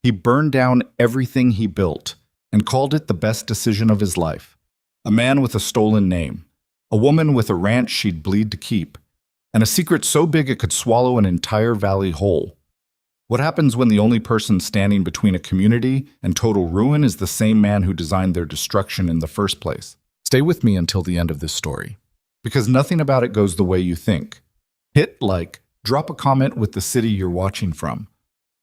He burned down everything he built and called it the best decision of his life. A man with a stolen name, a woman with a ranch she'd bleed to keep, and a secret so big it could swallow an entire valley whole. What happens when the only person standing between a community and total ruin is the same man who designed their destruction in the first place? Stay with me until the end of this story, because nothing about it goes the way you think. Hit like, drop a comment with the city you're watching from.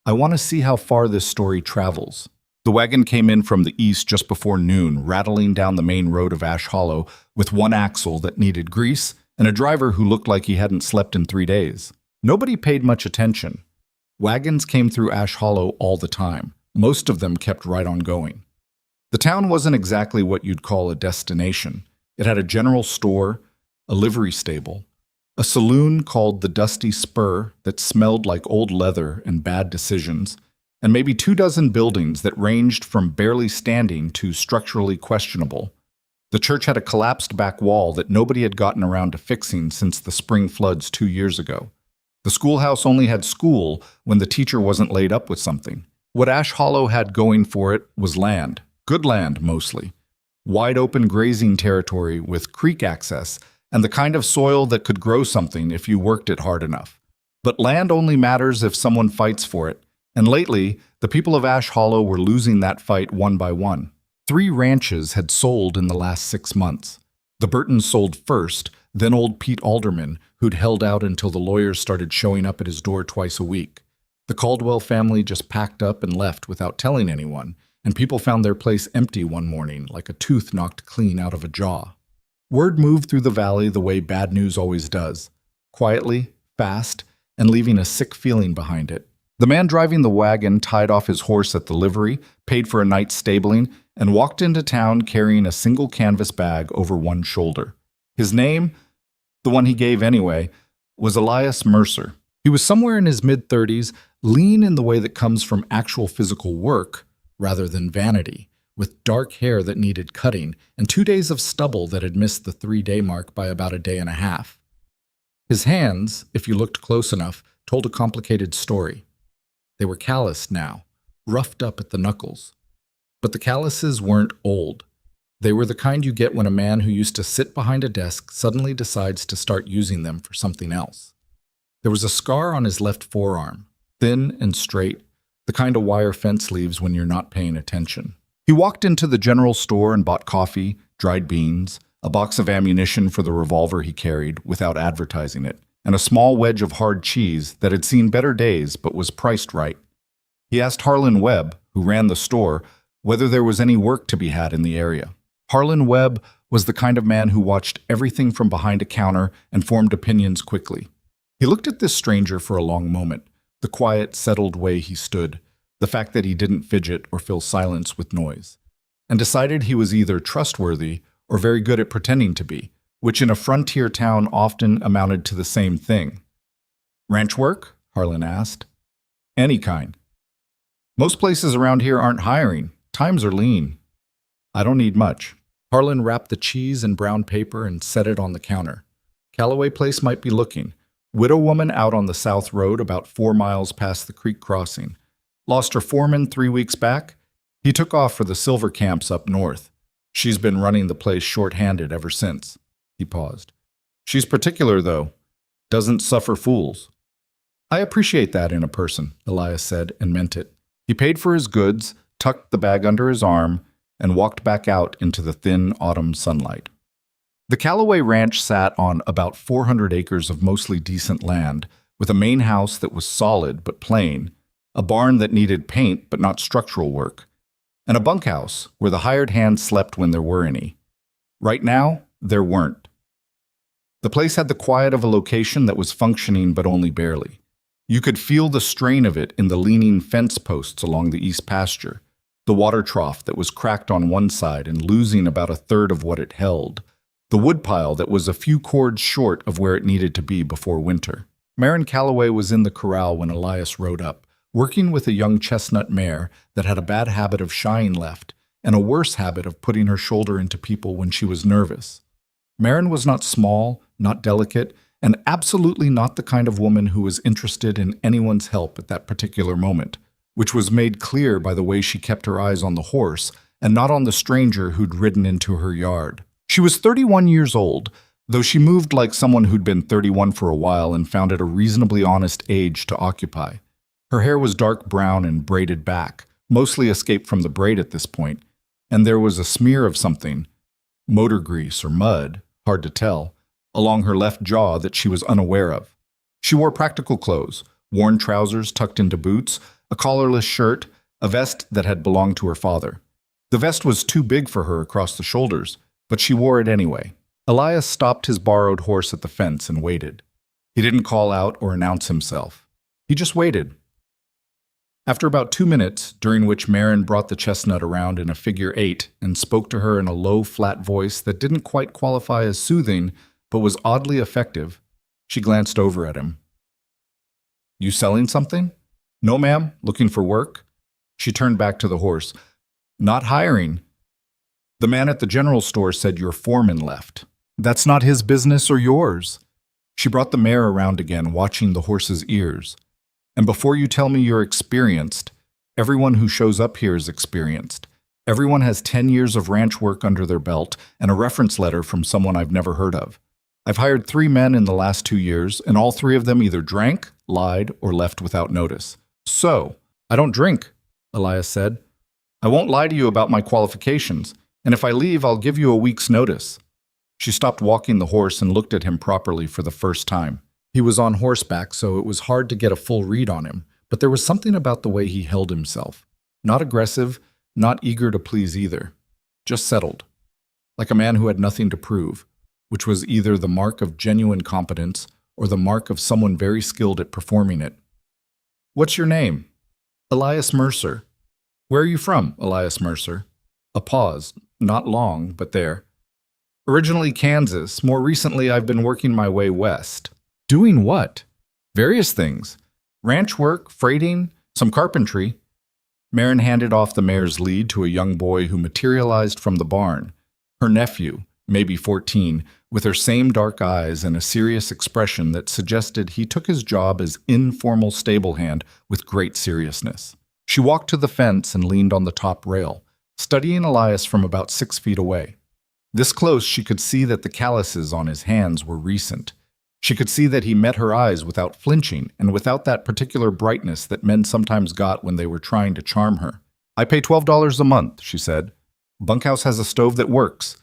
I want to see how far this story travels. The wagon came in from the east just before noon, rattling down the main road of Ash Hollow with one axle that needed grease and a driver who looked like he hadn't slept in 3 days. Nobody paid much attention. Wagons came through Ash Hollow all the time. Most of them kept right on going. The town wasn't exactly what you'd call a destination. It had a general store, a livery stable, a saloon called the Dusty Spur that smelled like old leather and bad decisions, and maybe 24 buildings that ranged from barely standing to structurally questionable. The church had a collapsed back wall that nobody had gotten around to fixing since the spring floods 2 years ago. The schoolhouse only had school when the teacher wasn't laid up with something. What Ash Hollow had going for it was land. Good land, mostly. Wide open grazing territory with creek access and the kind of soil that could grow something if you worked it hard enough. But land only matters if someone fights for it, and lately, the people of Ash Hollow were losing that fight one by one. 3 ranches had sold in the last 6 months. The Burtons sold first, then old Pete Alderman, who'd held out until the lawyers started showing up at his door twice a week. The Caldwell family just packed up and left without telling anyone, and people found their place empty one morning, like a tooth knocked clean out of a jaw. Word moved through the valley the way bad news always does, quietly, fast, and leaving a sick feeling behind it. The man driving the wagon tied off his horse at the livery, paid for a night's stabling, and walked into town carrying a single canvas bag over one shoulder. His name, the one he gave anyway, was Elias Mercer. He was somewhere in his mid-30s, lean in the way that comes from actual physical work rather than vanity, with dark hair that needed cutting and 2 days of stubble that had missed the 3-day mark by about a day and a half. His hands, if you looked close enough, told a complicated story. They were calloused now, roughed up at the knuckles. But the calluses weren't old. They were the kind you get when a man who used to sit behind a desk suddenly decides to start using them for something else. There was a scar on his left forearm, thin and straight, the kind a wire fence leaves when you're not paying attention. He walked into the general store and bought coffee, dried beans, a box of ammunition for the revolver he carried without advertising it, and a small wedge of hard cheese that had seen better days but was priced right. He asked Harlan Webb, who ran the store, whether there was any work to be had in the area. Harlan Webb was the kind of man who watched everything from behind a counter and formed opinions quickly. He looked at this stranger for a long moment, the quiet, settled way he stood, the fact that he didn't fidget or fill silence with noise, and decided he was either trustworthy or very good at pretending to be, which in a frontier town often amounted to the same thing. "Ranch work?" Harlan asked. "Any kind. Most places around here aren't hiring. Times are lean. I don't need much." Harlan wrapped the cheese in brown paper and set it on the counter. Calloway Place might be looking. Widow woman out on the South Road about 4 miles past the creek crossing. Lost her foreman 3 weeks back. He took off for the silver camps up north. She's been running the place short-handed ever since. He paused. "She's particular, though. Doesn't suffer fools." "I appreciate that in a person," Elias said, and meant it. He paid for his goods, tucked the bag under his arm, and walked back out into the thin autumn sunlight. The Calloway Ranch sat on about 400 acres of mostly decent land, with a main house that was solid but plain, a barn that needed paint but not structural work, and a bunkhouse where the hired hand slept when there were any. Right now, there weren't. The place had the quiet of a location that was functioning but only barely. You could feel the strain of it in the leaning fence posts along the east pasture, the water trough that was cracked on one side and losing about a third of what it held, the woodpile that was a few cords short of where it needed to be before winter. Marin Calloway was in the corral when Elias rode up, working with a young chestnut mare that had a bad habit of shying left and a worse habit of putting her shoulder into people when she was nervous. Marin was not small, not delicate, and absolutely not the kind of woman who was interested in anyone's help at that particular moment, which was made clear by the way she kept her eyes on the horse and not on the stranger who'd ridden into her yard. She was 31 years old, though she moved like someone who'd been 31 for a while and found it a reasonably honest age to occupy. Her hair was dark brown and braided back, mostly escaped from the braid at this point, and there was a smear of something, motor grease or mud, hard to tell, along her left jaw that she was unaware of. She wore practical clothes, worn trousers tucked into boots, a collarless shirt, a vest that had belonged to her father. The vest was too big for her across the shoulders, but she wore it anyway. Elias stopped his borrowed horse at the fence and waited. He didn't call out or announce himself. He just waited. After about 2 minutes, during which Marin brought the chestnut around in a figure 8 and spoke to her in a low, flat voice that didn't quite qualify as soothing, but was oddly effective, she glanced over at him. "You selling something?" "No, ma'am. Looking for work?" She turned back to the horse. "Not hiring. The man at the general store said your foreman left." "That's not his business or yours." She brought the mare around again, watching the horse's ears. "And before you tell me you're experienced, everyone who shows up here is experienced. Everyone has 10 years of ranch work under their belt and a reference letter from someone I've never heard of. I've hired 3 men in the last 2 years, and all 3 of them either drank, lied, or left without notice." "So, I don't drink," Elias said. "I won't lie to you about my qualifications, and if I leave, I'll give you a week's notice." She stopped walking the horse and looked at him properly for the first time. He was on horseback, so it was hard to get a full read on him, but there was something about the way he held himself. Not aggressive, not eager to please either. Just settled. Like a man who had nothing to prove, which was either the mark of genuine competence or the mark of someone very skilled at performing it. "What's your name?" "Elias Mercer." "Where are you from, Elias Mercer?" A pause. Not long, but there. "Originally Kansas. More recently, I've been working my way west." "Doing what?" "Various things. Ranch work, freighting, some carpentry." Marin handed off the mare's lead to a young boy who materialized from the barn. Her nephew, maybe 14, with her same dark eyes and a serious expression that suggested he took his job as informal stable hand with great seriousness. She walked to the fence and leaned on the top rail, studying Elias from about 6 feet away. This close, she could see that the calluses on his hands were recent. She could see that he met her eyes without flinching and without that particular brightness that men sometimes got when they were trying to charm her. "I pay $12 a month," she said. "Bunkhouse has a stove that works.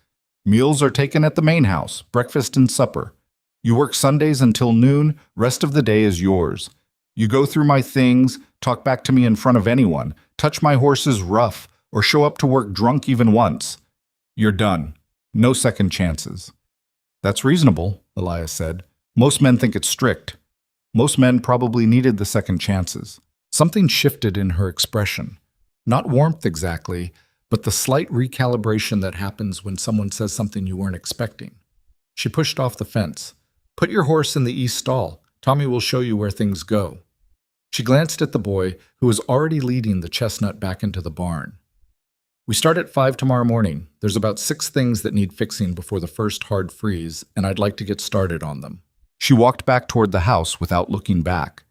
Meals are taken at the main house, breakfast and supper. You work Sundays until noon, rest of the day is yours. You go through my things, talk back to me in front of anyone, touch my horses rough, or show up to work drunk even once. You're done. No second chances." "That's reasonable," Elias said. "Most men think it's strict. Most men probably needed the second chances." Something shifted in her expression. Not warmth exactly, but the slight recalibration that happens when someone says something you weren't expecting. She pushed off the fence. "Put your horse in the east stall. Tommy will show you where things go." She glanced at the boy, who was already leading the chestnut back into the barn. "We start at 5 tomorrow morning. There's about 6 things that need fixing before the first hard freeze, and I'd like to get started on them." She walked back toward the house without looking back.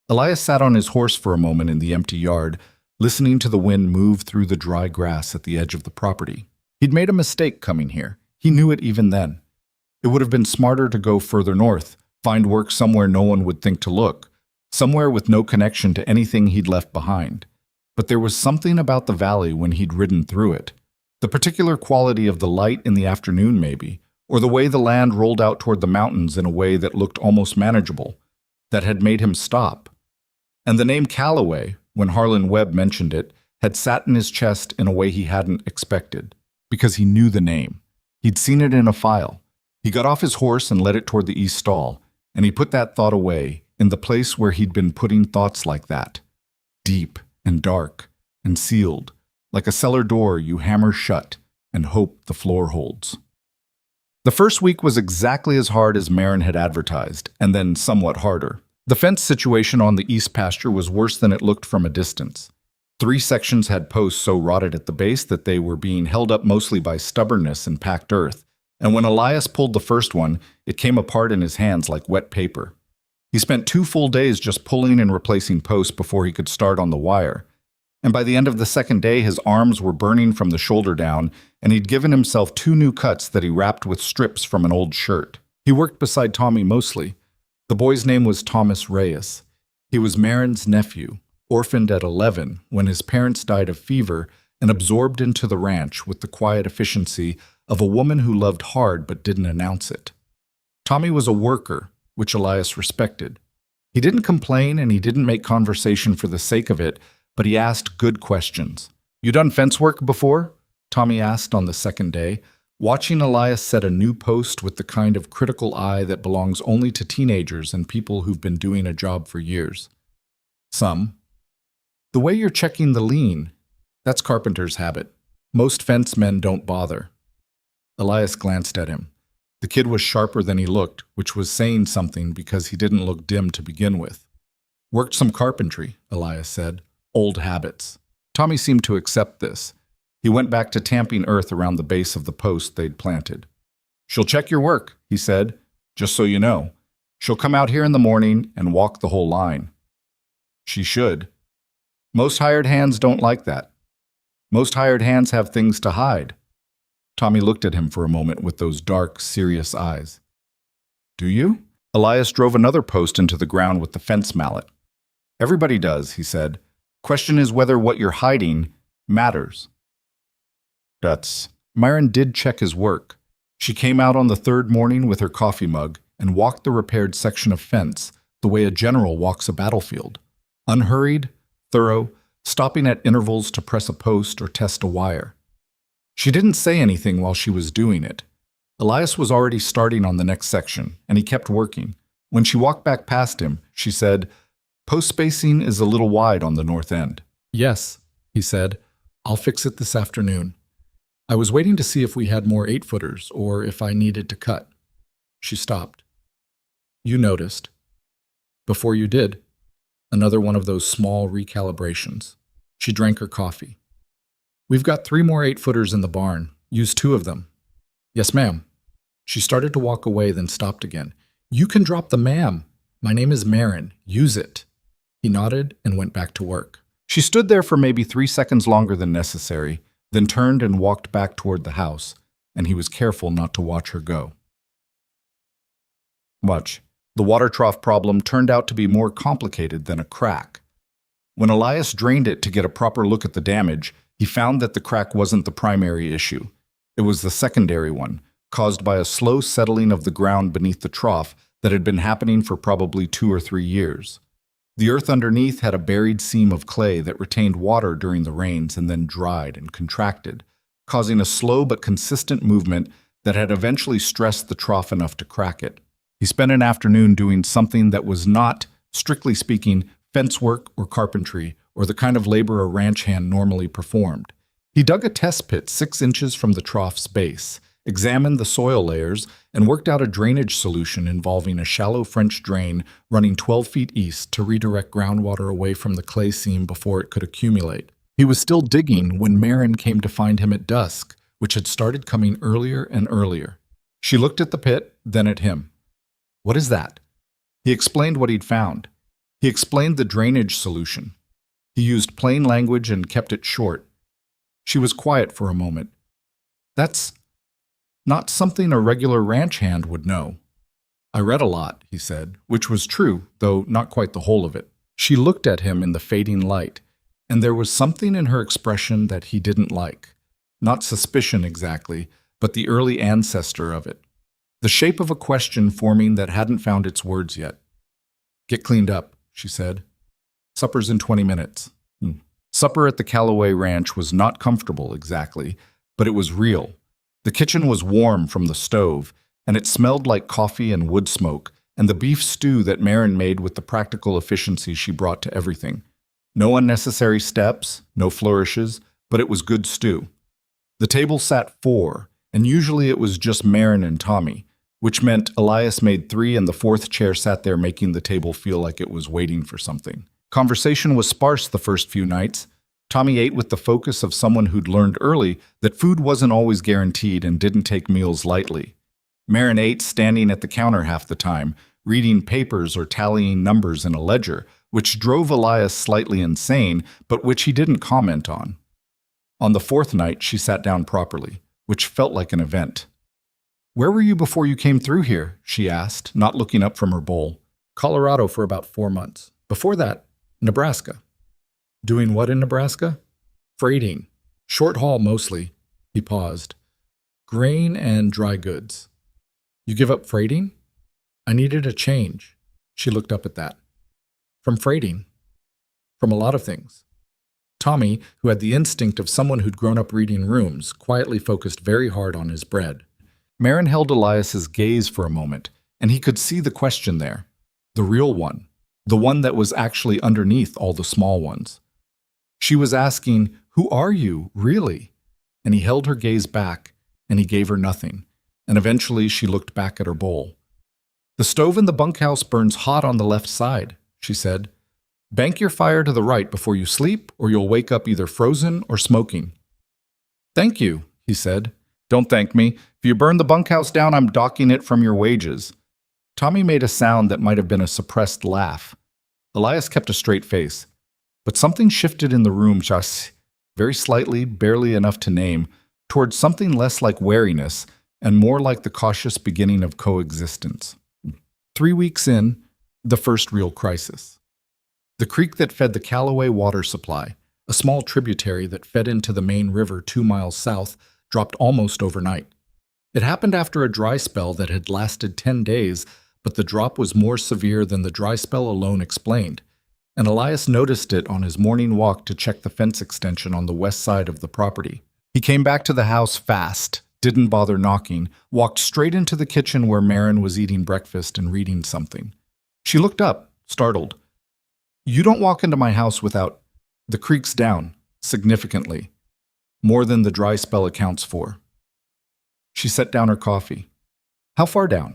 Elias sat on his horse for a moment in the empty yard, listening to the wind move through the dry grass at the edge of the property. He'd made a mistake coming here. He knew it even then. It would have been smarter to go further north, find work somewhere no one would think to look, somewhere with no connection to anything he'd left behind. But there was something about the valley when he'd ridden through it. The particular quality of the light in the afternoon, maybe, or the way the land rolled out toward the mountains in a way that looked almost manageable, that had made him stop. And the name Calloway, when Harlan Webb mentioned it, had sat in his chest in a way he hadn't expected, because he knew the name. He'd seen it in a file. He got off his horse and led it toward the east stall, and he put that thought away, in the place where he'd been putting thoughts like that. Deep and dark and sealed, like a cellar door you hammer shut and hope the floor holds. The first week was exactly as hard as Marin had advertised, and then somewhat harder. The fence situation on the east pasture was worse than it looked from a distance. 3 sections had posts so rotted at the base that they were being held up mostly by stubbornness and packed earth, and when Elias pulled the first one, it came apart in his hands like wet paper. He spent 2 full days just pulling and replacing posts before he could start on the wire. And by the end of the second day, his arms were burning from the shoulder down, and he'd given himself 2 new cuts that he wrapped with strips from an old shirt. He worked beside Tommy mostly. The boy's name was Thomas Reyes. He was Marin's nephew, orphaned at 11 when his parents died of fever and absorbed into the ranch with the quiet efficiency of a woman who loved hard but didn't announce it. Tommy was a worker, which Elias respected. He didn't complain and he didn't make conversation for the sake of it, but he asked good questions. "You done fence work before?" Tommy asked on the second day, watching Elias set a new post with the kind of critical eye that belongs only to teenagers and people who've been doing a job for years. "Some. The way you're checking the lean, that's carpenter's habit. Most fence men don't bother." Elias glanced at him. The kid was sharper than he looked, which was saying something because he didn't look dim to begin with. "Worked some carpentry," Elias said. "Old habits." Tommy seemed to accept this. He went back to tamping earth around the base of the post they'd planted. "She'll check your work," he said, "just so you know. She'll come out here in the morning and walk the whole line." "She should. Most hired hands don't like that. Most hired hands have things to hide." Tommy looked at him for a moment with those dark, serious eyes. "Do you?" Elias drove another post into the ground with the fence mallet. "Everybody does," he said. "Question is whether what you're hiding matters." That's. Myron did check his work. She came out on the third morning with her coffee mug and walked the repaired section of fence the way a general walks a battlefield. Unhurried, thorough, stopping at intervals to press a post or test a wire. She didn't say anything while she was doing it. Elias was already starting on the next section, and he kept working. When she walked back past him, she said, "Post spacing is a little wide on the north end." "Yes," he said. "I'll fix it this afternoon. I was waiting to see if we had more 8-footers or if I needed to cut." She stopped. "You noticed." "Before you did." Another one of those small recalibrations. She drank her coffee. "We've got 3 more 8-footers in the barn. Use 2 of them." "Yes, ma'am." She started to walk away, then stopped again. "You can drop the ma'am. My name is Marin. Use it." He nodded and went back to work. She stood there for maybe 3 seconds longer than necessary, then turned and walked back toward the house, and he was careful not to watch her go. Watch. The water trough problem turned out to be more complicated than a crack. When Elias drained it to get a proper look at the damage, he found that the crack wasn't the primary issue. It was the secondary one, caused by a slow settling of the ground beneath the trough that had been happening for probably 2 or 3 years. The earth underneath had a buried seam of clay that retained water during the rains and then dried and contracted, causing a slow but consistent movement that had eventually stressed the trough enough to crack it. He spent an afternoon doing something that was not, strictly speaking, fence work or carpentry or the kind of labor a ranch hand normally performed. He dug a test pit 6 inches from the trough's base, examined the soil layers, and worked out a drainage solution involving a shallow French drain running 12 feet east to redirect groundwater away from the clay seam before it could accumulate. He was still digging when Marin came to find him at dusk, which had started coming earlier and earlier. She looked at the pit, then at him. "What is that?" He explained what he'd found. He explained the drainage solution. He used plain language and kept it short. She was quiet for a moment. "That's not something a regular ranch hand would know." "I read a lot," he said, which was true, though not quite the whole of it. She looked at him in the fading light, and there was something in her expression that he didn't like. Not suspicion exactly, but the early ancestor of it. The shape of a question forming that hadn't found its words yet. "Get cleaned up," she said. "Supper's in 20 minutes. Supper at the Cowboy ranch was not comfortable exactly, but it was real. The kitchen was warm from the stove, and it smelled like coffee and wood smoke, and the beef stew that Marin made with the practical efficiency she brought to everything. No unnecessary steps, no flourishes, but it was good stew. The table sat 4, and usually it was just Marin and Tommy, which meant Elias made 3 and the 4th chair sat there making the table feel like it was waiting for something. Conversation was sparse the first few nights. Tommy ate with the focus of someone who'd learned early that food wasn't always guaranteed and didn't take meals lightly. Marin ate standing at the counter half the time, reading papers or tallying numbers in a ledger, which drove Elias slightly insane, but which he didn't comment on. On the fourth night, she sat down properly, which felt like an event. "Where were you before you came through here?" she asked, not looking up from her bowl. "Colorado for about 4 months. Before that, Nebraska." "Doing what in Nebraska?" "Freighting. Short haul mostly." He paused. "Grain and dry goods." "You give up freighting?" "I needed a change." She looked up at that. "From freighting?" "From a lot of things." Tommy, who had the instinct of someone who'd grown up reading rooms, quietly focused very hard on his bread. Marin held Elias's gaze for a moment, and he could see the question there. The real one. The one that was actually underneath all the small ones. She was asking, "Who are you, really?" And he held her gaze back, and he gave her nothing, and eventually she looked back at her bowl. "The stove in the bunkhouse burns hot on the left side," she said. "Bank your fire to the right before you sleep, or you'll wake up either frozen or smoking." "Thank you," he said. "Don't thank me. If you burn the bunkhouse down, I'm docking it from your wages." Tommy made a sound that might have been a suppressed laugh. Elias kept a straight face. But something shifted in the room, just very slightly, barely enough to name, towards something less like wariness and more like the cautious beginning of coexistence. 3 weeks in, the first real crisis. The creek that fed the Cowboy water supply, a small tributary that fed into the main river 2 miles south, dropped almost overnight. It happened after a dry spell that had lasted 10 days, but the drop was more severe than the dry spell alone explained, and Elias noticed it on his morning walk to check the fence extension on the west side of the property. He came back to the house fast, didn't bother knocking, walked straight into the kitchen where Marin was eating breakfast and reading something. She looked up, startled. "You don't walk into my house without—" "The creek's down, significantly. More than the dry spell accounts for." She set down her coffee. "How far down?"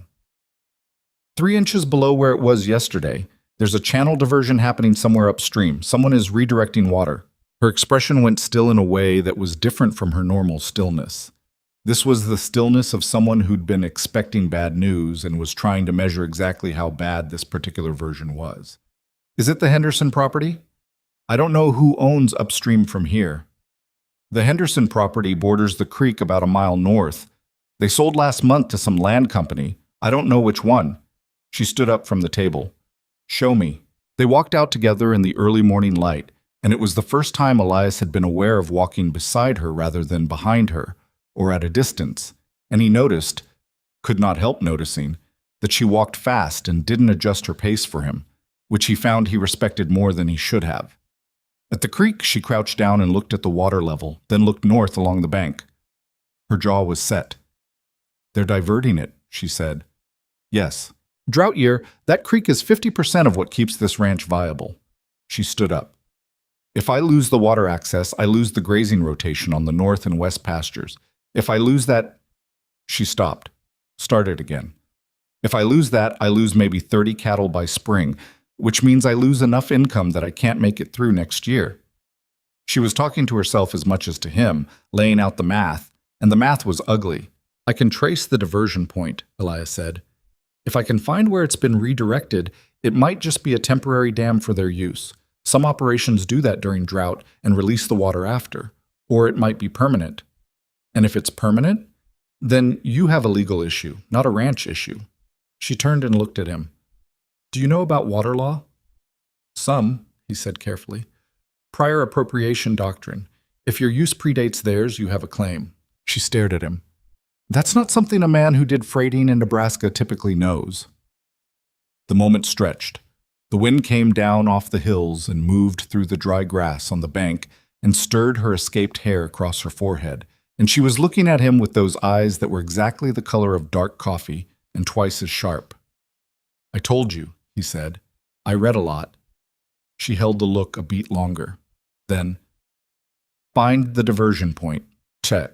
3 inches below where it was yesterday. There's a channel diversion happening somewhere upstream. Someone is redirecting water." Her expression went still in a way that was different from her normal stillness. This was the stillness of someone who'd been expecting bad news and was trying to measure exactly how bad this particular version was. "Is it the Henderson property?" "I don't know who owns upstream from here." "The Henderson property borders the creek about a mile north. They sold last month to some land company. I don't know which one." She stood up from the table. "Show me." They walked out together in the early morning light, and it was the first time Elias had been aware of walking beside her rather than behind her, or at a distance, and he noticed, could not help noticing, that she walked fast and didn't adjust her pace for him, which he found he respected more than he should have. At the creek, she crouched down and looked at the water level, then looked north along the bank. Her jaw was set. "They're diverting it," she said. "Yes. Drought year, that creek is 50% of what keeps this ranch viable." She stood up. "If I lose the water access, I lose the grazing rotation on the north and west pastures. If I lose that—" She stopped. Started again. "If I lose that, I lose maybe 30 cattle by spring, which means I lose enough income that I can't make it through next year." She was talking to herself as much as to him, laying out the math, and the math was ugly. "I can trace the diversion point," Elias said. "If I can find where it's been redirected, it might just be a temporary dam for their use. Some operations do that during drought and release the water after. Or it might be permanent. And if it's permanent, then you have a legal issue, not a ranch issue." She turned and looked at him. "Do you know about water law?" "Some," he said carefully. "Prior appropriation doctrine. If your use predates theirs, you have a claim." She stared at him. "That's not something a man who did freighting in Nebraska typically knows." The moment stretched. The wind came down off the hills and moved through the dry grass on the bank and stirred her escaped hair across her forehead, and she was looking at him with those eyes that were exactly the color of dark coffee and twice as sharp. "I told you," he said. "I read a lot." She held the look a beat longer. Then, "Find the diversion point. Check."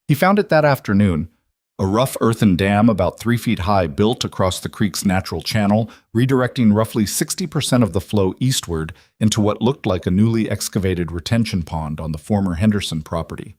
He found it that afternoon. A rough earthen dam about 3 feet high built across the creek's natural channel, redirecting roughly 60% of the flow eastward into what looked like a newly excavated retention pond on the former Henderson property.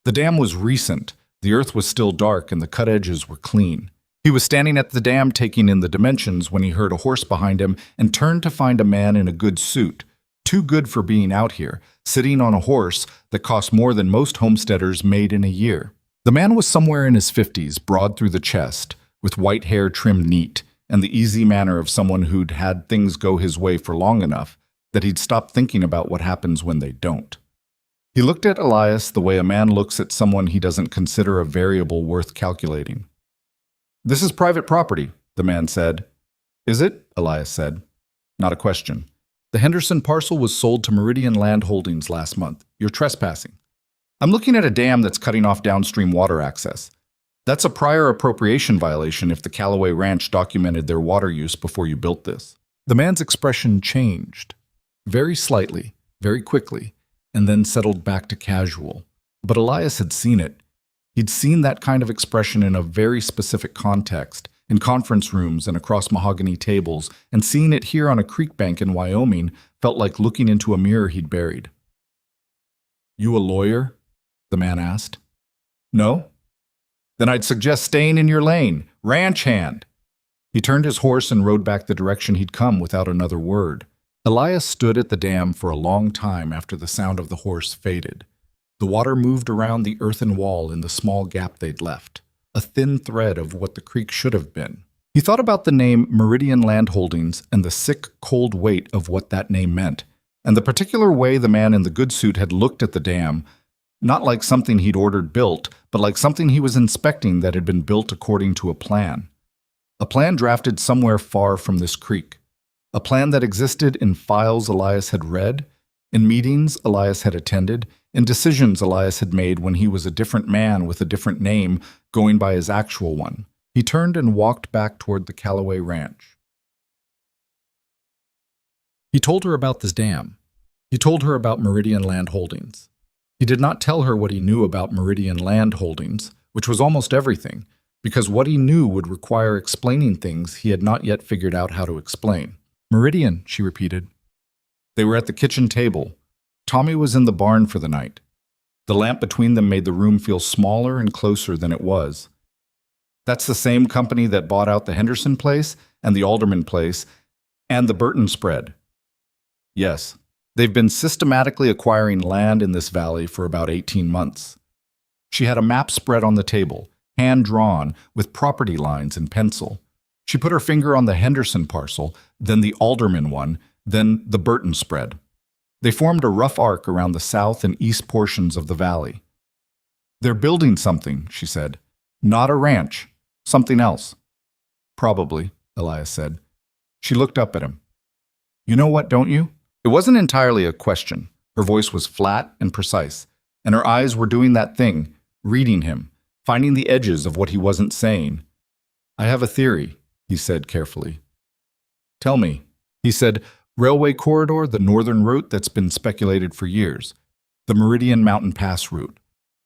The dam was recent, the earth was still dark, and the cut edges were clean. He He was standing at the dam taking in the dimensions when he heard a horse behind him and turned to find a man in a good suit, too good for being out here, sitting on a horse that cost more than most homesteaders made in a year. The man was somewhere in his 50s, broad through the chest, with white hair trimmed neat, and the easy manner of someone who'd had things go his way for long enough that he'd stopped thinking about what happens when they don't. He looked at Elias the way a man looks at someone he doesn't consider a variable worth calculating. "This is private property," the man said. "Is it?" Elias said. Not a question. "The Henderson parcel was sold to Meridian Land Holdings last month. You're trespassing." "I'm looking at a dam that's cutting off downstream water access. That's a prior appropriation violation if the Callaway Ranch documented their water use before you built this." The man's expression changed, very slightly, very quickly, and then settled back to casual. But Elias had seen it. He'd seen that kind of expression in a very specific context, in conference rooms and across mahogany tables, and seeing it here on a creek bank in Wyoming felt like looking into a mirror he'd buried. "You a lawyer?" the man asked. "No?" "Then I'd suggest staying in your lane. Ranch hand." He turned his horse and rode back the direction he'd come without another word. Elias stood at the dam for a long time after the sound of the horse faded. The water moved around the earthen wall in the small gap they'd left, a thin thread of what the creek should have been. He thought about the name Meridian Land Holdings and the sick, cold weight of what that name meant, and the particular way the man in the good suit had looked at the dam, not like something he'd ordered built, but like something he was inspecting that had been built according to a plan. A plan drafted somewhere far from this creek. A plan that existed in files Elias had read, in meetings Elias had attended, in decisions Elias had made when he was a different man with a different name going by his actual one. He turned and walked back toward the Callaway Ranch. He told her about this dam. He told her about Meridian Land Holdings. He did not tell her what he knew about Meridian Land Holdings, which was almost everything, because what he knew would require explaining things he had not yet figured out how to explain. "Meridian," she repeated. They were at the kitchen table. Tommy was in the barn for the night. The lamp between them made the room feel smaller and closer than it was. "That's the same company that bought out the Henderson place and the Alderman place and the Burton spread." "Yes. They've been systematically acquiring land in this valley for about 18 months. She had a map spread on the table, hand-drawn, with property lines in pencil. She put her finger on the Henderson parcel, then the Alderman one, then the Burton spread. They formed a rough arc around the south and east portions of the valley. "They're building something," she said. "Not a ranch. Something else." "Probably," Elias said. She looked up at him. "You know what, don't you?" It wasn't entirely a question. Her voice was flat and precise, and her eyes were doing that thing, reading him, finding the edges of what he wasn't saying. "I have a theory," he said carefully. "Tell me." He said, "Railway corridor, the northern route that's been speculated for years. The Meridian Mountain Pass route.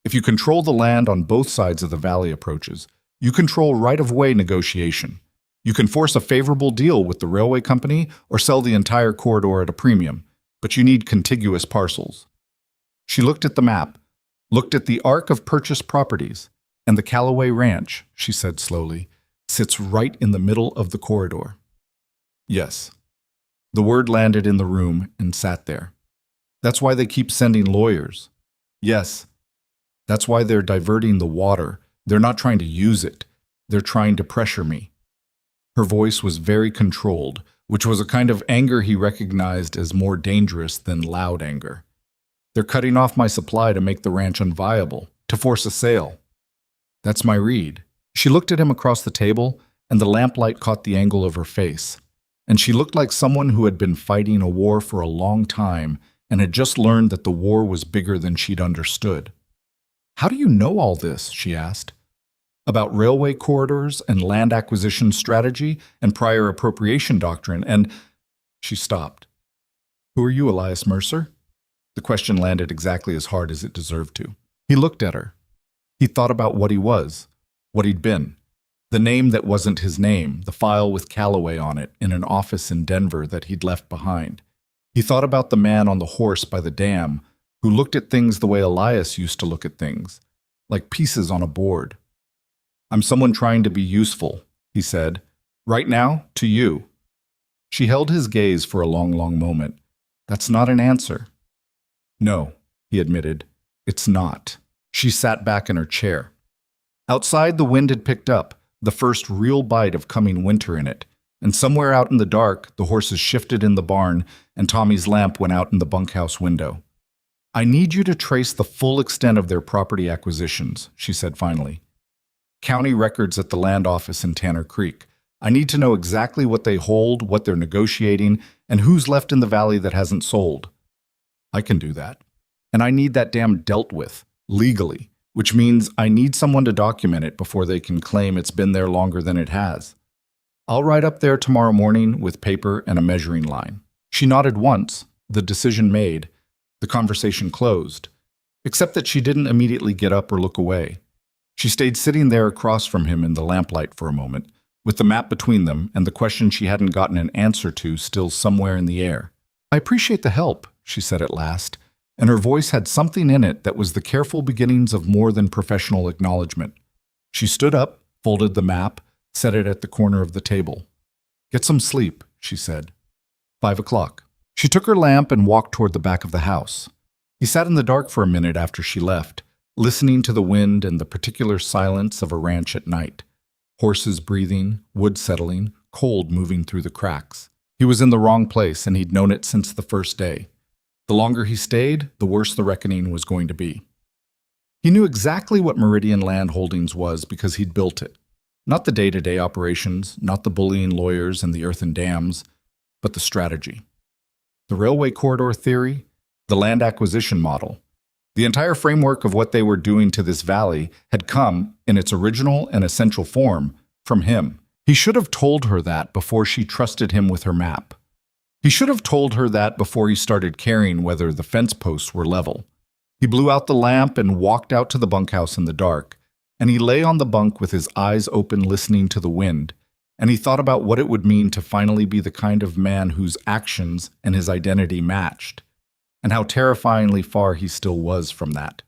If you control the land on both sides of the valley approaches, you control right-of-way negotiation. You can force a favorable deal with the railway company or sell the entire corridor at a premium, but you need contiguous parcels." She looked at the map, looked at the arc of purchased properties, and the Callaway Ranch, she said slowly, sits right in the middle of the corridor. "Yes." The word landed in the room and sat there. "That's why they keep sending lawyers." "Yes." "That's why they're diverting the water. They're not trying to use it. They're trying to pressure me." Her voice was very controlled, which was a kind of anger he recognized as more dangerous than loud anger. "They're cutting off my supply to make the ranch unviable, to force a sale." "That's my read." She looked at him across the table, and the lamplight caught the angle of her face. And she looked like someone who had been fighting a war for a long time and had just learned that the war was bigger than she'd understood. "How do you know all this?" she asked. "About railway corridors and land acquisition strategy and prior appropriation doctrine and—" She stopped. "Who are you, Elias Mercer?" The question landed exactly as hard as it deserved to. He looked at her. He thought about what he was, what he'd been. The name that wasn't his name, the file with Callaway on it in an office in Denver that he'd left behind. He thought about the man on the horse by the dam who looked at things the way Elias used to look at things, like pieces on a board. "I'm someone trying to be useful," he said. Right now, to you. She held his gaze for a long, long moment. That's not an answer. No, he admitted. It's not. She sat back in her chair. Outside, the wind had picked up, the first real bite of coming winter in it, and somewhere out in the dark, the horses shifted in the barn, and Tommy's lamp went out in the bunkhouse window. I need you to trace the full extent of their property acquisitions, she said finally. County records at the land office in Tanner Creek. I need to know exactly what they hold, what they're negotiating, and who's left in the valley that hasn't sold. I can do that. And I need that damn dealt with, legally, which means I need someone to document it before they can claim it's been there longer than it has. I'll ride up there tomorrow morning with paper and a measuring line. She nodded once, the decision made, the conversation closed, except that she didn't immediately get up or look away. She stayed sitting there across from him in the lamplight for a moment, with the map between them and the question she hadn't gotten an answer to still somewhere in the air. I appreciate the help, she said at last, and her voice had something in it that was the careful beginnings of more than professional acknowledgement. She stood up, folded the map, set it at the corner of the table. Get some sleep, she said. 5 o'clock. She took her lamp and walked toward the back of the house. He sat in the dark for a minute after she left, listening to the wind and the particular silence of a ranch at night. Horses breathing, wood settling, cold moving through the cracks. He was in the wrong place, and he'd known it since the first day. The longer he stayed, the worse the reckoning was going to be. He knew exactly what Meridian Land Holdings was because he'd built it. Not the day-to-day operations, not the bullying lawyers and the earthen dams, but the strategy. The railway corridor theory, the land acquisition model. The entire framework of what they were doing to this valley had come, in its original and essential form, from him. He should have told her that before she trusted him with her map. He should have told her that before he started caring whether the fence posts were level. He blew out the lamp and walked out to the bunkhouse in the dark, and he lay on the bunk with his eyes open listening to the wind, and he thought about what it would mean to finally be the kind of man whose actions and his identity matched, and how terrifyingly far he still was from that.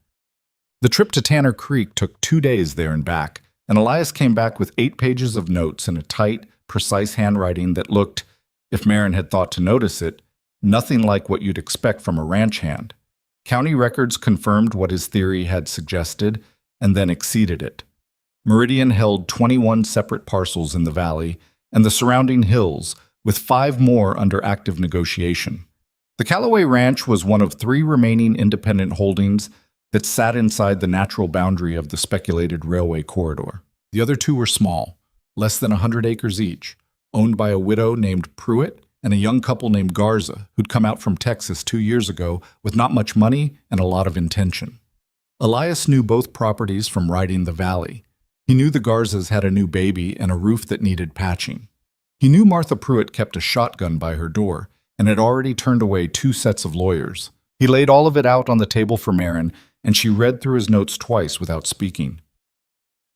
The trip to Tanner Creek took 2 days there and back, and Elias came back with 8 pages of notes in a tight, precise handwriting that looked, if Marin had thought to notice it, nothing like what you'd expect from a ranch hand. County records confirmed what his theory had suggested, and then exceeded it. Meridian held 21 separate parcels in the valley and the surrounding hills, with 5 more under active negotiation. The Callaway Ranch was one of 3 remaining independent holdings that sat inside the natural boundary of the speculated railway corridor. The other 2 were small, less than 100 acres each, owned by a widow named Pruitt and a young couple named Garza, who'd come out from Texas 2 years ago with not much money and a lot of intention. Elias knew both properties from riding the valley. He knew the Garzas had a new baby and a roof that needed patching. He knew Martha Pruitt kept a shotgun by her door and had already turned away 2 sets of lawyers. He laid all of it out on the table for Marin, and she read through his notes twice without speaking.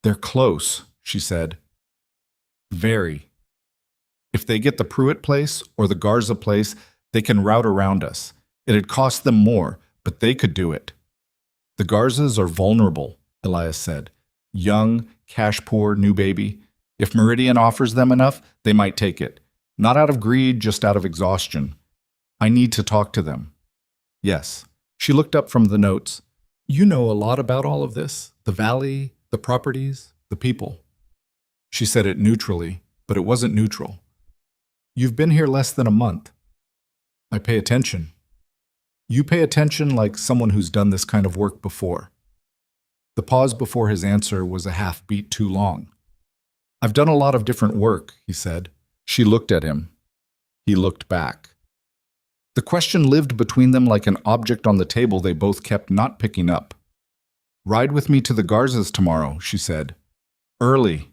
They're close, she said. Very. If they get the Pruitt place or the Garza place, they can route around us. It'd cost them more, but they could do it. The Garzas are vulnerable, Elias said. Young, cash-poor, new baby. If Meridian offers them enough, they might take it. Not out of greed, just out of exhaustion. I need to talk to them. Yes. She looked up from the notes. You know a lot about all of this. The valley, the properties, the people. She said it neutrally, but it wasn't neutral. You've been here less than a month. I pay attention. You pay attention like someone who's done this kind of work before. The pause before his answer was a half beat too long. I've done a lot of different work, he said. She looked at him. He looked back. The question lived between them like an object on the table they both kept not picking up. Ride with me to the Garzas tomorrow, she said. Early.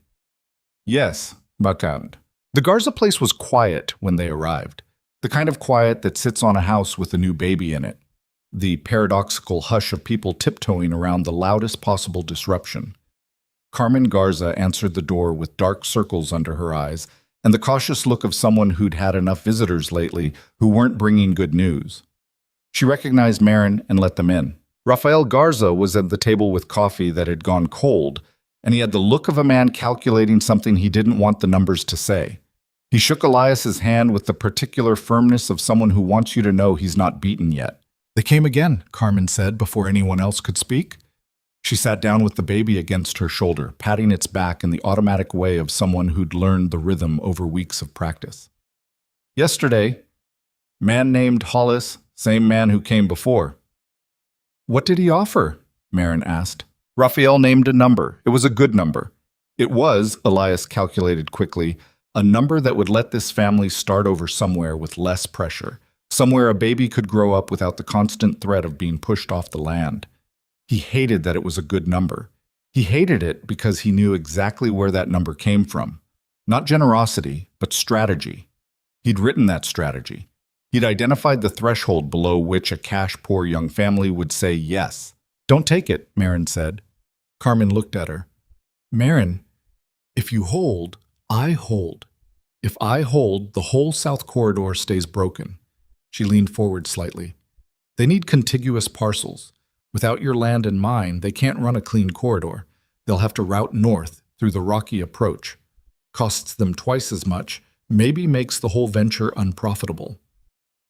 Yes, backhand. The Garza place was quiet when they arrived. The kind of quiet that sits on a house with a new baby in it. The paradoxical hush of people tiptoeing around the loudest possible disruption. Carmen Garza answered the door with dark circles under her eyes and the cautious look of someone who'd had enough visitors lately who weren't bringing good news. She recognized Marin and let them in. Rafael Garza was at the table with coffee that had gone cold, and he had the look of a man calculating something he didn't want the numbers to say. He shook Elias's hand with the particular firmness of someone who wants you to know he's not beaten yet. "They came again," Carmen said before anyone else could speak. She sat down with the baby against her shoulder, patting its back in the automatic way of someone who'd learned the rhythm over weeks of practice. "Yesterday, man named Hollis, same man who came before." "What did he offer?" Marin asked. Raphael named a number. It was a good number. It was, Elias calculated quickly, a number that would let this family start over somewhere with less pressure, somewhere a baby could grow up without the constant threat of being pushed off the land. He hated that it was a good number. He hated it because he knew exactly where that number came from. Not generosity, but strategy. He'd written that strategy. He'd identified the threshold below which a cash-poor young family would say yes. "Don't take it," Marin said. Carmen looked at her. "Marin, if you hold, I hold. If I hold, the whole South Corridor stays broken." She leaned forward slightly. "They need contiguous parcels. Without your land and mine, they can't run a clean corridor. They'll have to route north through the rocky approach. Costs them twice as much, maybe makes the whole venture unprofitable."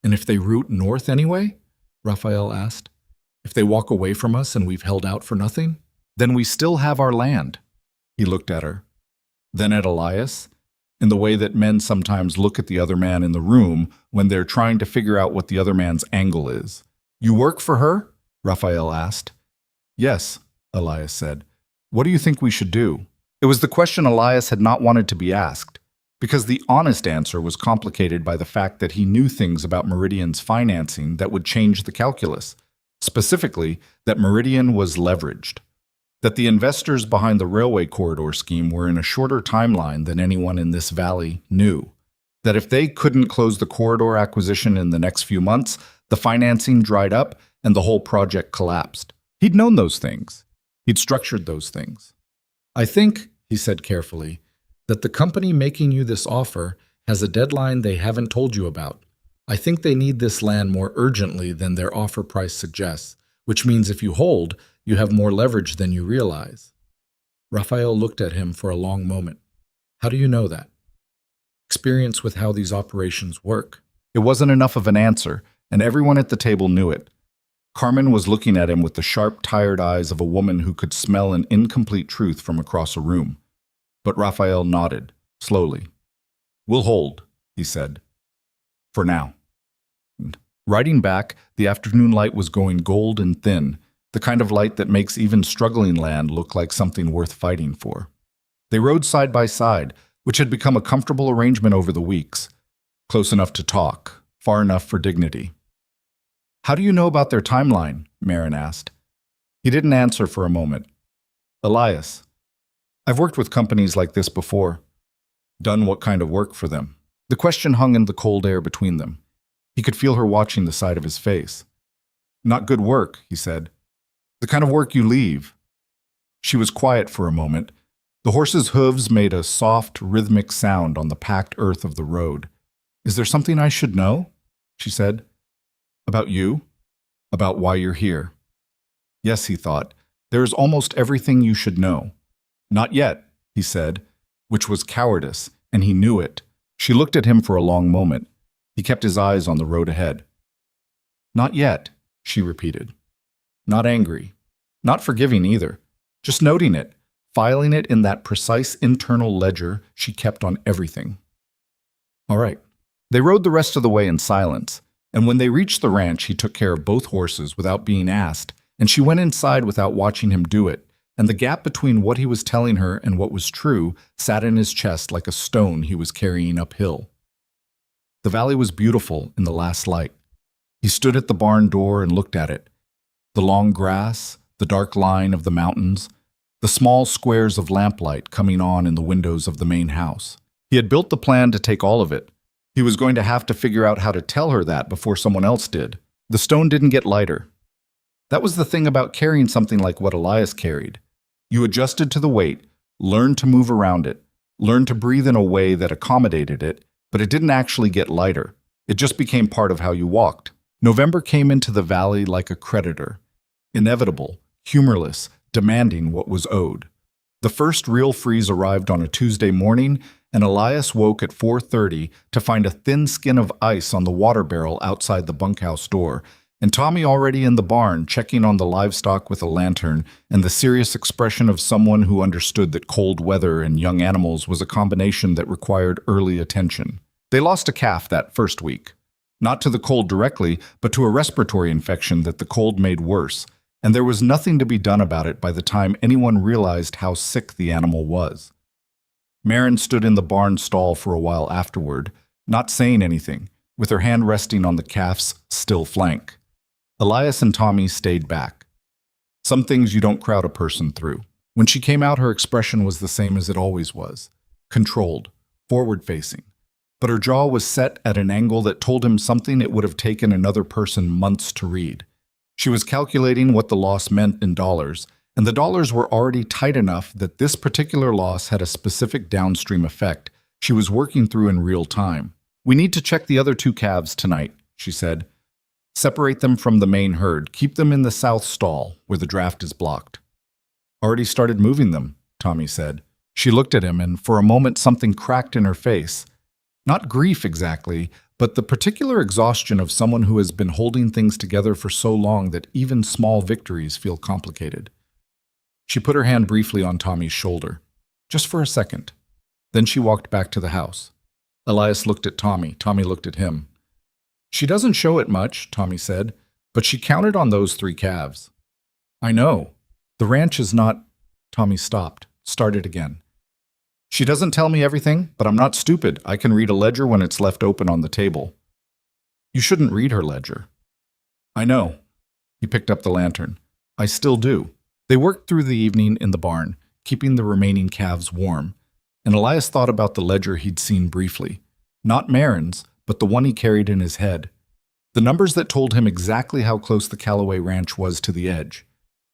"And if they route north anyway?" Raphael asked. "If they walk away from us and we've held out for nothing? Then we still have our land." He looked at her. Then at Elias, in the way that men sometimes look at the other man in the room when they're trying to figure out what the other man's angle is. "You work for her?" Raphael asked. "Yes," Elias said. "What do you think we should do?" It was the question Elias had not wanted to be asked, because the honest answer was complicated by the fact that he knew things about Meridian's financing that would change the calculus. Specifically, that Meridian was leveraged. That the investors behind the railway corridor scheme were in a shorter timeline than anyone in this valley knew. That if they couldn't close the corridor acquisition in the next few months, the financing dried up and the whole project collapsed. He'd known those things. He'd structured those things. "I think," he said carefully, "that the company making you this offer has a deadline they haven't told you about. I think they need this land more urgently than their offer price suggests, which means if you hold, you have more leverage than you realize." Raphael looked at him for a long moment. "How do you know that?" "Experience with how these operations work." It wasn't enough of an answer, and everyone at the table knew it. Carmen was looking at him with the sharp, tired eyes of a woman who could smell an incomplete truth from across a room. But Raphael nodded, slowly. "We'll hold," he said. "For now." Riding back, the afternoon light was going gold and thin, the kind of light that makes even struggling land look like something worth fighting for. They rode side by side, which had become a comfortable arrangement over the weeks. Close enough to talk, far enough for dignity. "How do you know about their timeline?" Marin asked. He didn't answer for a moment. "Elias, I've worked with companies like this before. Done what kind of work for them?" The question hung in the cold air between them. He could feel her watching the side of his face. "Not good work," he said. "The kind of work you leave." She was quiet for a moment. The horse's hooves made a soft, rhythmic sound on the packed earth of the road. "Is there something I should know?" she said. "About you? About why you're here?" Yes, he thought. There is almost everything you should know. "Not yet," he said, which was cowardice, and he knew it. She looked at him for a long moment. He kept his eyes on the road ahead. "Not yet," she repeated. Not angry. Not forgiving either. Just noting it, filing it in that precise internal ledger she kept on everything. All right. They rode the rest of the way in silence, and when they reached the ranch, he took care of both horses without being asked, and she went inside without watching him do it, and the gap between what he was telling her and what was true sat in his chest like a stone he was carrying uphill. The valley was beautiful in the last light. He stood at the barn door and looked at it. The long grass, the dark line of the mountains, the small squares of lamplight coming on in the windows of the main house. He had built the plan to take all of it. He was going to have to figure out how to tell her that before someone else did. The stone didn't get lighter. That was the thing about carrying something like what Elias carried. You adjusted to the weight, learned to move around it, learned to breathe in a way that accommodated it, but it didn't actually get lighter. It just became part of how you walked. November came into the valley like a creditor, inevitable, humorless, demanding what was owed. The first real freeze arrived on a Tuesday morning, and Elias woke at 4:30 to find a thin skin of ice on the water barrel outside the bunkhouse door, and Tommy already in the barn checking on the livestock with a lantern and the serious expression of someone who understood that cold weather and young animals was a combination that required early attention. They lost a calf that first week. Not to the cold directly, but to a respiratory infection that the cold made worse, and there was nothing to be done about it by the time anyone realized how sick the animal was. Marin stood in the barn stall for a while afterward, not saying anything, with her hand resting on the calf's still flank. Elias and Tommy stayed back. Some things you don't crowd a person through. When she came out, her expression was the same as it always was, controlled, forward-facing. But her jaw was set at an angle that told him something it would have taken another person months to read. She was calculating what the loss meant in dollars, and the dollars were already tight enough that this particular loss had a specific downstream effect she was working through in real time. "We need to check the other 2 calves tonight," she said. "Separate them from the main herd. Keep them in the south stall, where the draft is blocked." "Already started moving them," Tommy said. She looked at him, and for a moment something cracked in her face. Not grief exactly, but the particular exhaustion of someone who has been holding things together for so long that even small victories feel complicated. She put her hand briefly on Tommy's shoulder, just for a second. Then she walked back to the house. Elias looked at Tommy. Tommy looked at him. "She doesn't show it much," Tommy said, "but she counted on those 3 calves." "I know. The ranch is not—" Tommy stopped, started again. "She doesn't tell me everything, but I'm not stupid. I can read a ledger when it's left open on the table." "You shouldn't read her ledger." "I know." He picked up the lantern. "I still do." They worked through the evening in the barn, keeping the remaining calves warm, and Elias thought about the ledger he'd seen briefly. Not Marin's, but the one he carried in his head. The numbers that told him exactly how close the Callaway Ranch was to the edge.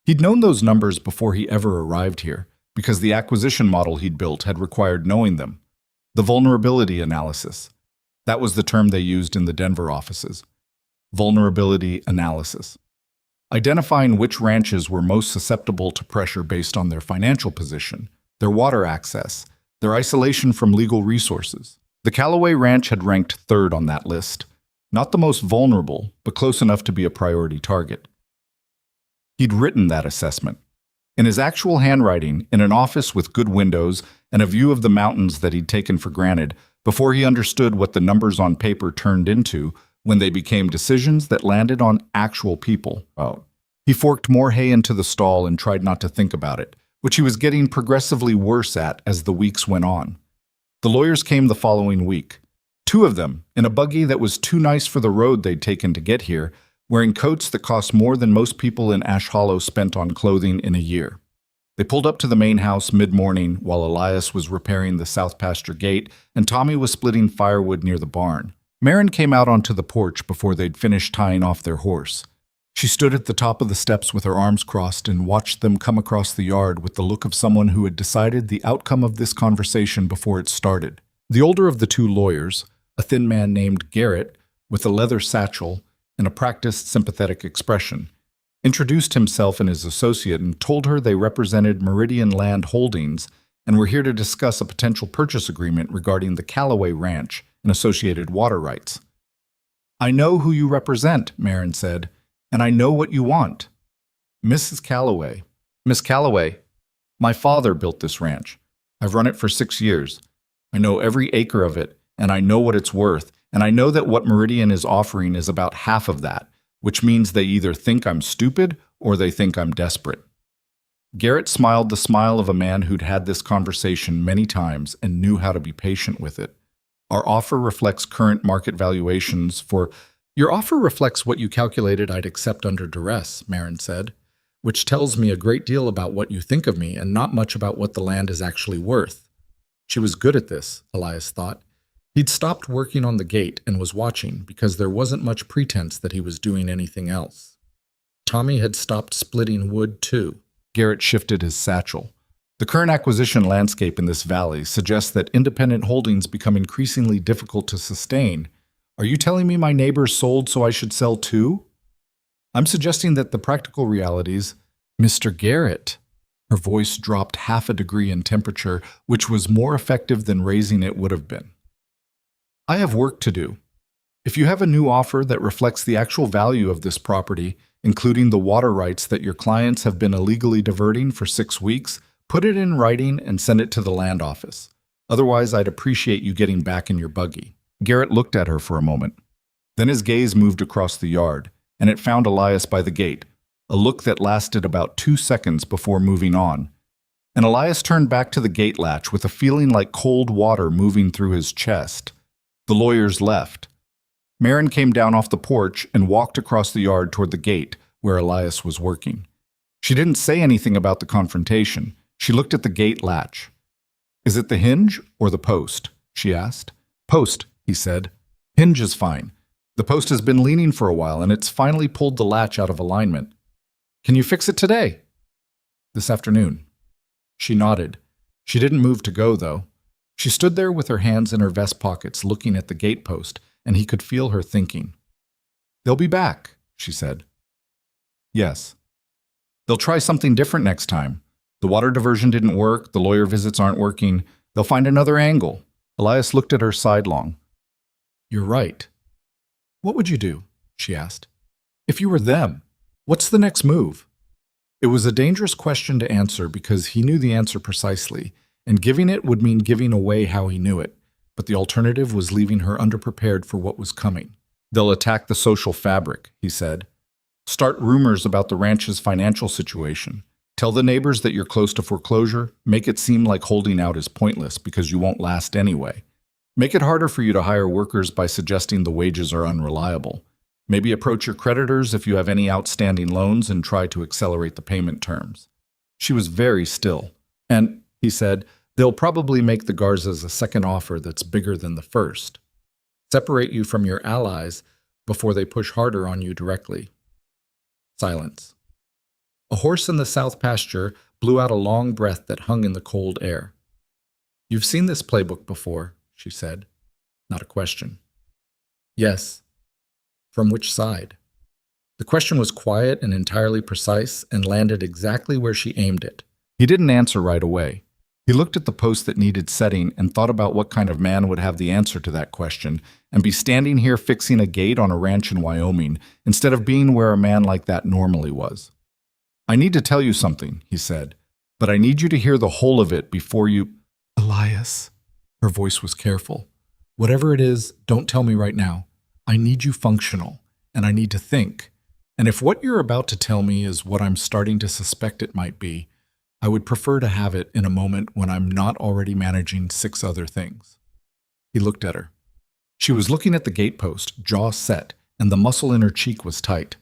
He'd known those numbers before he ever arrived here, because the acquisition model he'd built had required knowing them. The vulnerability analysis. That was the term they used in the Denver offices. Vulnerability analysis. Identifying which ranches were most susceptible to pressure based on their financial position, their water access, their isolation from legal resources. The Callaway Ranch had ranked 3rd on that list. Not the most vulnerable, but close enough to be a priority target. He'd written that assessment. In his actual handwriting, in an office with good windows and a view of the mountains that he'd taken for granted, before he understood what the numbers on paper turned into when they became decisions that landed on actual people. He forked more hay into the stall and tried not to think about it, which he was getting progressively worse at as the weeks went on. The lawyers came the following week. 2 of them, in a buggy that was too nice for the road they'd taken to get here, wearing coats that cost more than most people in Ash Hollow spent on clothing in a year. They pulled up to the main house mid-morning while Elias was repairing the south pasture gate and Tommy was splitting firewood near the barn. Marin came out onto the porch before they'd finished tying off their horse. She stood at the top of the steps with her arms crossed and watched them come across the yard with the look of someone who had decided the outcome of this conversation before it started. The older of the 2 lawyers, a thin man named Garrett, with a leather satchel and a practiced, sympathetic expression, introduced himself and his associate and told her they represented Meridian Land Holdings and were here to discuss a potential purchase agreement regarding the Callaway Ranch and associated water rights. "I know who you represent," Marin said, "and I know what you want." "Mrs. Callaway." "Miss Callaway, my father built this ranch. I've run it for 6 years. I know every acre of it, and I know what it's worth, and I know that what Meridian is offering is about half of that, which means they either think I'm stupid or they think I'm desperate." Garrett smiled the smile of a man who'd had this conversation many times and knew how to be patient with it. "Our offer reflects current market valuations for—" "Your offer reflects what you calculated I'd accept under duress," Marin said, "which tells me a great deal about what you think of me and not much about what the land is actually worth." She was good at this, Elias thought. He'd stopped working on the gate and was watching because there wasn't much pretense that he was doing anything else. Tommy had stopped splitting wood too. Garrett shifted his satchel. "The current acquisition landscape in this valley suggests that independent holdings become increasingly difficult to sustain. Are you telling me my neighbors sold so I should sell too?" "I'm suggesting that the practical realities—" "Mr. Garrett." Her voice dropped half a degree in temperature, which was more effective than raising it would have been. I have work to do. If you have a new offer that reflects the actual value of this property, including the water rights that your clients have been illegally diverting for 6 weeks, put it in writing and send it to the land office. Otherwise, I'd appreciate you getting back in your buggy. Garrett looked at her for a moment. Then his gaze moved across the yard, and it found Elias by the gate, a look that lasted about 2 seconds before moving on. And Elias turned back to the gate latch with a feeling like cold water moving through his chest. The lawyers left. Marin came down off the porch and walked across the yard toward the gate where Elias was working. She didn't say anything about the confrontation. She looked at the gate latch. "Is it the hinge or the post?" she asked. "Post," he said. "Hinge is fine. The post has been leaning for a while and it's finally pulled the latch out of alignment. Can you fix it today?" "This afternoon." She nodded. She didn't move to go, though. She stood there with her hands in her vest pockets looking at the gate post, and he could feel her thinking. "They'll be back," she said. "Yes. They'll try something different next time. The water diversion didn't work, the lawyer visits aren't working. They'll find another angle." Elias looked at her sidelong. "You're right." "What would you do?" she asked. "If you were them, what's the next move?" It was a dangerous question to answer because he knew the answer precisely, and giving it would mean giving away how he knew it. But the alternative was leaving her underprepared for what was coming. "They'll attack the social fabric," he said. "Start rumors about the ranch's financial situation. Tell the neighbors that you're close to foreclosure. Make it seem like holding out is pointless because you won't last anyway. Make it harder for you to hire workers by suggesting the wages are unreliable. Maybe approach your creditors if you have any outstanding loans and try to accelerate the payment terms." She was very still. "And," he said, "they'll probably make the Garzas a second offer that's bigger than the first. Separate you from your allies before they push harder on you directly." Silence. A horse in the south pasture blew out a long breath that hung in the cold air. "You've seen this playbook before," she said. Not a question. "Yes." "From which side?" The question was quiet and entirely precise and landed exactly where she aimed it. He didn't answer right away. He looked at the post that needed setting and thought about what kind of man would have the answer to that question and be standing here fixing a gate on a ranch in Wyoming instead of being where a man like that normally was. "I need to tell you something," he said, "but I need you to hear the whole of it before you—" "Elias," her voice was careful. "Whatever it is, don't tell me right now. I need you functional, and I need to think. And if what you're about to tell me is what I'm starting to suspect it might be, I would prefer to have it in a moment when I'm not already managing 6 other things." He looked at her. She was looking at the gatepost, jaw set, and the muscle in her cheek was tight.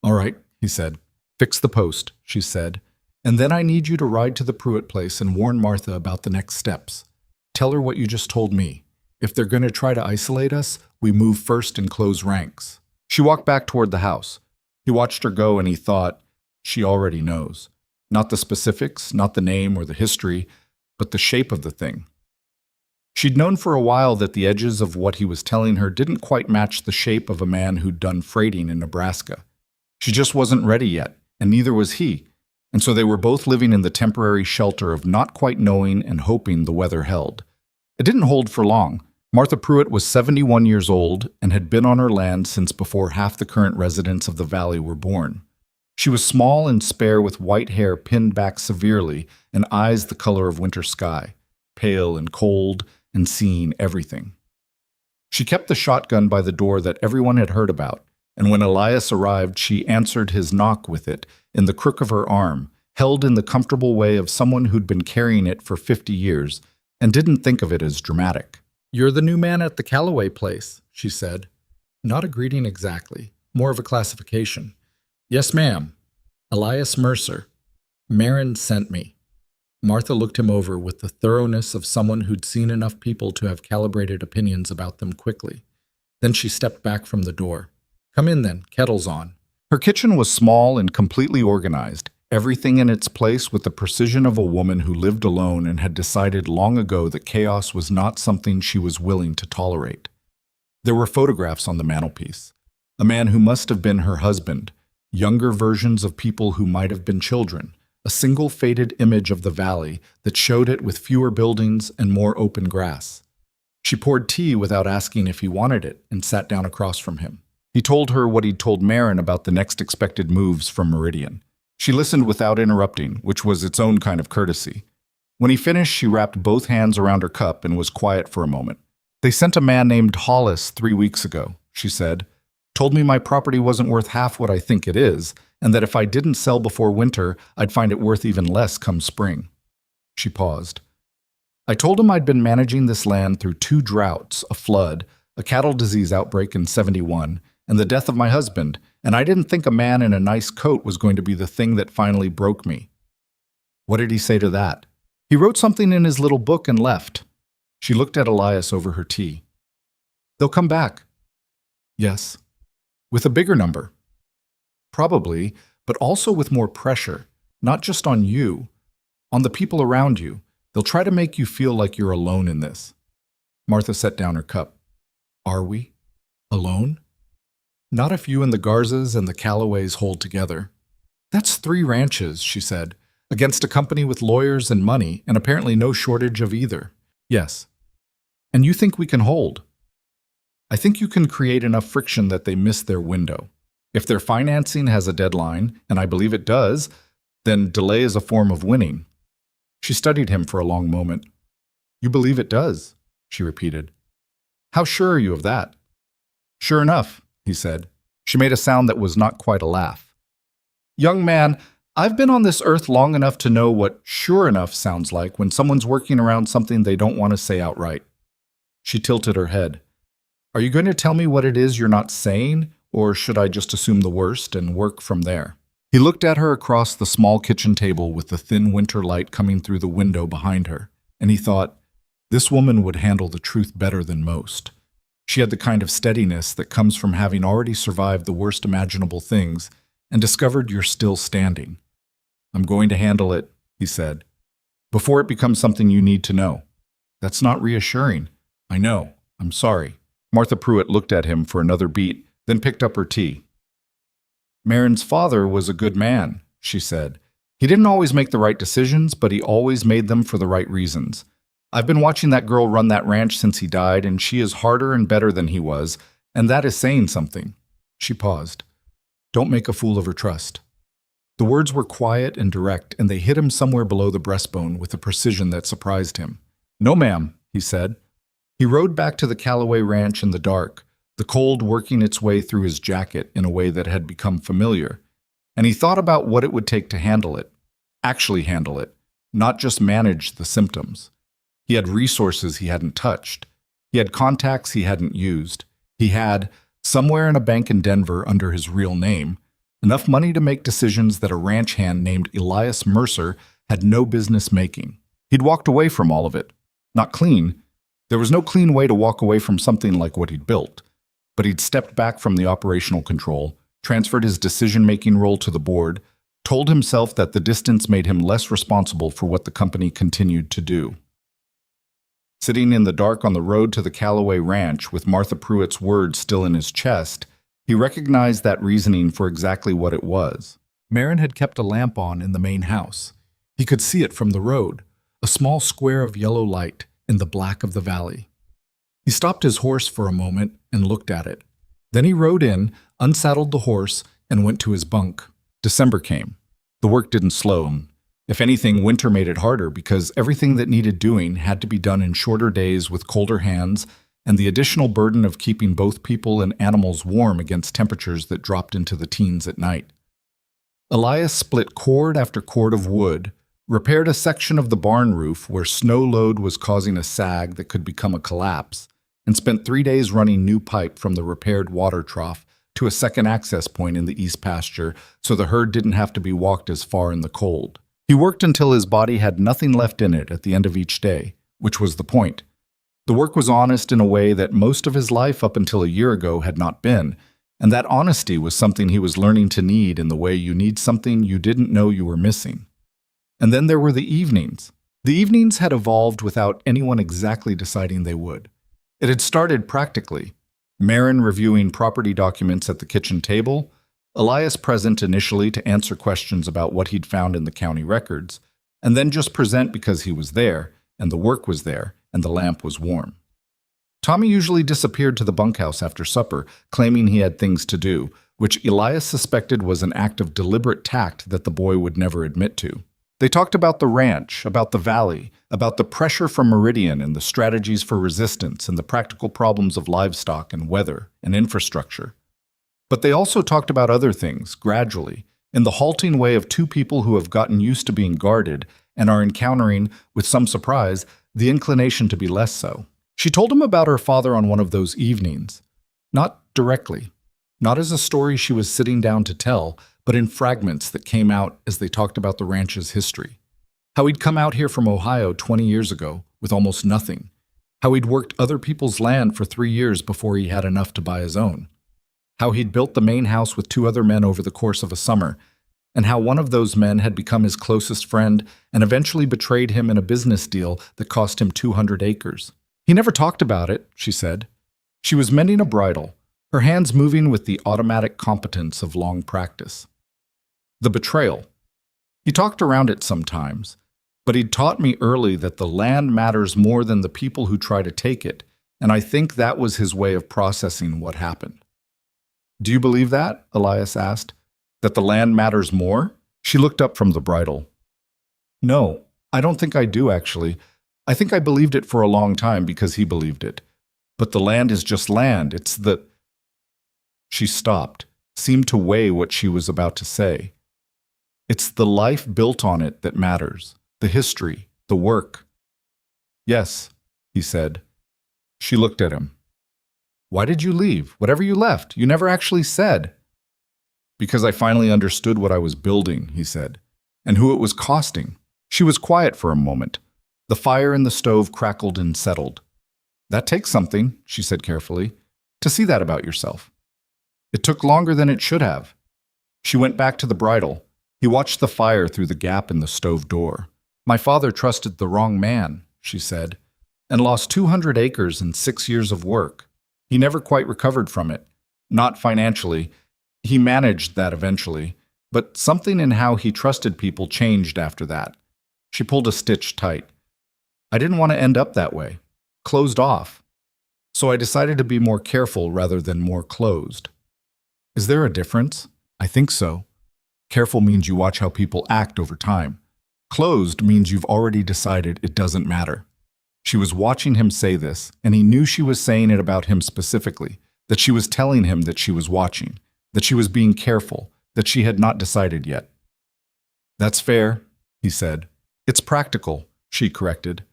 "All right," he said. "Fix the post," she said. "And then I need you to ride to the Pruitt place and warn Martha about the next steps. Tell her what you just told me. If they're going to try to isolate us, we move first and close ranks." She walked back toward the house. He watched her go and he thought, she already knows. Not the specifics, not the name or the history, but the shape of the thing. She'd known for a while that the edges of what he was telling her didn't quite match the shape of a man who'd done freighting in Nebraska. She just wasn't ready yet, and neither was he, and so they were both living in the temporary shelter of not quite knowing and hoping the weather held. It didn't hold for long. Martha Pruitt was 71 years old and had been on her land since before half the current residents of the valley were born. She was small and spare with white hair pinned back severely and eyes the color of winter sky, pale and cold and seeing everything. She kept the shotgun by the door that everyone had heard about, and when Elias arrived, she answered his knock with it in the crook of her arm, held in the comfortable way of someone who'd been carrying it for 50 years and didn't think of it as dramatic. "You're the new man at the Cowboy place," she said. Not a greeting exactly, more of a classification. "Yes, ma'am. Elias Mercer. Marin sent me." Martha looked him over with the thoroughness of someone who'd seen enough people to have calibrated opinions about them quickly. Then she stepped back from the door. "Come in then, kettle's on." Her kitchen was small and completely organized, everything in its place with the precision of a woman who lived alone and had decided long ago that chaos was not something she was willing to tolerate. There were photographs on the mantelpiece. A man who must have been her husband, younger versions of people who might have been children, a single faded image of the valley that showed it with fewer buildings and more open grass. She poured tea without asking if he wanted it and sat down across from him. He told her what he'd told Marin about the next expected moves from Meridian. She listened without interrupting, which was its own kind of courtesy. When he finished, she wrapped both hands around her cup and was quiet for a moment. "They sent a man named Hollis 3 weeks ago," she said. "Told me my property wasn't worth half what I think it is, and that if I didn't sell before winter, I'd find it worth even less come spring." She paused. "I told him I'd been managing this land through 2 droughts, a flood, a cattle disease outbreak in '71, and the death of my husband, and I didn't think a man in a nice coat was going to be the thing that finally broke me." "What did he say to that?" "He wrote something in his little book and left." She looked at Elias over her tea. "They'll come back." "Yes." "With a bigger number." "Probably, but also with more pressure, not just on you, on the people around you. They'll try to make you feel like you're alone in this." Martha set down her cup. "Are we? Alone?" "Not if you and the Garzas and the Callaways hold together." "That's 3 ranches," she said, "against a company with lawyers and money, and apparently no shortage of either." "Yes." "And you think we can hold?" "I think you can create enough friction that they miss their window. If their financing has a deadline, and I believe it does, then delay is a form of winning." She studied him for a long moment. "You believe it does?" she repeated. "How sure are you of that?" "Sure enough," he said. She made a sound that was not quite a laugh. "Young man, I've been on this earth long enough to know what sure enough sounds like when someone's working around something they don't want to say outright." She tilted her head. "Are you going to tell me what it is you're not saying, or should I just assume the worst and work from there?" He looked at her across the small kitchen table with the thin winter light coming through the window behind her, and he thought, this woman would handle the truth better than most. She had the kind of steadiness that comes from having already survived the worst imaginable things and discovered you're still standing. "I'm going to handle it," he said, "before it becomes something you need to know." "That's not reassuring." "I know. I'm sorry." Martha Pruitt looked at him for another beat, then picked up her tea. "Marin's father was a good man," she said. "He didn't always make the right decisions, but he always made them for the right reasons. I've been watching that girl run that ranch since he died, and she is harder and better than he was, and that is saying something." She paused. "Don't make a fool of her trust." The words were quiet and direct, and they hit him somewhere below the breastbone with a precision that surprised him. "No, ma'am," he said. He rode back to the Callaway Ranch in the dark, the cold working its way through his jacket in a way that had become familiar, and he thought about what it would take to handle it, actually handle it, not just manage the symptoms. He had resources he hadn't touched. He had contacts he hadn't used. He had, somewhere in a bank in Denver under his real name, enough money to make decisions that a ranch hand named Elias Mercer had no business making. He'd walked away from all of it. Not clean. There was no clean way to walk away from something like what he'd built. But he'd stepped back from the operational control, transferred his decision-making role to the board, told himself that the distance made him less responsible for what the company continued to do. Sitting in the dark on the road to the Callaway Ranch with Martha Pruitt's words still in his chest, he recognized that reasoning for exactly what it was. Marin had kept a lamp on in the main house. He could see it from the road, a small square of yellow light in the black of the valley. He stopped his horse for a moment and looked at it. Then he rode in, unsaddled the horse, and went to his bunk. December came. The work didn't slow. If anything, winter made it harder because everything that needed doing had to be done in shorter days with colder hands and the additional burden of keeping both people and animals warm against temperatures that dropped into the teens at night. Elias split cord after cord of wood, repaired a section of the barn roof where snow load was causing a sag that could become a collapse, and spent 3 days running new pipe from the repaired water trough to a second access point in the east pasture so the herd didn't have to be walked as far in the cold. He worked until his body had nothing left in it at the end of each day, which was the point. The work was honest in a way that most of his life up until a year ago had not been, and that honesty was something he was learning to need in the way you need something you didn't know you were missing. And then there were the evenings. The evenings had evolved without anyone exactly deciding they would. It had started practically. Marin reviewing property documents at the kitchen table, Elias present initially to answer questions about what he'd found in the county records, and then just present because he was there, and the work was there, and the lamp was warm. Tommy usually disappeared to the bunkhouse after supper, claiming he had things to do, which Elias suspected was an act of deliberate tact that the boy would never admit to. They talked about the ranch, about the valley, about the pressure from Meridian and the strategies for resistance and the practical problems of livestock and weather and infrastructure. But they also talked about other things, gradually, in the halting way of two people who have gotten used to being guarded and are encountering, with some surprise, the inclination to be less so. She told him about her father on one of those evenings. Not directly, not as a story she was sitting down to tell, but in fragments that came out as they talked about the ranch's history. How he'd come out here from Ohio 20 years ago with almost nothing. How he'd worked other people's land for 3 years before he had enough to buy his own. How he'd built the main house with 2 other men over the course of a summer, and how one of those men had become his closest friend and eventually betrayed him in a business deal that cost him 200 acres. He never talked about it, she said. She was mending a bridle, her hands moving with the automatic competence of long practice. The betrayal. He talked around it sometimes, but he'd taught me early that the land matters more than the people who try to take it, and I think that was his way of processing what happened. Do you believe that? Elias asked. That the land matters more? She looked up from the bridle. No, I don't think I do, actually. I think I believed it for a long time because he believed it. But the land is just land. It's the... She stopped, seemed to weigh what she was about to say. It's the life built on it that matters. The history, the work. Yes, he said. She looked at him. Why did you leave? Whatever you left, you never actually said. Because I finally understood what I was building, he said, and who it was costing. She was quiet for a moment. The fire in the stove crackled and settled. That takes something, she said carefully, to see that about yourself. It took longer than it should have. She went back to the bridle. He watched the fire through the gap in the stove door. My father trusted the wrong man, she said, and lost 200 acres and 6 years of work. He never quite recovered from it. Not financially. He managed that eventually, but something in how he trusted people changed after that. She pulled a stitch tight. I didn't want to end up that way, closed off. So I decided to be more careful rather than more closed. Is there a difference? I think so. Careful means you watch how people act over time. Closed means you've already decided it doesn't matter. She was watching him say this, and he knew she was saying it about him specifically, that she was telling him that she was watching, that she was being careful, that she had not decided yet. That's fair, he said. It's practical, she corrected.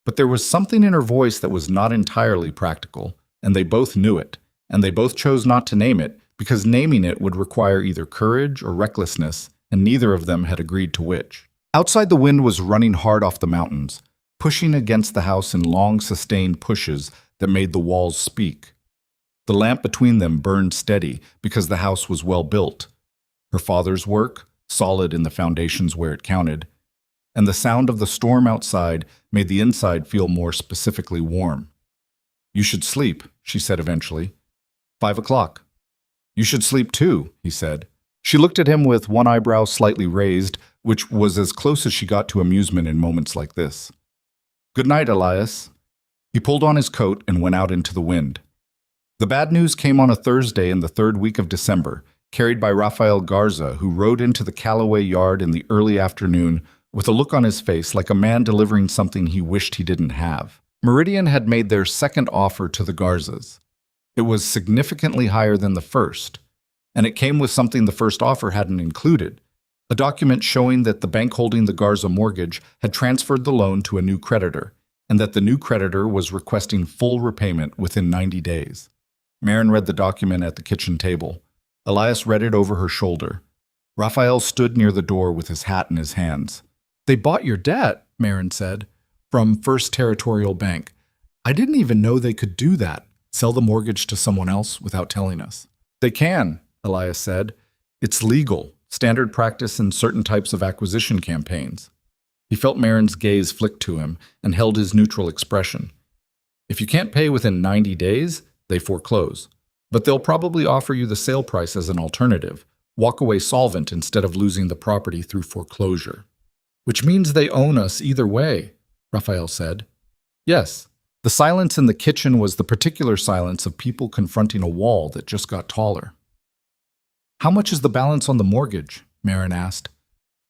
But there was something in her voice that was not entirely practical, and they both knew it, and they both chose not to name it because naming it would require either courage or recklessness, and neither of them had agreed to which. Outside, the wind was running hard off the mountains, pushing against the house in long, sustained pushes that made the walls speak. The lamp between them burned steady because the house was well built. Her father's work, solid in the foundations where it counted, and the sound of the storm outside made the inside feel more specifically warm. You should sleep, she said eventually. 5 o'clock. You should sleep too, he said. She looked at him with one eyebrow slightly raised, which was as close as she got to amusement in moments like this. Good night, Elias. He pulled on his coat and went out into the wind. The bad news came on a Thursday in the 3rd week of December, carried by Rafael Garza, who rode into the Callaway yard in the early afternoon with a look on his face like a man delivering something he wished he didn't have. Meridian had made their second offer to the Garzas. It was significantly higher than the first, and it came with something the first offer hadn't included, a document showing that the bank holding the Garza mortgage had transferred the loan to a new creditor, and that the new creditor was requesting full repayment within 90 days. Marin read the document at the kitchen table. Elias read it over her shoulder. Raphael stood near the door with his hat in his hands. They bought your debt, Marin said, from First Territorial Bank. I didn't even know they could do that, sell the mortgage to someone else without telling us. They can, Elias said. It's legal, standard practice in certain types of acquisition campaigns. He felt Marin's gaze flick to him and held his neutral expression. If you can't pay within 90 days, they foreclose. But they'll probably offer you the sale price as an alternative, walk away solvent instead of losing the property through foreclosure. Which means they own us either way, Raphael said. Yes. The silence in the kitchen was the particular silence of people confronting a wall that just got taller. How much is the balance on the mortgage? Marin asked.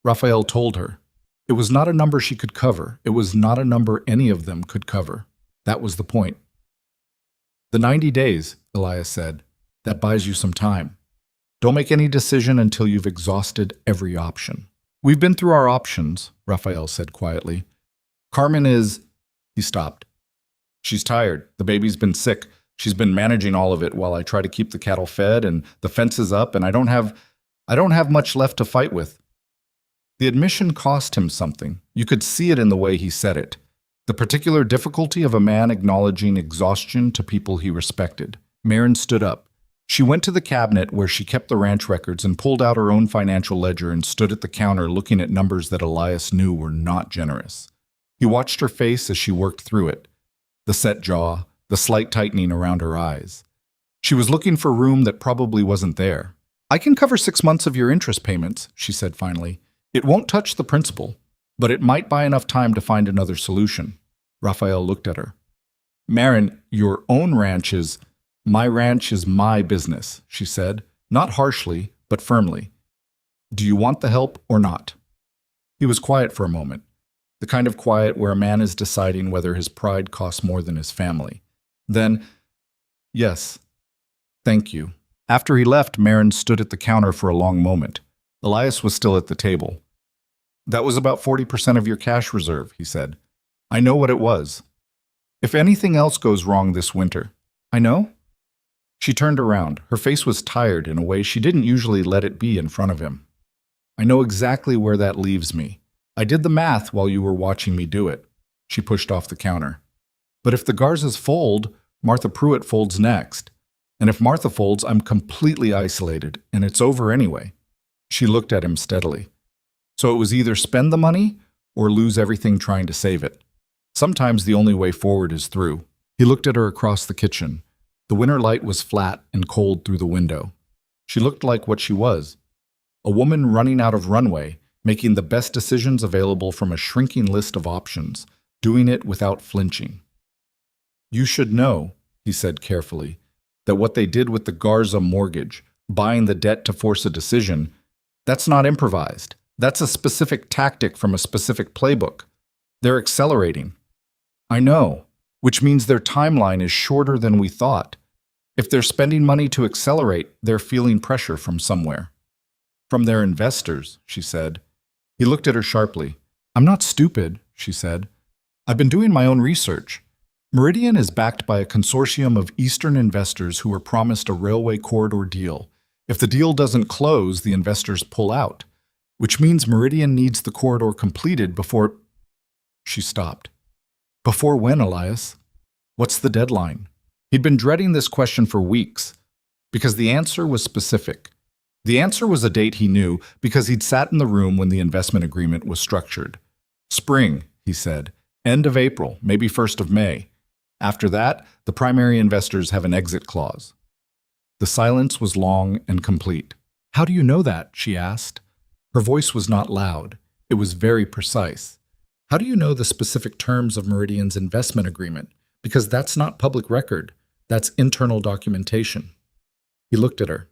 Raphael told her. It was not a number she could cover. It was not a number any of them could cover. That was the point. The 90 days, Elias said. That buys you some time. Don't make any decision until you've exhausted every option. We've been through our options, Raphael said quietly. Carmen is... He stopped. She's tired. The baby's been sick. She's been managing all of it while I try to keep the cattle fed and the fence is up, and I don't have much left to fight with. The admission cost him something. You could see it in the way he said it. The particular difficulty of a man acknowledging exhaustion to people he respected. Marin stood up. She went to the cabinet where she kept the ranch records and pulled out her own financial ledger and stood at the counter looking at numbers that Elias knew were not generous. He watched her face as she worked through it. The set jaw, the slight tightening around her eyes. She was looking for room that probably wasn't there. I can cover 6 months of your interest payments, she said finally. It won't touch the principal, but it might buy enough time to find another solution. Raphael looked at her. Marin, your own ranch is... My ranch is my business, she said, not harshly, but firmly. Do you want the help or not? He was quiet for a moment. The kind of quiet where a man is deciding whether his pride costs more than his family. Then, yes, thank you. After he left, Marin stood at the counter for a long moment. Elias was still at the table. That was about 40% of your cash reserve, he said. I know what it was. If anything else goes wrong this winter. I know? She turned around. Her face was tired in a way she didn't usually let it be in front of him. I know exactly where that leaves me. I did the math while you were watching me do it. She pushed off the counter. But if the Garzas fold, Martha Pruitt folds next. And if Martha folds, I'm completely isolated, and it's over anyway. She looked at him steadily. So it was either spend the money or lose everything trying to save it. Sometimes the only way forward is through. He looked at her across the kitchen. The winter light was flat and cold through the window. She looked like what she was. A woman running out of runway, making the best decisions available from a shrinking list of options, doing it without flinching. You should know, he said carefully, that what they did with the Garza mortgage, buying the debt to force a decision, that's not improvised. That's a specific tactic from a specific playbook. They're accelerating. I know, which means their timeline is shorter than we thought. If they're spending money to accelerate, they're feeling pressure from somewhere. From their investors, she said. He looked at her sharply. I'm not stupid, she said. I've been doing my own research. Meridian is backed by a consortium of Eastern investors who were promised a railway corridor deal. If the deal doesn't close, the investors pull out, which means Meridian needs the corridor completed before... She stopped. Before when, Elias? What's the deadline? He'd been dreading this question for weeks, because the answer was specific. The answer was a date he knew because he'd sat in the room when the investment agreement was structured. Spring, he said. End of April, maybe 1st of May. After that, the primary investors have an exit clause. The silence was long and complete. How do you know that? She asked. Her voice was not loud. It was very precise. How do you know the specific terms of Meridian's investment agreement? Because that's not public record. That's internal documentation. He looked at her.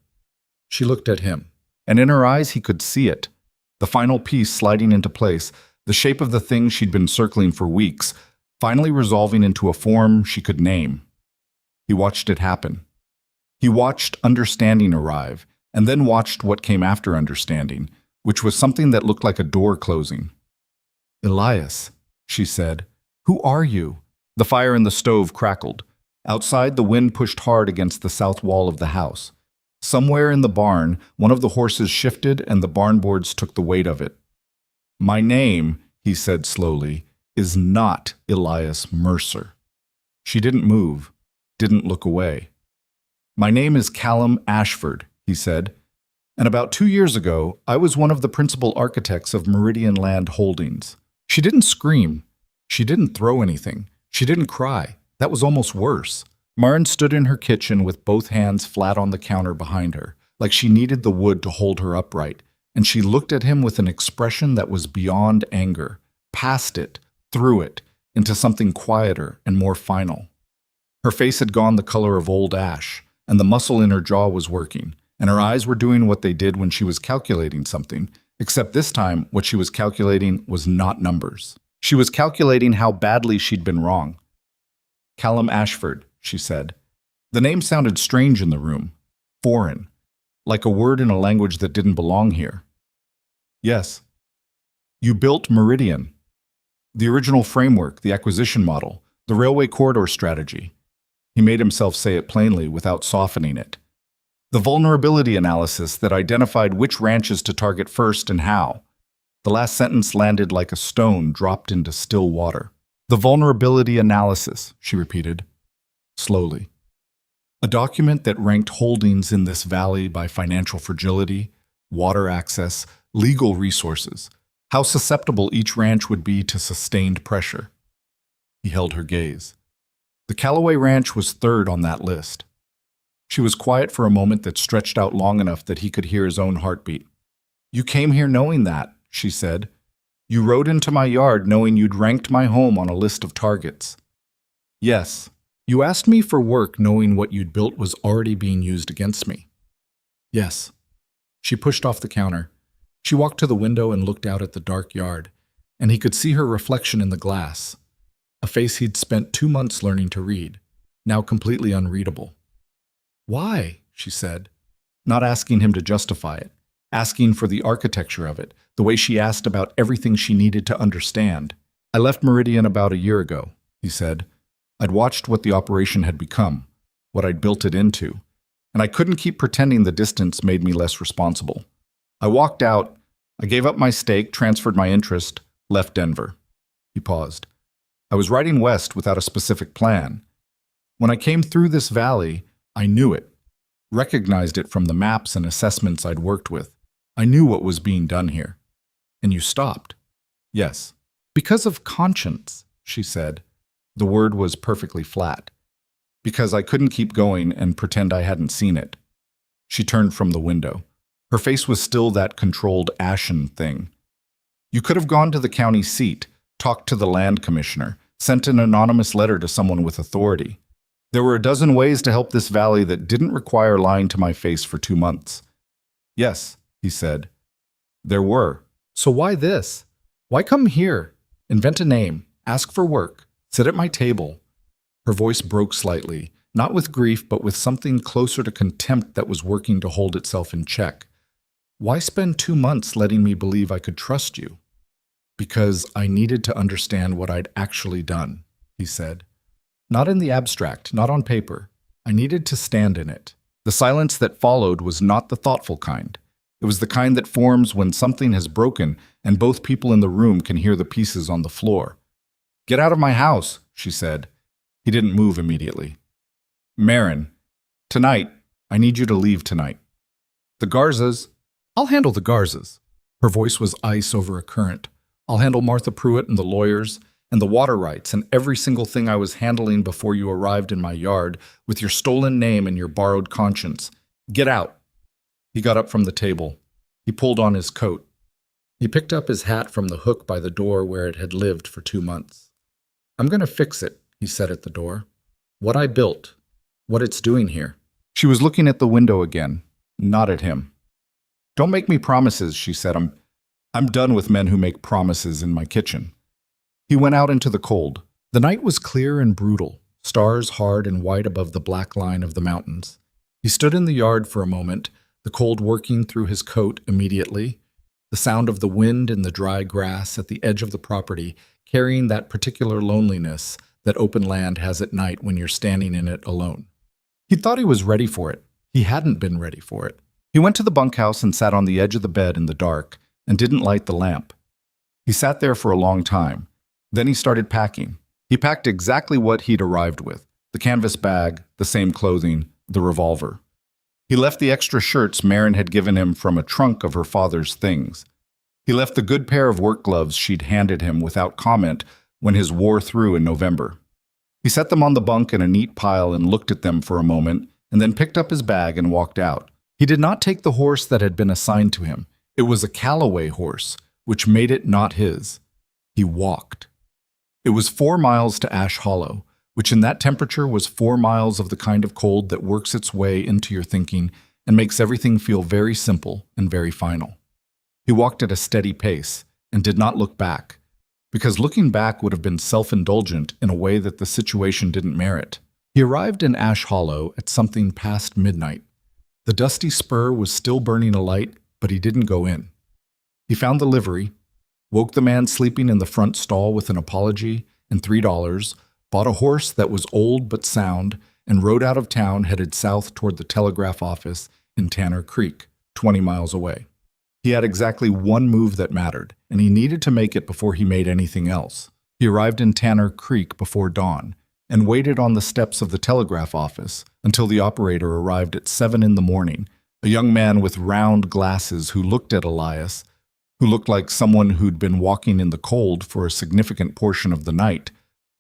She looked at him. And in her eyes, he could see it. The final piece sliding into place, the shape of the thing she'd been circling for weeks, finally resolving into a form she could name. He watched it happen. He watched understanding arrive, and then watched what came after understanding, which was something that looked like a door closing. Elias, she said, who are you? The fire in the stove crackled. Outside, the wind pushed hard against the south wall of the house. Somewhere in the barn, one of the horses shifted and the barn boards took the weight of it. My name, he said slowly, is not Elias Mercer. She didn't move, didn't look away. My name is Callum Ashford, he said, and about 2 years ago, I was one of the principal architects of Meridian Land Holdings. She didn't scream. She didn't throw anything. She didn't cry. That was almost worse. Marin stood in her kitchen with both hands flat on the counter behind her, like she needed the wood to hold her upright, and she looked at him with an expression that was beyond anger, past it, through it, into something quieter and more final. Her face had gone the color of old ash, and the muscle in her jaw was working, and her eyes were doing what they did when she was calculating something, except this time what she was calculating was not numbers. She was calculating how badly she'd been wrong. "Callum Ashford," she said. The name sounded strange in the room, foreign, like a word in a language that didn't belong here. "Yes." "You built Meridian. The original framework, the acquisition model, the railway corridor strategy." He made himself say it plainly without softening it. "The vulnerability analysis that identified which ranches to target first and how." The last sentence landed like a stone dropped into still water. "The vulnerability analysis," she repeated, slowly. "A document that ranked holdings in this valley by financial fragility, water access, legal resources, how susceptible each ranch would be to sustained pressure." He held her gaze. The Calloway Ranch was third on that list. She was quiet for a moment that stretched out long enough that he could hear his own heartbeat. "You came here knowing that," she said. "You rode into my yard knowing you'd ranked my home on a list of targets." "Yes. You asked me for work knowing what you'd built was already being used against me." "Yes." She pushed off the counter. She walked to the window and looked out at the dark yard, and he could see her reflection in the glass. A face he'd spent 2 months learning to read, now completely unreadable. "Why?" she said, not asking him to justify it, asking for the architecture of it, the way she asked about everything she needed to understand. "I left Meridian about a year ago," he said. "I'd watched what the operation had become, what I'd built it into, and I couldn't keep pretending the distance made me less responsible. I walked out, I gave up my stake, transferred my interest, left Denver." He paused. "I was riding west without a specific plan. When I came through this valley, I knew it, recognized it from the maps and assessments I'd worked with. I knew what was being done here." "And you stopped?" "Yes." "Because of conscience," she said. The word was perfectly flat. "Because I couldn't keep going and pretend I hadn't seen it." She turned from the window. Her face was still that controlled ashen thing. "You could have gone to the county seat, talked to the land commissioner, sent an anonymous letter to someone with authority. There were a dozen ways to help this valley that didn't require lying to my face for 2 months." "Yes," he said. "There were. So why this? Why come here? Invent a name, ask for work, sit at my table." Her voice broke slightly, not with grief, but with something closer to contempt that was working to hold itself in check. "Why spend 2 months letting me believe I could trust you?" "Because I needed to understand what I'd actually done," he said. "Not in the abstract, not on paper. I needed to stand in it." The silence that followed was not the thoughtful kind. It was the kind that forms when something has broken and both people in the room can hear the pieces on the floor. "Get out of my house," she said. He didn't move immediately. "Marin, tonight, I need you to leave tonight." "The Garzas?" "I'll handle the Garzas." Her voice was ice over a current. "I'll handle Martha Pruitt and the lawyers, and the water rights, and every single thing I was handling before you arrived in my yard, with your stolen name and your borrowed conscience. Get out." He got up from the table. He pulled on his coat. He picked up his hat from the hook by the door where it had lived for 2 months. "I'm going to fix it," he said at the door. "What I built. What it's doing here." She was looking at the window again, not at him. "Don't make me promises," she said. I'm done with men who make promises in my kitchen." He went out into the cold. The night was clear and brutal, stars hard and white above the black line of the mountains. He stood in the yard for a moment, the cold working through his coat immediately, the sound of the wind in the dry grass at the edge of the property, carrying that particular loneliness that open land has at night when you're standing in it alone. He thought he was ready for it. He hadn't been ready for it. He went to the bunkhouse and sat on the edge of the bed in the dark, and didn't light the lamp. He sat there for a long time. Then he started packing. He packed exactly what he'd arrived with: the canvas bag, the same clothing, the revolver. He left the extra shirts Marin had given him from a trunk of her father's things. He left the good pair of work gloves she'd handed him without comment when his wore through in November. He set them on the bunk in a neat pile and looked at them for a moment, and then picked up his bag and walked out. He did not take the horse that had been assigned to him. It was a Callaway horse, which made it not his. He walked. It was 4 miles to Ash Hollow, which in that temperature was 4 miles of the kind of cold that works its way into your thinking and makes everything feel very simple and very final. He walked at a steady pace and did not look back, because looking back would have been self-indulgent in a way that the situation didn't merit. He arrived in Ash Hollow at something past midnight. The dusty spur was still burning a light, but he didn't go in. He found the livery, woke the man sleeping in the front stall with an apology and $3, bought a horse that was old but sound, and rode out of town headed south toward the telegraph office in Tanner Creek, 20 miles away. He had exactly one move that mattered, and he needed to make it before he made anything else. He arrived in Tanner Creek before dawn and waited on the steps of the telegraph office until the operator arrived at 7 in the morning, a young man with round glasses who looked at Elias, who looked like someone who'd been walking in the cold for a significant portion of the night,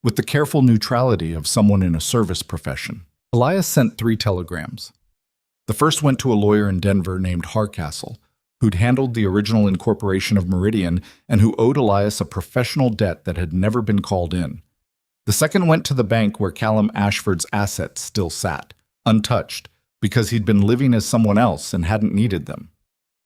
with the careful neutrality of someone in a service profession. Elias sent 3 telegrams. The first went to a lawyer in Denver named Hardcastle, who'd handled the original incorporation of Meridian and who owed Elias a professional debt that had never been called in. The second went to the bank where Callum Ashford's assets still sat, untouched, because he'd been living as someone else and hadn't needed them.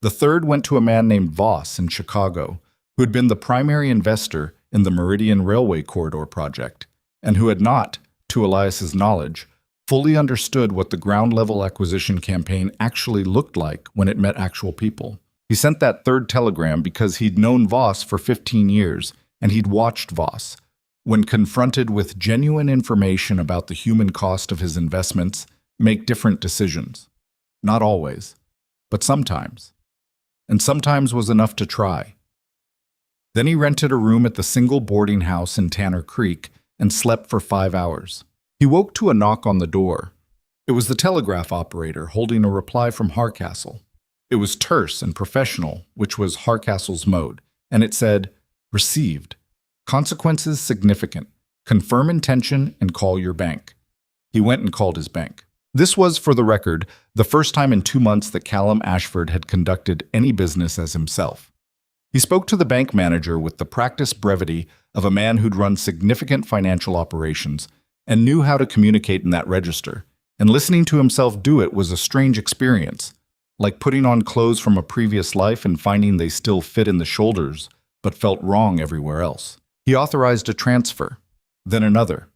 The third went to a man named Voss in Chicago, who had been the primary investor in the Meridian Railway Corridor project, and who had not, to Elias's knowledge, fully understood what the ground-level acquisition campaign actually looked like when it met actual people. He sent that third telegram because he'd known Voss for 15 years, and he'd watched Voss, when confronted with genuine information about the human cost of his investments, make different decisions. Not always, but sometimes. And sometimes was enough to try. Then he rented a room at the single boarding house in Tanner Creek and slept for 5 hours. He woke to a knock on the door. It was the telegraph operator holding a reply from Hardcastle. It was terse and professional, which was Hardcastle's mode, and it said, "Received. Consequences significant. Confirm intention and call your bank." He went and called his bank. This was, for the record, the first time in 2 months that Callum Ashford had conducted any business as himself. He spoke to the bank manager with the practiced brevity of a man who'd run significant financial operations and knew how to communicate in that register, and listening to himself do it was a strange experience, like putting on clothes from a previous life and finding they still fit in the shoulders, but felt wrong everywhere else. He authorized a transfer, then another.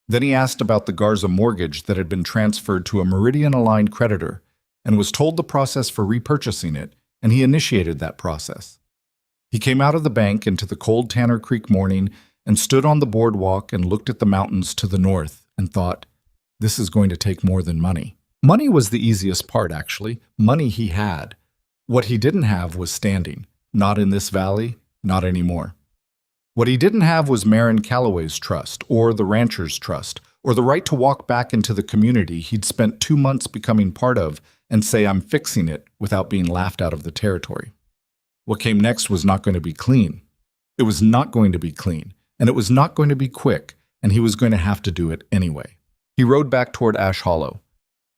Then he asked about the Garza mortgage that had been transferred to a Meridian-aligned creditor and was told the process for repurchasing it, and he initiated that process. He came out of the bank into the cold Tanner Creek morning and stood on the boardwalk and looked at the mountains to the north and thought, this is going to take more than money. Money was the easiest part, actually. Money he had. What he didn't have was standing. Not in this valley, not anymore. What he didn't have was Marin Calloway's trust, or the rancher's trust, or the right to walk back into the community he'd spent 2 months becoming part of and say, "I'm fixing it," without being laughed out of the territory. What came next was not going to be clean. It was not going to be clean, and it was not going to be quick, and he was going to have to do it anyway. He rode back toward Ash Hollow.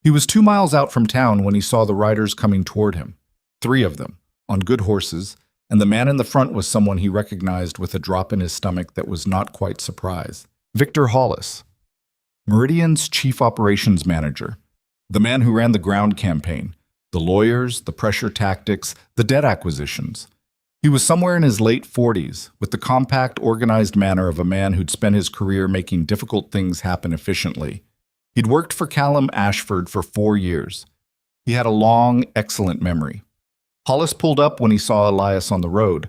He was 2 miles out from town when he saw the riders coming toward him, 3 of them, on good horses, and the man in the front was someone he recognized with a drop in his stomach that was not quite surprise. Victor Hollis, Meridian's chief operations manager, the man who ran the ground campaign, the lawyers, the pressure tactics, the debt acquisitions. He was somewhere in his late 40s, with the compact, organized manner of a man who'd spent his career making difficult things happen efficiently. He'd worked for Callum Ashford for 4 years. He had a long, excellent memory. Hollis pulled up when he saw Elias on the road.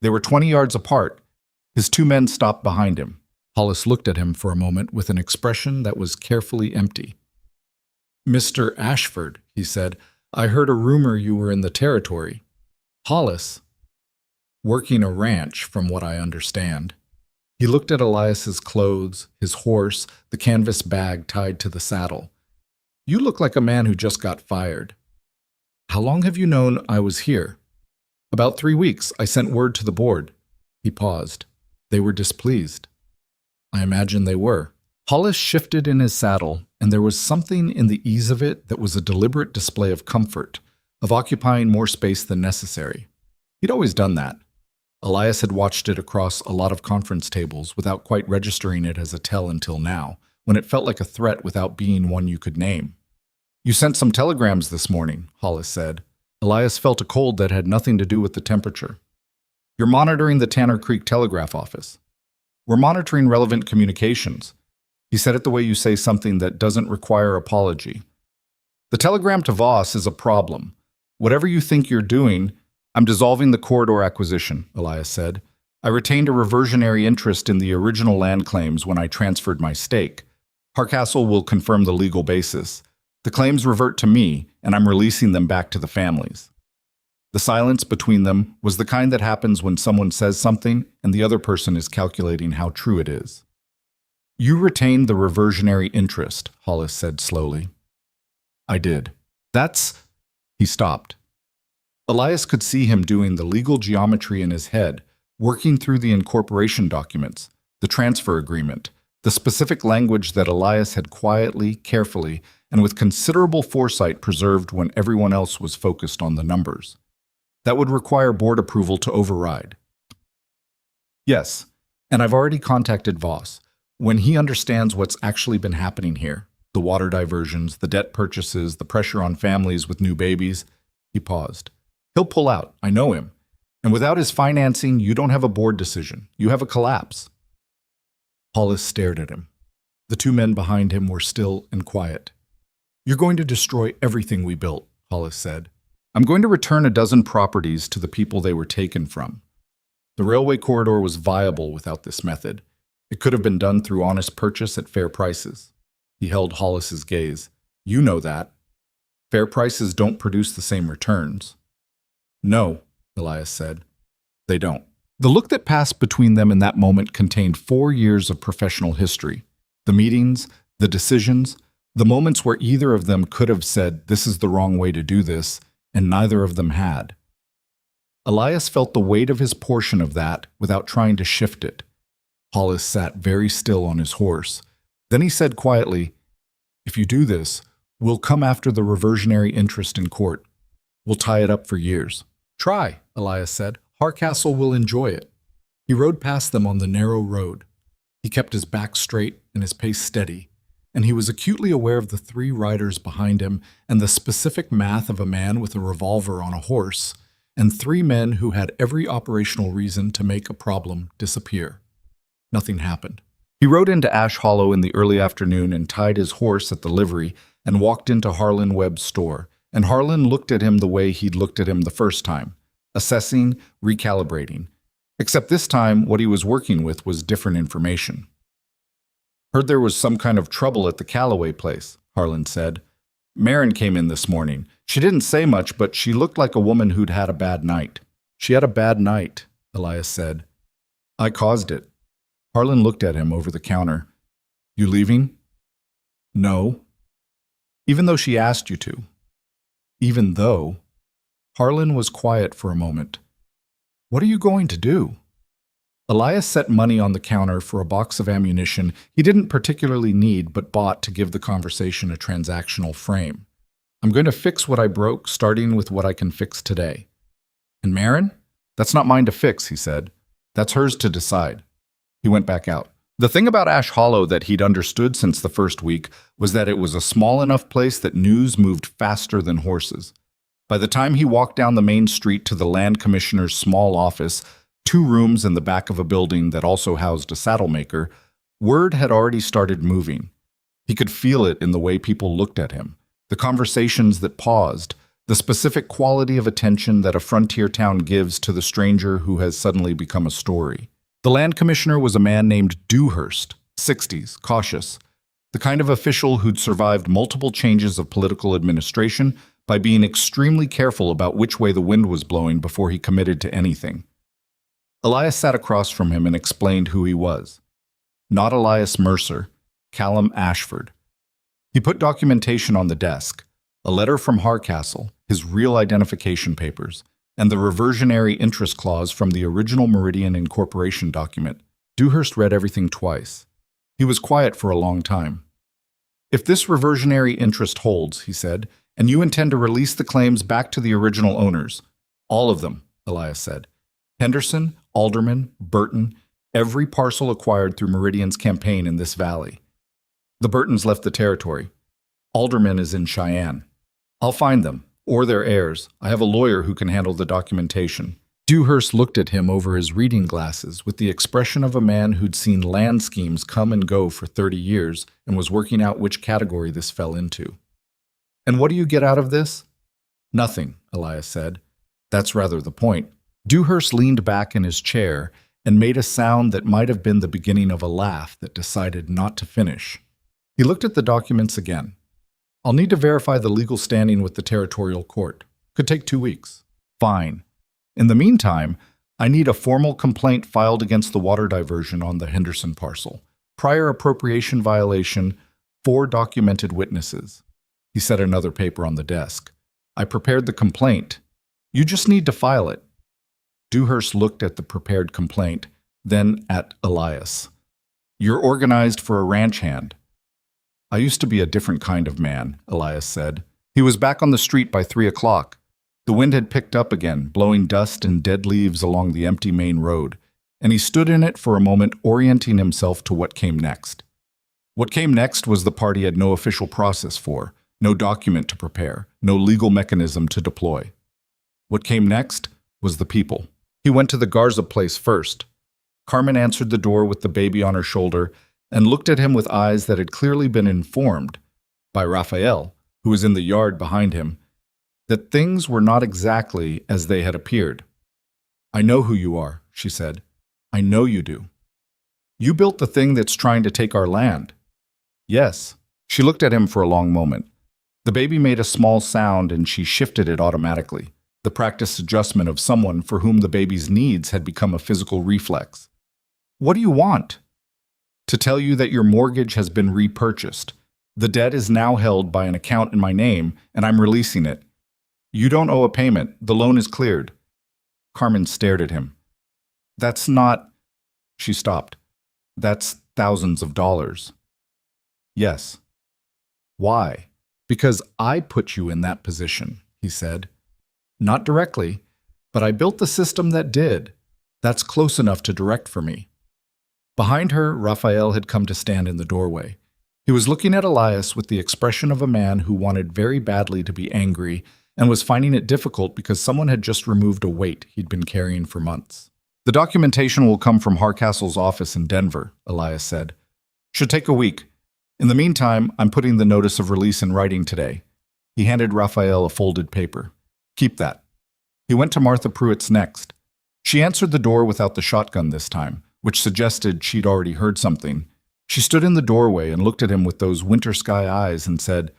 They were 20 yards apart. His 2 men stopped behind him. Hollis looked at him for a moment with an expression that was carefully empty. "Mr. Ashford," he said, "I heard a rumor you were in the territory." Hollis, working a ranch, from what I understand. He looked at Elias's clothes, his horse, the canvas bag tied to the saddle. "You look like a man who just got fired. How long have you known I was here?" "About 3 weeks. I sent word to the board." He paused. "They were displeased." "I imagine they were." Hollis shifted in his saddle, and there was something in the ease of it that was a deliberate display of comfort, of occupying more space than necessary. He'd always done that. Elias had watched it across a lot of conference tables without quite registering it as a tell until now, when it felt like a threat without being one you could name. "You sent some telegrams this morning," Hollis said. Elias felt a cold that had nothing to do with the temperature. "You're monitoring the Tanner Creek Telegraph Office." "We're monitoring relevant communications." He said it the way you say something that doesn't require apology. "The telegram to Voss is a problem. Whatever you think you're doing, I'm dissolving the corridor acquisition," Elias said. "I retained a reversionary interest in the original land claims when I transferred my stake. Hardcastle will confirm the legal basis. The claims revert to me, and I'm releasing them back to the families." The silence between them was the kind that happens when someone says something and the other person is calculating how true it is. "You retained the reversionary interest," Hollis said slowly. "I did. That's—" He stopped. Elias could see him doing the legal geometry in his head, working through the incorporation documents, the transfer agreement, the specific language that Elias had quietly, carefully, and with considerable foresight preserved when everyone else was focused on the numbers. That would require board approval to override. "Yes, and I've already contacted Voss. When he understands what's actually been happening here, the water diversions, the debt purchases, the pressure on families with new babies," he paused. "He'll pull out, I know him. And without his financing, you don't have a board decision. You have a collapse." Hollis stared at him. The two men behind him were still and quiet. "You're going to destroy everything we built," Hollis said. "I'm going to return a dozen properties to the people they were taken from. The railway corridor was viable without this method. It could have been done through honest purchase at fair prices." He held Hollis's gaze. "You know that. Fair prices don't produce the same returns." "No," Elias said. "They don't." The look that passed between them in that moment contained 4 years of professional history. The meetings, the decisions, the moments where either of them could have said, "This is the wrong way to do this," and neither of them had. Elias felt the weight of his portion of that without trying to shift it. Hollis sat very still on his horse. Then he said quietly, "If you do this, we'll come after the reversionary interest in court. We'll tie it up for years." "Try," Elias said. "Hardcastle will enjoy it." He rode past them on the narrow road. He kept his back straight and his pace steady, and he was acutely aware of the 3 riders behind him and the specific math of a man with a revolver on a horse, and 3 men who had every operational reason to make a problem disappear. Nothing happened. He rode into Ash Hollow in the early afternoon and tied his horse at the livery and walked into Harlan Webb's store, and Harlan looked at him the way he'd looked at him the first time, assessing, recalibrating. Except this time, what he was working with was different information. "Heard there was some kind of trouble at the Calloway place," Harlan said. "Marin came in this morning. She didn't say much, but she looked like a woman who'd had a bad night." "She had a bad night," Elias said. "I caused it." Harlan looked at him over the counter. "You leaving?" "No." "Even though she asked you to?" "Even though?" Harlan was quiet for a moment. "What are you going to do?" Elias set money on the counter for a box of ammunition he didn't particularly need but bought to give the conversation a transactional frame. "I'm going to fix what I broke, starting with what I can fix today." "And Marin? That's not mine to fix," he said. "That's hers to decide." He went back out. The thing about Ash Hollow that he'd understood since the first week was that it was a small enough place that news moved faster than horses. By the time he walked down the main street to the land commissioner's small office, 2 rooms in the back of a building that also housed a saddle maker, word had already started moving. He could feel it in the way people looked at him, the conversations that paused, the specific quality of attention that a frontier town gives to the stranger who has suddenly become a story. The land commissioner was a man named Dewhurst, 60s, cautious, the kind of official who'd survived multiple changes of political administration by being extremely careful about which way the wind was blowing before he committed to anything. Elias sat across from him and explained who he was. Not Elias Mercer, Callum Ashford. He put documentation on the desk, a letter from Hardcastle, his real identification papers, and the reversionary interest clause from the original Meridian Incorporation document. Dewhurst read everything twice. He was quiet for a long time. "If this reversionary interest holds," he said, "and you intend to release the claims back to the original owners." "All of them," Elias said. "Henderson, Alderman, Burton, every parcel acquired through Meridian's campaign in this valley." "The Burtons left the territory. Alderman is in Cheyenne. I'll find them, or their heirs. I have a lawyer who can handle the documentation." Dewhurst looked at him over his reading glasses with the expression of a man who'd seen land schemes come and go for 30 years and was working out which category this fell into. "And what do you get out of this?" "Nothing," Elias said. "That's rather the point." Dewhurst leaned back in his chair and made a sound that might have been the beginning of a laugh that decided not to finish. He looked at the documents again. "I'll need to verify the legal standing with the territorial court. Could take 2 weeks." "Fine. In the meantime, I need a formal complaint filed against the water diversion on the Henderson parcel. Prior appropriation violation, 4 documented witnesses." He set another paper on the desk. "I prepared the complaint. You just need to file it." Dewhurst looked at the prepared complaint, then at Elias. "You're organized for a ranch hand." "I used to be a different kind of man," Elias said. He was back on the street by 3 o'clock. The wind had picked up again, blowing dust and dead leaves along the empty main road, and he stood in it for a moment, orienting himself to what came next. What came next was the part he had no official process for, no document to prepare, no legal mechanism to deploy. What came next was the people. He went to the Garza place first. Carmen answered the door with the baby on her shoulder and looked at him with eyes that had clearly been informed by Raphael, who was in the yard behind him, that things were not exactly as they had appeared. "I know who you are," she said. "I know you do. You built the thing that's trying to take our land." "Yes." She looked at him for a long moment. The baby made a small sound and she shifted it automatically, the practiced adjustment of someone for whom the baby's needs had become a physical reflex. "What do you want?" "To tell you that your mortgage has been repurchased. The debt is now held by an account in my name, and I'm releasing it. You don't owe a payment. The loan is cleared." Carmen stared at him. "That's not—" She stopped. "That's thousands of dollars." "Yes." "Why?" "Because I put you in that position," he said. "Not directly, but I built the system that did. That's close enough to direct for me." Behind her, Raphael had come to stand in the doorway. He was looking at Elias with the expression of a man who wanted very badly to be angry and was finding it difficult because someone had just removed a weight he'd been carrying for months. "The documentation will come from Hardcastle's office in Denver," Elias said. "Should take a week. In the meantime, I'm putting the notice of release in writing today." He handed Raphael a folded paper. "Keep that." He went to Martha Pruitt's next. She answered the door without the shotgun this time, which suggested she'd already heard something. She stood in the doorway and looked at him with those winter sky eyes and said,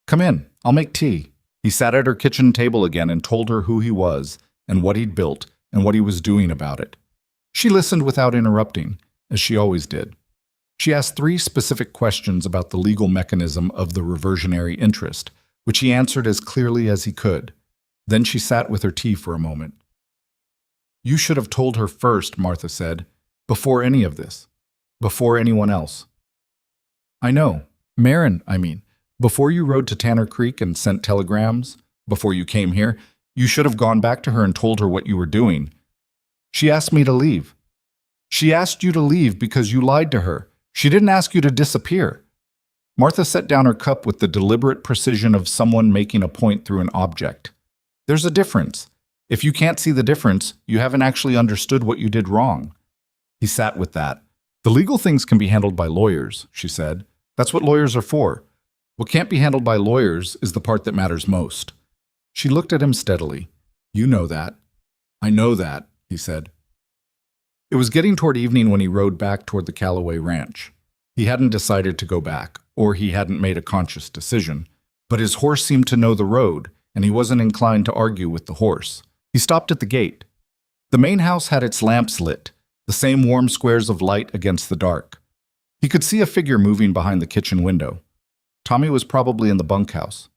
"Come in, I'll make tea." He sat at her kitchen table again and told her who he was and what he'd built and what he was doing about it. She listened without interrupting, as she always did. She asked 3 specific questions about the legal mechanism of the reversionary interest, which he answered as clearly as he could. Then she sat with her tea for a moment. "You should have told her first," Martha said, "before any of this, before anyone else." "I know. Marin, I mean. Before you rode to Tanner Creek and sent telegrams, before you came here, you should have gone back to her and told her what you were doing." "She asked me to leave." "She asked you to leave because you lied to her. She didn't ask you to disappear." Martha set down her cup with the deliberate precision of someone making a point through an object. "There's a difference. If you can't see the difference, you haven't actually understood what you did wrong." He sat with that. "The legal things can be handled by lawyers," she said. "That's what lawyers are for. What can't be handled by lawyers is the part that matters most." She looked at him steadily. "You know that." "I know that," he said. It was getting toward evening when he rode back toward the Callaway Ranch. He hadn't decided to go back, or he hadn't made a conscious decision, but his horse seemed to know the road, and he wasn't inclined to argue with the horse. He stopped at the gate. The main house had its lamps lit, the same warm squares of light against the dark. He could see a figure moving behind the kitchen window. Tommy was probably in the bunkhouse.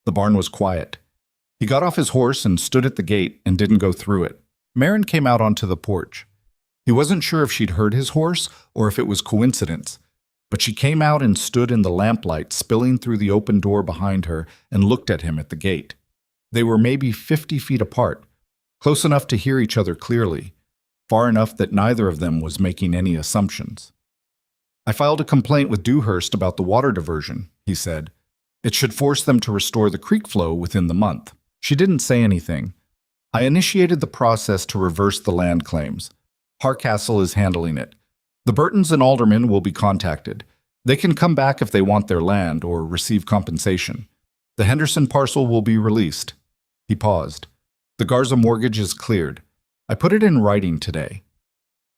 The barn was quiet. He got off his horse and stood at the gate and didn't go through it. Marin came out onto the porch. He wasn't sure if she'd heard his horse or if it was coincidence, But she came out and stood in the lamplight spilling through the open door behind her and looked at him at the gate. They were maybe 50 feet apart, close enough to hear each other clearly, far enough that neither of them was making any assumptions. "I filed a complaint with Dewhurst about the water diversion," he said. "It should force them to restore the creek flow within the month." She didn't say anything. "I initiated the process to reverse the land claims. Hardcastle is handling it. The Burtons and aldermen will be contacted. They can come back if they want their land or receive compensation. The Henderson parcel will be released." He paused. "The Garza mortgage is cleared. I put it in writing today."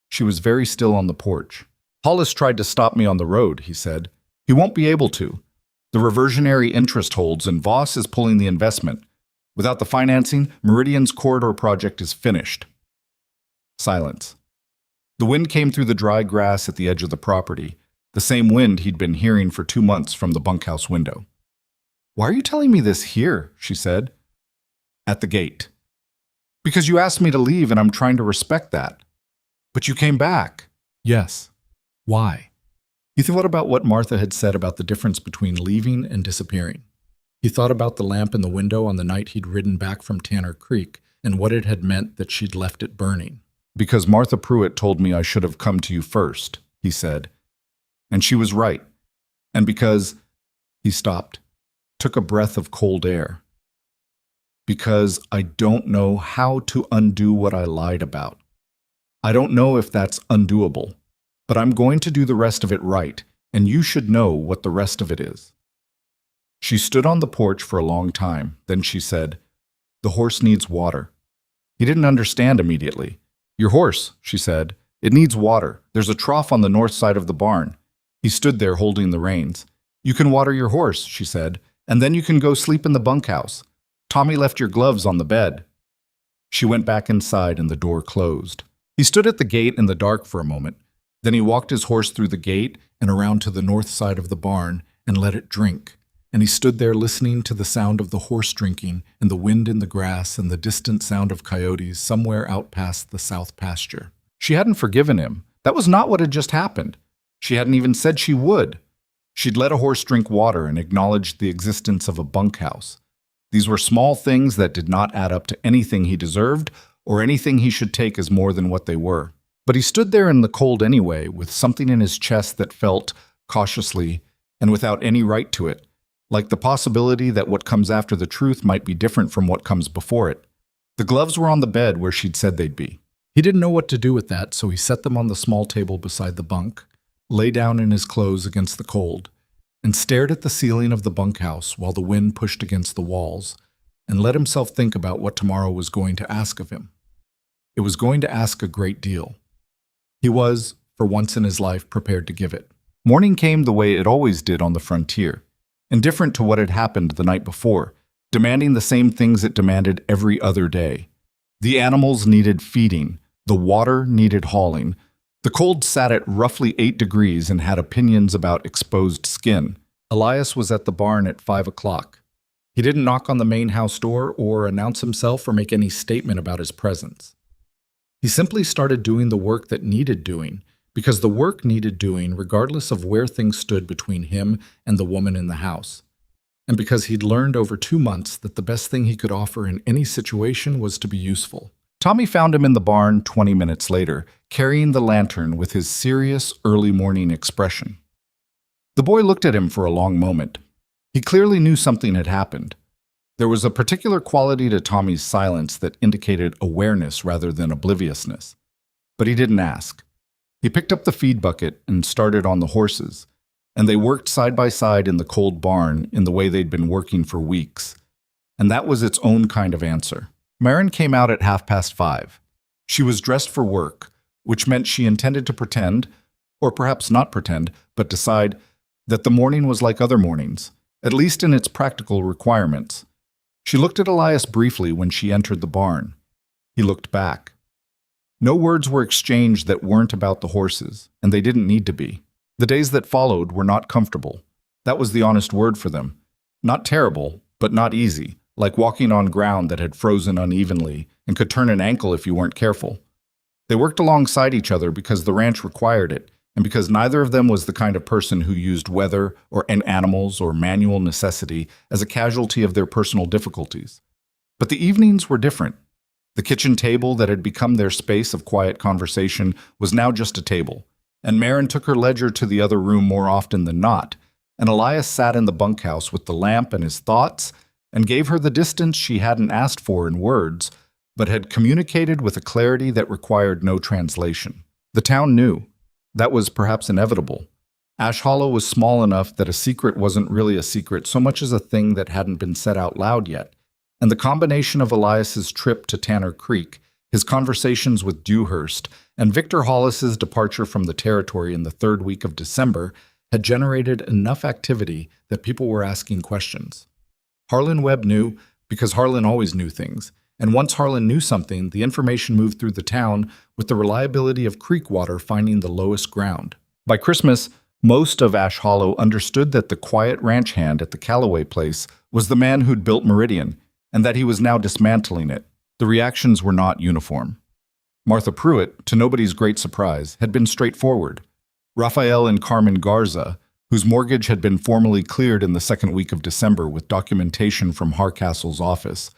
She was very still on the porch. "Hollis tried to stop me on the road," he said. "He won't be able to. The reversionary interest holds and Voss is pulling the investment. Without the financing, Meridian's corridor project is finished." Silence. The wind came through the dry grass at the edge of the property, the same wind he'd been hearing for 2 months from the bunkhouse window. "Why are you telling me this here?" she said. "At the gate." "Because you asked me to leave and I'm trying to respect that." "But you came back." "Yes." "Why?" He thought about what Martha had said about the difference between leaving and disappearing. He thought about the lamp in the window on the night he'd ridden back from Tanner Creek and what it had meant that she'd left it burning. "Because Martha Pruitt told me I should have come to you first," he said. "And she was right. And because—" He stopped, took a breath of cold air. "Because I don't know how to undo what I lied about. I don't know if that's undoable, but I'm going to do the rest of it right, and you should know what the rest of it is." She stood on the porch for a long time. Then she said, "The horse needs water." He didn't understand immediately. "Your horse," she said. "It needs water. There's a trough on the north side of the barn." He stood there holding the reins. "You can water your horse," she said, "and then you can go sleep in the bunkhouse. Tommy left your gloves on the bed." She went back inside and the door closed. He stood at the gate in the dark for a moment. Then he walked his horse through the gate and around to the north side of the barn and let it drink. And he stood there listening to the sound of the horse drinking and the wind in the grass and the distant sound of coyotes somewhere out past the south pasture. She hadn't forgiven him. That was not what had just happened. She hadn't even said she would. She'd let a horse drink water and acknowledged the existence of a bunkhouse. These were small things that did not add up to anything he deserved or anything he should take as more than what they were. But he stood there in the cold anyway, with something in his chest that felt, cautiously, and without any right to it, like the possibility that what comes after the truth might be different from what comes before it. The gloves were on the bed where she'd said they'd be. He didn't know what to do with that, so he set them on the small table beside the bunk, lay down in his clothes against the cold, and stared at the ceiling of the bunkhouse while the wind pushed against the walls, and let himself think about what tomorrow was going to ask of him. It was going to ask a great deal. He was, for once in his life, prepared to give it. Morning came the way it always did on the frontier, indifferent to what had happened the night before, demanding the same things it demanded every other day. The animals needed feeding, the water needed hauling. The cold sat at roughly 8 degrees and had opinions about exposed skin. Elias was at the barn at 5 o'clock. He didn't knock on the main house door or announce himself or make any statement about his presence. He simply started doing the work that needed doing, because the work needed doing regardless of where things stood between him and the woman in the house. And because he'd learned over 2 months that the best thing he could offer in any situation was to be useful. Tommy found him in the barn 20 minutes later, carrying the lantern with his serious early morning expression. The boy looked at him for a long moment. He clearly knew something had happened. There was a particular quality to Tommy's silence that indicated awareness rather than obliviousness. But he didn't ask. He picked up the feed bucket and started on the horses, and they worked side by side in the cold barn in the way they'd been working for weeks. And that was its own kind of answer. Marin came out at 5:30. She was dressed for work, which meant she intended to pretend, or perhaps not pretend, but decide that the morning was like other mornings, at least in its practical requirements. She looked at Elias briefly when she entered the barn. He looked back. No words were exchanged that weren't about the horses, and they didn't need to be. The days that followed were not comfortable. That was the honest word for them. Not terrible, but not easy, like walking on ground that had frozen unevenly and could turn an ankle if you weren't careful. They worked alongside each other because the ranch required it, and because neither of them was the kind of person who used weather or animals or manual necessity as a casualty of their personal difficulties. But the evenings were different. The kitchen table that had become their space of quiet conversation was now just a table, and Marin took her ledger to the other room more often than not, and Elias sat in the bunkhouse with the lamp and his thoughts and gave her the distance she hadn't asked for in words, but had communicated with a clarity that required no translation. The town knew. That was perhaps inevitable. Ash Hollow was small enough that a secret wasn't really a secret so much as a thing that hadn't been said out loud yet, and the combination of Elias's trip to Tanner Creek, his conversations with Dewhurst, and Victor Hollis's departure from the territory in the third week of December had generated enough activity that people were asking questions. Harlan Webb knew because Harlan always knew things, and once Harlan knew something, the information moved through the town with the reliability of creek water finding the lowest ground. By Christmas, most of Ash Hollow understood that the quiet ranch hand at the Calloway place was the man who'd built Meridian, and that he was now dismantling it. The reactions were not uniform. Martha Pruitt, to nobody's great surprise, had been straightforward. Raphael and Carmen Garza, whose mortgage had been formally cleared in the second week of December with documentation from Hardcastle's office,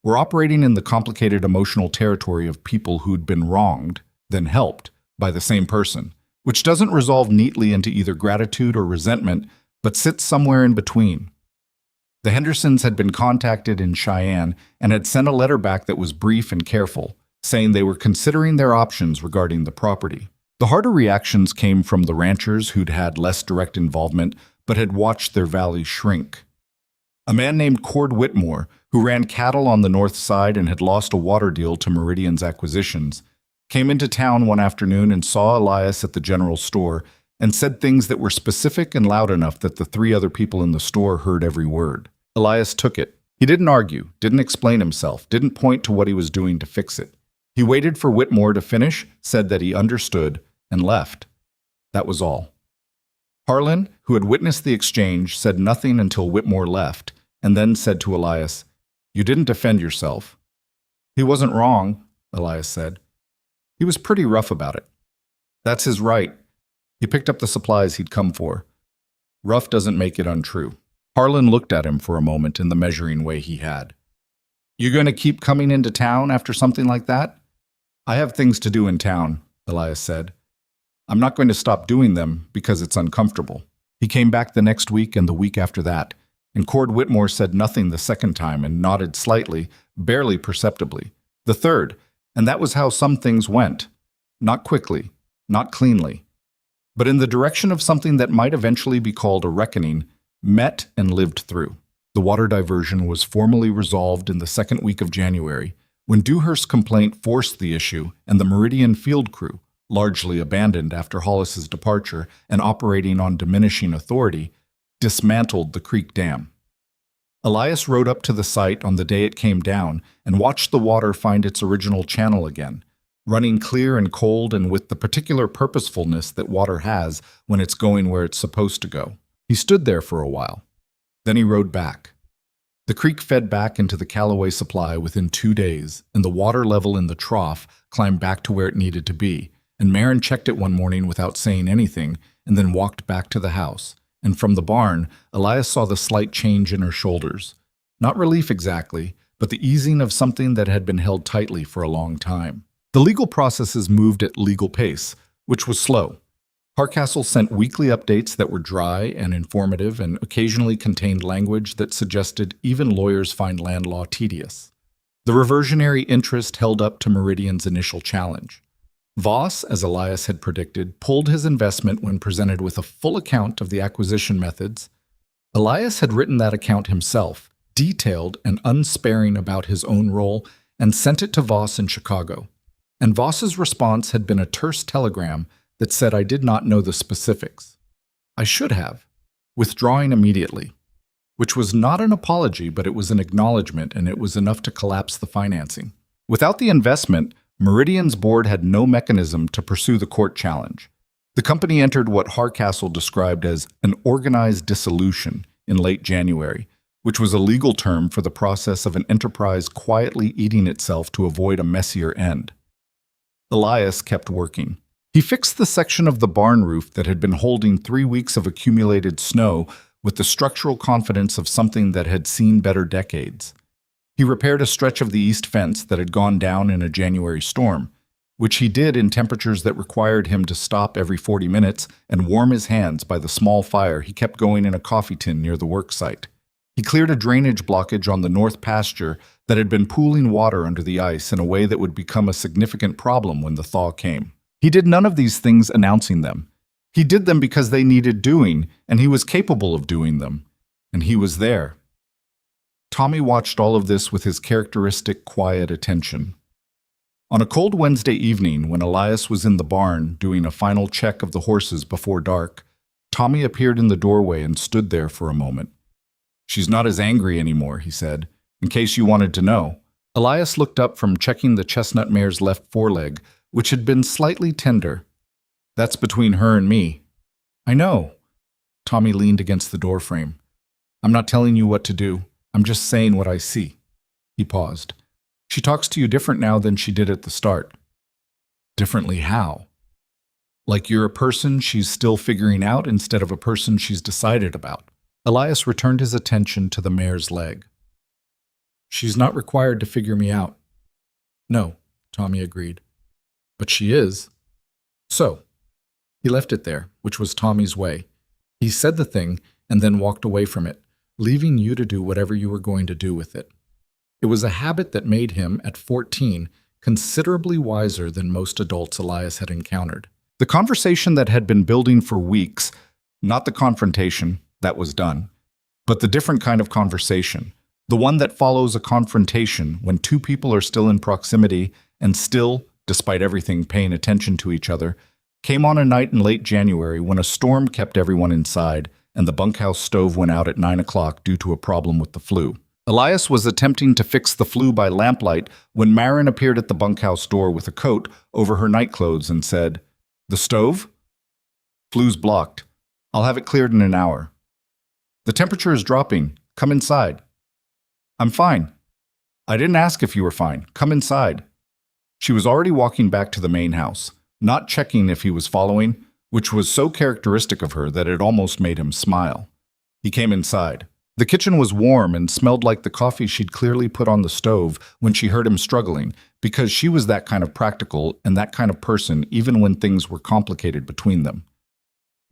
were operating in the complicated emotional territory of people who'd been wronged, then helped, by the same person, which doesn't resolve neatly into either gratitude or resentment, but sits somewhere in between. The Hendersons had been contacted in Cheyenne and had sent a letter back that was brief and careful, saying they were considering their options regarding the property. The harder reactions came from the ranchers who'd had less direct involvement but had watched their valley shrink. A man named Cord Whitmore, who ran cattle on the north side and had lost a water deal to Meridian's acquisitions, came into town one afternoon and saw Elias at the general store and said things that were specific and loud enough that the three other people in the store heard every word. Elias took it. He didn't argue, didn't explain himself, didn't point to what he was doing to fix it. He waited for Whitmore to finish, said that he understood, and left. That was all. Harlan, who had witnessed the exchange, said nothing until Whitmore left, and then said to Elias, "You didn't defend yourself." "He wasn't wrong," Elias said. "He was pretty rough about it." "That's his right. He picked up the supplies he'd come for. Rough doesn't make it untrue." Harlan looked at him for a moment in the measuring way he had. "You going to keep coming into town after something like that?" "I have things to do in town," Elias said. "I'm not going to stop doing them because it's uncomfortable." He came back the next week and the week after that, and Cord Whitmore said nothing the second time and nodded slightly, barely perceptibly. The third, and that was how some things went. Not quickly, not cleanly, but in the direction of something that might eventually be called a reckoning, met and lived through. The water diversion was formally resolved in the second week of January, when Dewhurst's complaint forced the issue and the Meridian field crew, largely abandoned after Hollis's departure and operating on diminishing authority, dismantled the creek dam. Elias rode up to the site on the day it came down and watched the water find its original channel again, running clear and cold and with the particular purposefulness that water has when it's going where it's supposed to go. He stood there for a while. Then he rode back. The creek fed back into the Calloway supply within 2 days, and the water level in the trough climbed back to where it needed to be, and Marin checked it one morning without saying anything and then walked back to the house. And from the barn, Elias saw the slight change in her shoulders. Not relief exactly, but the easing of something that had been held tightly for a long time. The legal processes moved at legal pace, which was slow. Hardcastle sent weekly updates that were dry and informative and occasionally contained language that suggested even lawyers find land law tedious. The reversionary interest held up to Meridian's initial challenge. Voss, as Elias had predicted, pulled his investment when presented with a full account of the acquisition methods. Elias had written that account himself, detailed and unsparing about his own role, and sent it to Voss in Chicago. And Voss's response had been a terse telegram that said, "I did not know the specifics. I should have," withdrawing immediately, which was not an apology, but it was an acknowledgement, and it was enough to collapse the financing. Without the investment, Meridian's board had no mechanism to pursue the court challenge. The company entered what Hardcastle described as an organized dissolution in late January, which was a legal term for the process of an enterprise quietly eating itself to avoid a messier end. Elias kept working. He fixed the section of the barn roof that had been holding 3 weeks of accumulated snow with the structural confidence of something that had seen better decades. He repaired a stretch of the east fence that had gone down in a January storm, which he did in temperatures that required him to stop every 40 minutes and warm his hands by the small fire he kept going in a coffee tin near the work site. He cleared a drainage blockage on the north pasture that had been pooling water under the ice in a way that would become a significant problem when the thaw came. He did none of these things announcing them. He did them because they needed doing, and he was capable of doing them. And he was there. Tommy watched all of this with his characteristic quiet attention. On a cold Wednesday evening, when Elias was in the barn doing a final check of the horses before dark, Tommy appeared in the doorway and stood there for a moment. "She's not as angry anymore," he said, "in case you wanted to know." Elias looked up from checking the chestnut mare's left foreleg, which had been slightly tender. "That's between her and me." "I know." Tommy leaned against the doorframe. "I'm not telling you what to do. I'm just saying what I see." He paused. "She talks to you different now than she did at the start." "Differently how?" "Like you're a person she's still figuring out instead of a person she's decided about." Elias returned his attention to the mare's leg. "She's not required to figure me out." "No," Tommy agreed. "But she is." So, he left it there, which was Tommy's way. He said the thing and then walked away from it, leaving you to do whatever you were going to do with it. It was a habit that made him, at 14, considerably wiser than most adults Elias had encountered. The conversation that had been building for weeks, not the confrontation, that was done, but the different kind of conversation, the one that follows a confrontation when two people are still in proximity and still, despite everything, paying attention to each other, came on a night in late January when a storm kept everyone inside and the bunkhouse stove went out at 9 o'clock due to a problem with the flue. Elias was attempting to fix the flue by lamplight when Marin appeared at the bunkhouse door with a coat over her nightclothes and said, "The stove? Flue's blocked. I'll have it cleared in an hour." "The temperature is dropping. Come inside." "I'm fine." "I didn't ask if you were fine. Come inside." She was already walking back to the main house, not checking if he was following, which was so characteristic of her that it almost made him smile. He came inside. The kitchen was warm and smelled like the coffee she'd clearly put on the stove when she heard him struggling, because she was that kind of practical and that kind of person even when things were complicated between them.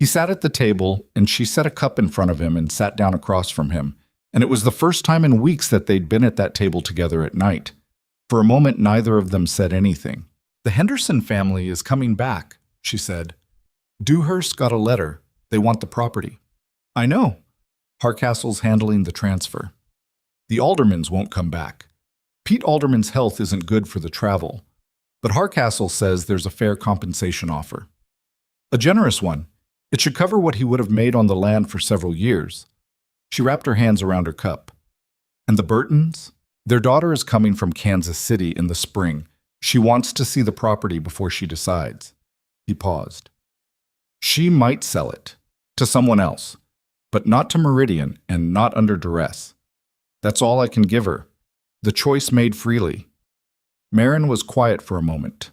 He sat at the table, and she set a cup in front of him and sat down across from him, and it was the first time in weeks that they'd been at that table together at night. For a moment, neither of them said anything. "The Henderson family is coming back," she said. "Dewhurst got a letter. They want the property." "I know. Hardcastle's handling the transfer. The Aldermans won't come back. Pete Alderman's health isn't good for the travel, but Hardcastle says there's a fair compensation offer. A generous one. It should cover what he would have made on the land for several years." She wrapped her hands around her cup. "And the Burtons? Their daughter is coming from Kansas City in the spring. She wants to see the property before she decides." He paused. "She might sell it. To someone else. But not to Meridian and not under duress. That's all I can give her. The choice made freely." Marin was quiet for a moment.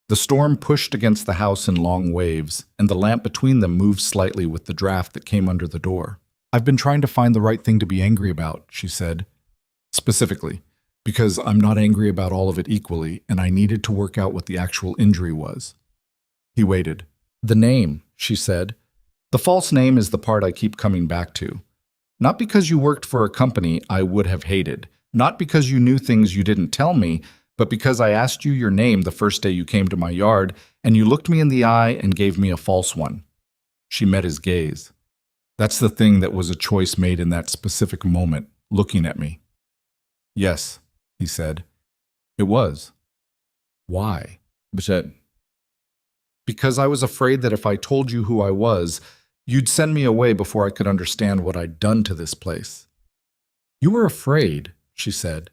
The storm pushed against the house in long waves, and the lamp between them moved slightly with the draft that came under the door. "I've been trying to find the right thing to be angry about," she said. "Specifically, because I'm not angry about all of it equally, and I needed to work out what the actual injury was." He waited. "The name," she said. "The false name is the part I keep coming back to. Not because you worked for a company I would have hated, not because you knew things you didn't tell me, but because I asked you your name the first day you came to my yard, and you looked me in the eye and gave me a false one." She met his gaze. "That's the thing that was a choice made in that specific moment, looking at me." "Yes," he said. "It was." "Why?" "Because I was afraid that if I told you who I was, you'd send me away before I could understand what I'd done to this place." "You were afraid," she said,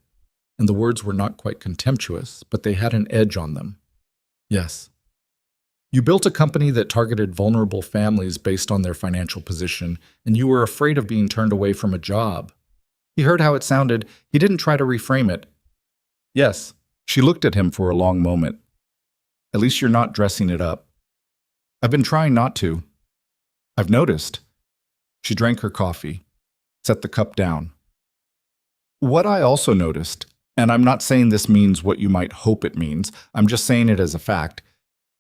and the words were not quite contemptuous, but they had an edge on them. "Yes. You built a company that targeted vulnerable families based on their financial position, and you were afraid of being turned away from a job." He heard how it sounded. He didn't try to reframe it. "Yes." She looked at him for a long moment. "At least you're not dressing it up." I've been trying not to. I've noticed. She drank her coffee, set the cup down. What I also noticed, and I'm not saying this means what you might hope it means, I'm just saying it as a fact,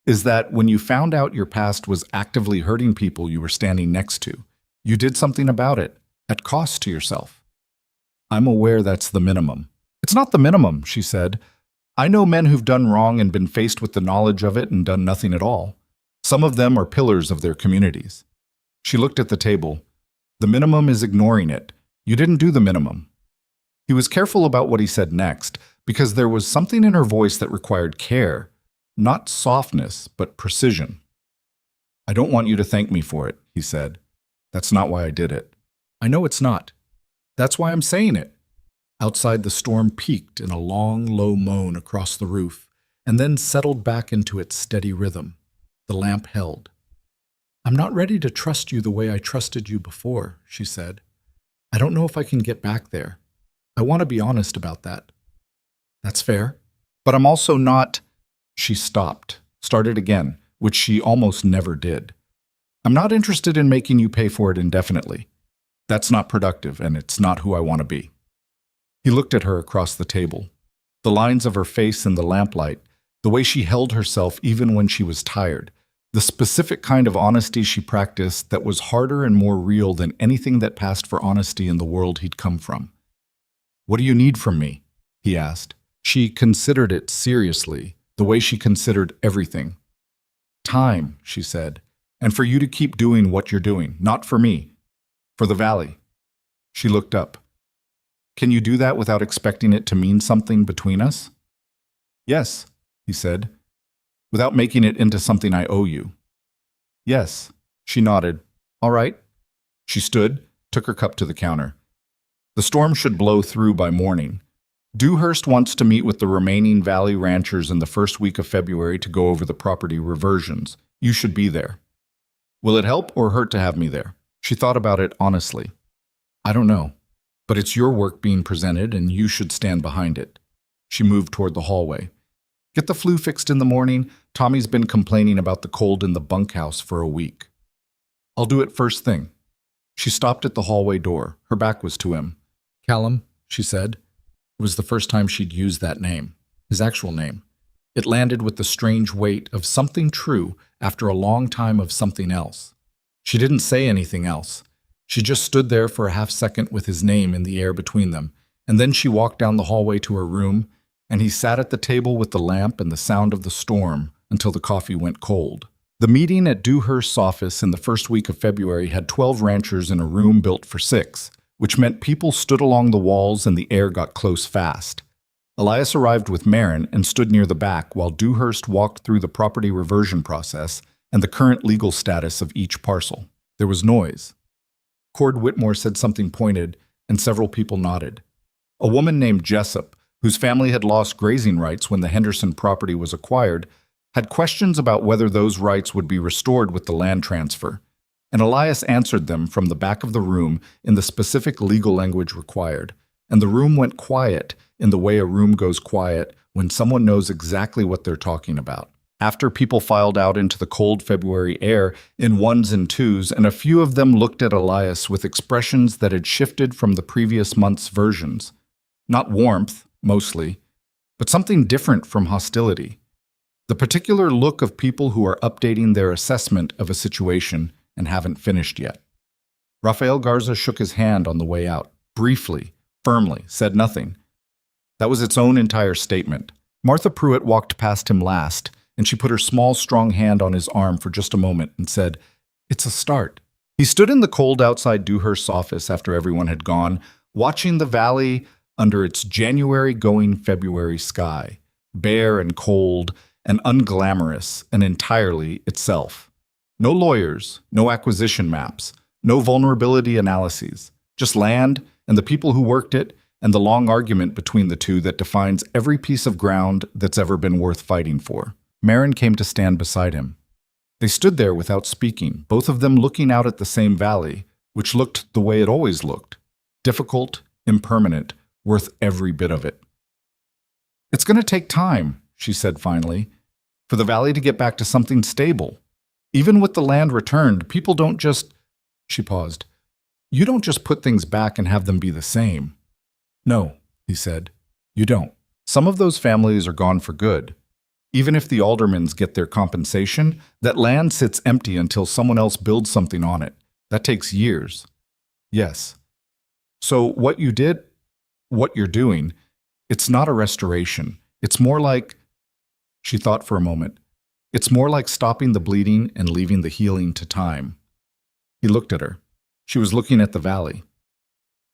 is that when you found out your past was actively hurting people you were standing next to, you did something about it, at cost to yourself. I'm aware that's the minimum. It's not the minimum, she said. I know men who've done wrong and been faced with the knowledge of it and done nothing at all. Some of them are pillars of their communities. She looked at the table. The minimum is ignoring it. You didn't do the minimum. He was careful about what he said next, because there was something in her voice that required care, not softness, but precision. I don't want you to thank me for it, he said. That's not why I did it. I know it's not. That's why I'm saying it. Outside, the storm peaked in a long, low moan across the roof, and then settled back into its steady rhythm. The lamp held. I'm not ready to trust you the way I trusted you before, she said. I don't know if I can get back there. I want to be honest about that. That's fair. But I'm also not... She stopped, started again, which she almost never did. I'm not interested in making you pay for it indefinitely. That's not productive, and it's not who I want to be. He looked at her across the table. The lines of her face in the lamplight, the way she held herself even when she was tired, the specific kind of honesty she practiced that was harder and more real than anything that passed for honesty in the world he'd come from. What do you need from me? He asked. She considered it seriously, the way she considered everything. Time, she said, and for you to keep doing what you're doing, not for me, for the valley. She looked up. Can you do that without expecting it to mean something between us? Yes, he said, without making it into something I owe you. Yes, she nodded. All right. She stood, took her cup to the counter. The storm should blow through by morning. Dewhurst wants to meet with the remaining Valley ranchers in the first week of February to go over the property reversions. You should be there. Will it help or hurt to have me there? She thought about it honestly. I don't know, but it's your work being presented and you should stand behind it. She moved toward the hallway. Get the flu fixed in the morning. Tommy's been complaining about the cold in the bunkhouse for a week. I'll do it first thing. She stopped at the hallway door. Her back was to him. Callum, she said. It was the first time she'd used that name, his actual name. It landed with the strange weight of something true after a long time of something else. She didn't say anything else. She just stood there for a half second with his name in the air between them, and then she walked down the hallway to her room, and he sat at the table with the lamp and the sound of the storm until the coffee went cold. The meeting at Dewhurst's office in the first week of February had 12 ranchers in a room built for 6, which meant people stood along the walls and the air got close fast. Elias arrived with Marin and stood near the back while Dewhurst walked through the property reversion process and the current legal status of each parcel. There was noise. Cord Whitmore said something pointed, and several people nodded. A woman named Jessup, whose family had lost grazing rights when the Henderson property was acquired, had questions about whether those rights would be restored with the land transfer, and Elias answered them from the back of the room in the specific legal language required, and the room went quiet in the way a room goes quiet when someone knows exactly what they're talking about. After people filed out into the cold February air in ones and twos, and a few of them looked at Elias with expressions that had shifted from the previous month's versions. Not warmth, mostly, but something different from hostility. The particular look of people who are updating their assessment of a situation and haven't finished yet. Rafael Garza shook his hand on the way out, briefly, firmly, said nothing. That was its own entire statement. Martha Pruitt walked past him last, and she put her small, strong hand on his arm for just a moment and said, It's a start. He stood in the cold outside Dewhurst's office after everyone had gone, watching the valley under its January-going February sky, bare and cold and unglamorous and entirely itself. No lawyers, no acquisition maps, no vulnerability analyses, just land and the people who worked it and the long argument between the two that defines every piece of ground that's ever been worth fighting for. Marin came to stand beside him. They stood there without speaking, both of them looking out at the same valley, which looked the way it always looked, difficult, impermanent, worth every bit of it. It's going to take time, she said finally, for the valley to get back to something stable. Even with the land returned, people don't just— She paused. You don't just put things back and have them be the same. No, he said. You don't. Some of those families are gone for good. Even if the aldermans get their compensation, that land sits empty until someone else builds something on it. That takes years. Yes. So what you did, what you're doing, it's not a restoration. It's more like— She thought for a moment. It's more like stopping the bleeding and leaving the healing to time. He looked at her. She was looking at the valley.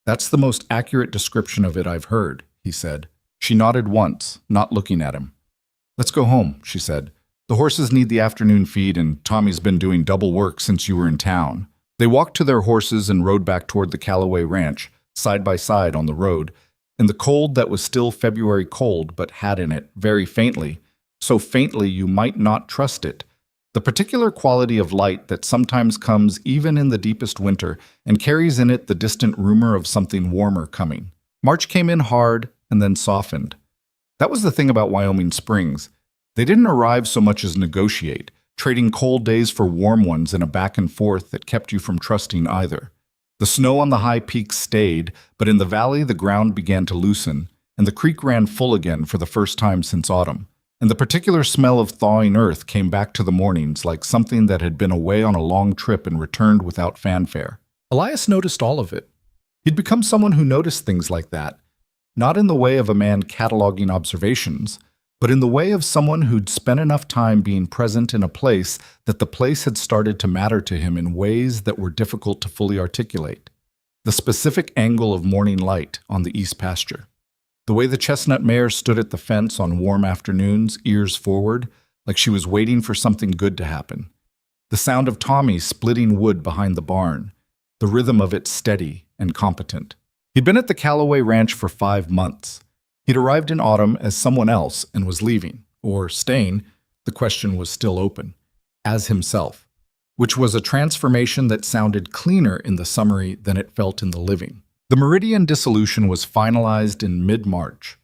That's the most accurate description of it I've heard, he said. She nodded once, not looking at him. Let's go home, she said. The horses need the afternoon feed and Tommy's been doing double work since you were in town. They walked to their horses and rode back toward the Calloway Ranch, side by side on the road, in the cold that was still February cold but had in it, very faintly, so faintly you might not trust it, the particular quality of light that sometimes comes even in the deepest winter and carries in it the distant rumor of something warmer coming. March came in hard and then softened. That was the thing about Wyoming springs. They didn't arrive so much as negotiate, trading cold days for warm ones in a back and forth that kept you from trusting either. The snow on the high peaks stayed, but in the valley the ground began to loosen, and the creek ran full again for the first time since autumn. And the particular smell of thawing earth came back to the mornings like something that had been away on a long trip and returned without fanfare. Elias noticed all of it. He'd become someone who noticed things like that, not in the way of a man cataloging observations, but in the way of someone who'd spent enough time being present in a place that the place had started to matter to him in ways that were difficult to fully articulate. The specific angle of morning light on the east pasture. The way the chestnut mare stood at the fence on warm afternoons, ears forward, like she was waiting for something good to happen. The sound of Tommy splitting wood behind the barn, the rhythm of it steady and competent. He'd been at the Calloway Ranch for 5 months. He'd arrived in autumn as someone else and was leaving, or staying, the question was still open, as himself, which was a transformation that sounded cleaner in the summary than it felt in the living. The Meridian dissolution was finalized in mid-March.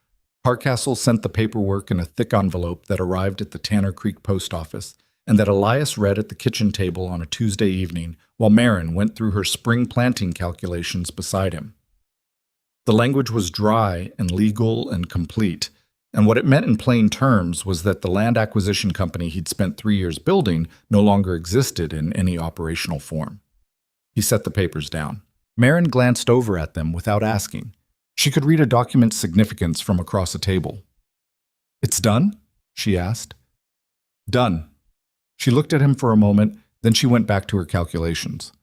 Hardcastle sent the paperwork in a thick envelope that arrived at the Tanner Creek post office and that Elias read at the kitchen table on a Tuesday evening while Marin went through her spring planting calculations beside him. The language was dry and legal and complete, and what it meant in plain terms was that the land acquisition company he'd spent 3 years building no longer existed in any operational form. He set the papers down. Marin glanced over at them without asking. She could read a document's significance from across a table. "It's done?" she asked. "Done." She looked at him for a moment, then she went back to her calculations.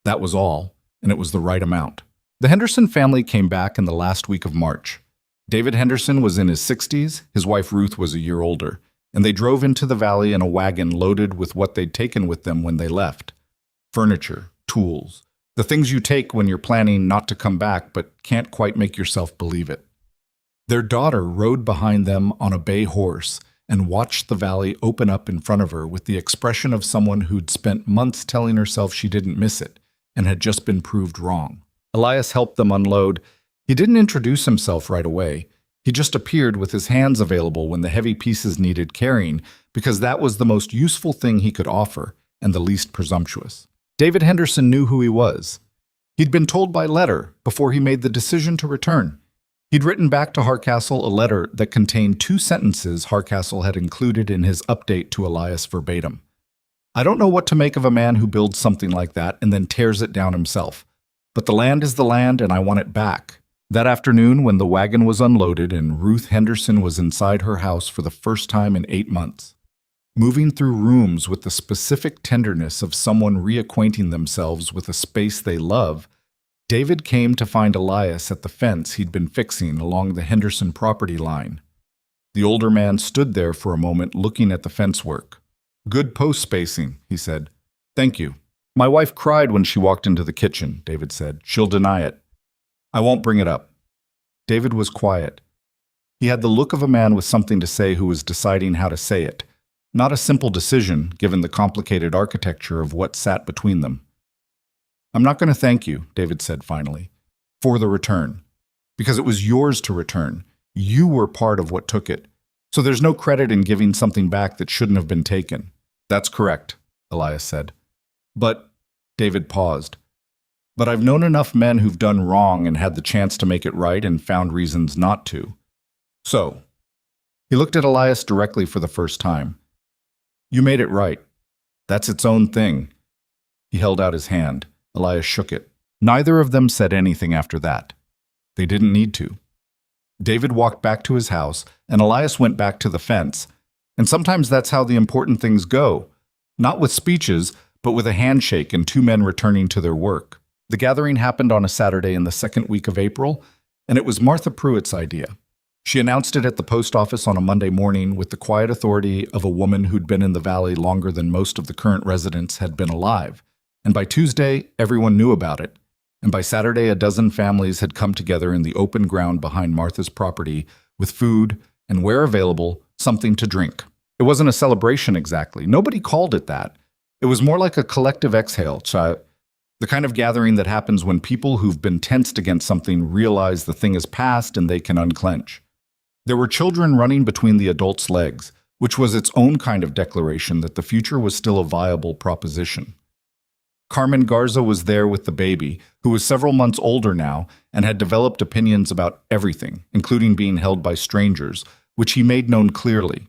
That was all, and it was the right amount. The Henderson family came back in the last week of March. David Henderson was in his 60s, his wife Ruth was a year older, and they drove into the valley in a wagon loaded with what they'd taken with them when they left. Furniture, tools, the things you take when you're planning not to come back but can't quite make yourself believe it. Their daughter rode behind them on a bay horse and watched the valley open up in front of her with the expression of someone who'd spent months telling herself she didn't miss it and had just been proved wrong. Elias helped them unload. He didn't introduce himself right away. He just appeared with his hands available when the heavy pieces needed carrying because that was the most useful thing he could offer and the least presumptuous. David Henderson knew who he was. He'd been told by letter before he made the decision to return. He'd written back to Hardcastle a letter that contained 2 sentences Hardcastle had included in his update to Elias verbatim. "I don't know what to make of a man who builds something like that and then tears it down himself. But the land is the land and I want it back." That afternoon, when the wagon was unloaded and Ruth Henderson was inside her house for the first time in 8 months, moving through rooms with the specific tenderness of someone reacquainting themselves with a space they love, David came to find Elias at the fence he'd been fixing along the Henderson property line. The older man stood there for a moment looking at the fence work. "Good post spacing," he said. "Thank you." "My wife cried when she walked into the kitchen," David said. "She'll deny it." "I won't bring it up." David was quiet. He had the look of a man with something to say who was deciding how to say it. Not a simple decision, given the complicated architecture of what sat between them. "I'm not going to thank you," David said finally, "for the return. Because it was yours to return. You were part of what took it. So there's no credit in giving something back that shouldn't have been taken." "That's correct." Elias said. But, David paused. But I've known enough men who've done wrong and had the chance to make it right and found reasons not to. So, he looked at Elias directly for the first time. You made it right. That's its own thing. He held out his hand. Elias shook it. Neither of them said anything after that. They didn't need to. David walked back to his house, and Elias went back to the fence. And sometimes that's how the important things go. Not with speeches, but with a handshake and two men returning to their work. The gathering happened on a Saturday in the second week of April, and it was Martha Pruitt's idea. She announced it at the post office on a Monday morning with the quiet authority of a woman who'd been in the valley longer than most of the current residents had been alive. And by Tuesday, everyone knew about it. And by Saturday, a dozen families had come together in the open ground behind Martha's property with food and, where available, something to drink. It wasn't a celebration exactly. Nobody called it that. It was more like a collective exhale, the kind of gathering that happens when people who've been tensed against something realize the thing is past and they can unclench. There were children running between the adults' legs, which was its own kind of declaration that the future was still a viable proposition. Carmen Garza was there with the baby, who was several months older now and had developed opinions about everything, including being held by strangers, which he made known clearly.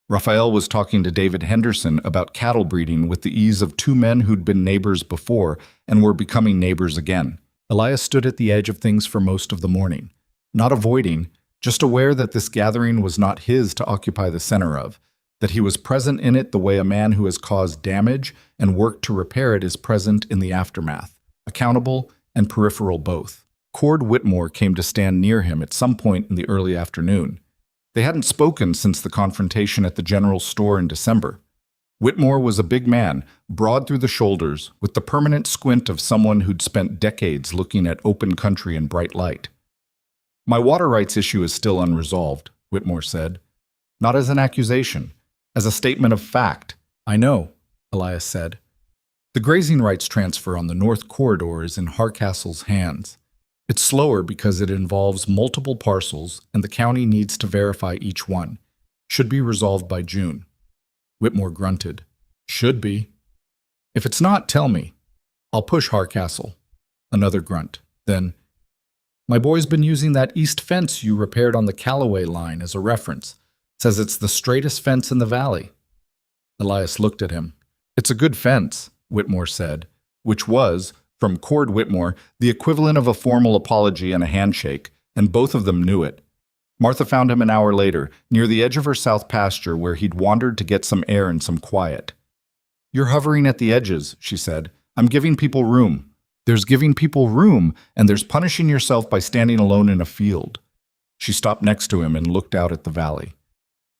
Raphael was talking to David Henderson about cattle breeding with the ease of two men who'd been neighbors before and were becoming neighbors again. Elias stood at the edge of things for most of the morning, not avoiding, just aware that this gathering was not his to occupy the center of, that he was present in it the way a man who has caused damage and worked to repair it is present in the aftermath, accountable and peripheral both. Cord Whitmore came to stand near him at some point in the early afternoon. They hadn't spoken since the confrontation at the general store in December. Whitmore was a big man, broad through the shoulders, with the permanent squint of someone who'd spent decades looking at open country and bright light. My water rights issue is still unresolved, Whitmore said. Not as an accusation, as a statement of fact. I know, Elias said. The grazing rights transfer on the North Corridor is in Hardcastle's hands. It's slower because it involves multiple parcels and the county needs to verify each one. Should be resolved by June. Whitmore grunted. Should be. If it's not, tell me. I'll push Hardcastle. Another grunt. Then, my boy's been using that east fence you repaired on the Callaway line as a reference. Says it's the straightest fence in the valley. Elias looked at him. It's a good fence, Whitmore said, which was, from Cord Whitmore, the equivalent of a formal apology and a handshake, and both of them knew it. Martha found him an hour later, near the edge of her south pasture where he'd wandered to get some air and some quiet. You're hovering at the edges, she said. I'm giving people room. There's giving people room, and there's punishing yourself by standing alone in a field. She stopped next to him and looked out at the valley.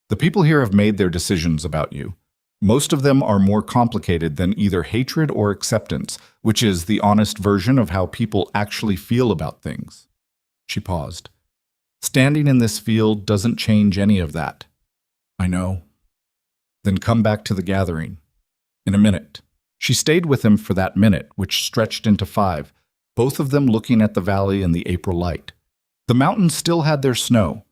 The people here have made their decisions about you. Most of them are more complicated than either hatred or acceptance, which is the honest version of how people actually feel about things. She paused. Standing in this field doesn't change any of that. I know. Then come back to the gathering. In a minute. She stayed with him for that minute, which stretched into 5, both of them looking at the valley in the April light. The mountains still had their snow.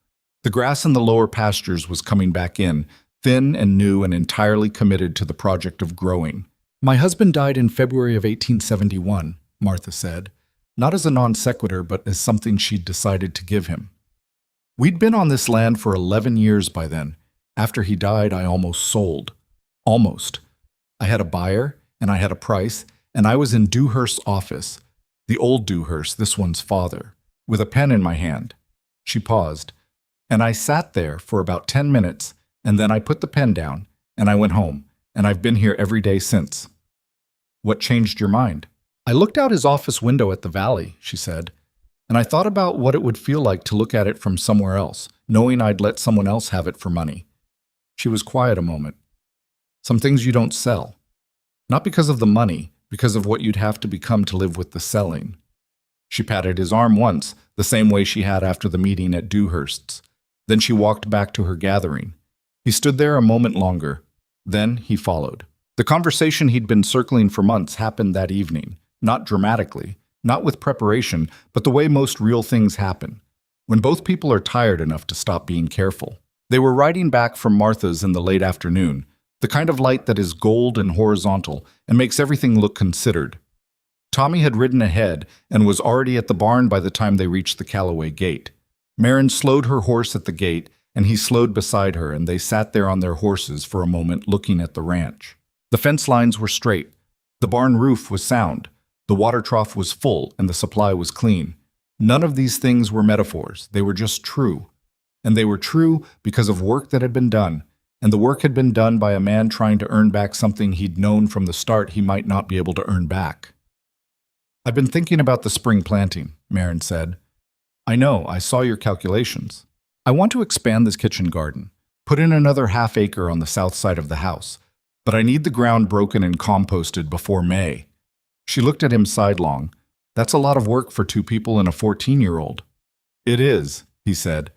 The grass in the lower pastures was coming back in, thin and new and entirely committed to the project of growing. My husband died in February of 1871, Martha said, not as a non sequitur, but as something she'd decided to give him. We'd been on this land for 11 years by then. After he died, I almost sold. Almost. I had a buyer, and I had a price, and I was in Dewhurst's office, the old Dewhurst, this one's father, with a pen in my hand. She paused, and I sat there for about 10 minutes, and then I put the pen down, and I went home, and I've been here every day since. What changed your mind? I looked out his office window at the valley, she said, and I thought about what it would feel like to look at it from somewhere else, knowing I'd let someone else have it for money. She was quiet a moment. Some things you don't sell. Not because of the money, because of what you'd have to become to live with the selling. She patted his arm once, the same way she had after the meeting at Dewhurst's. Then she walked back to her gathering. He stood there a moment longer. Then he followed. The conversation he'd been circling for months happened that evening, not dramatically, not with preparation, but the way most real things happen, when both people are tired enough to stop being careful. They were riding back from Martha's in the late afternoon, The kind of light that is gold and horizontal and makes everything look considered. Tommy had ridden ahead and was already at the barn by the time they reached the Calloway gate. Marin slowed her horse at the gate, and he slowed beside her, and they sat there on their horses for a moment looking at the ranch. The fence lines were straight. The barn roof was sound. The water trough was full, and the supply was clean. None of these things were metaphors. They were just true. And they were true because of work that had been done. And the work had been done by a man trying to earn back something he'd known from the start he might not be able to earn back. "I've been thinking about the spring planting," Marin said. "I know, I saw your calculations. I want to expand this kitchen garden, put in another half-acre on the south side of the house, but I need the ground broken and composted before May." She looked at him sidelong. "That's a lot of work for 2 people and a 14-year-old. "It is," he said.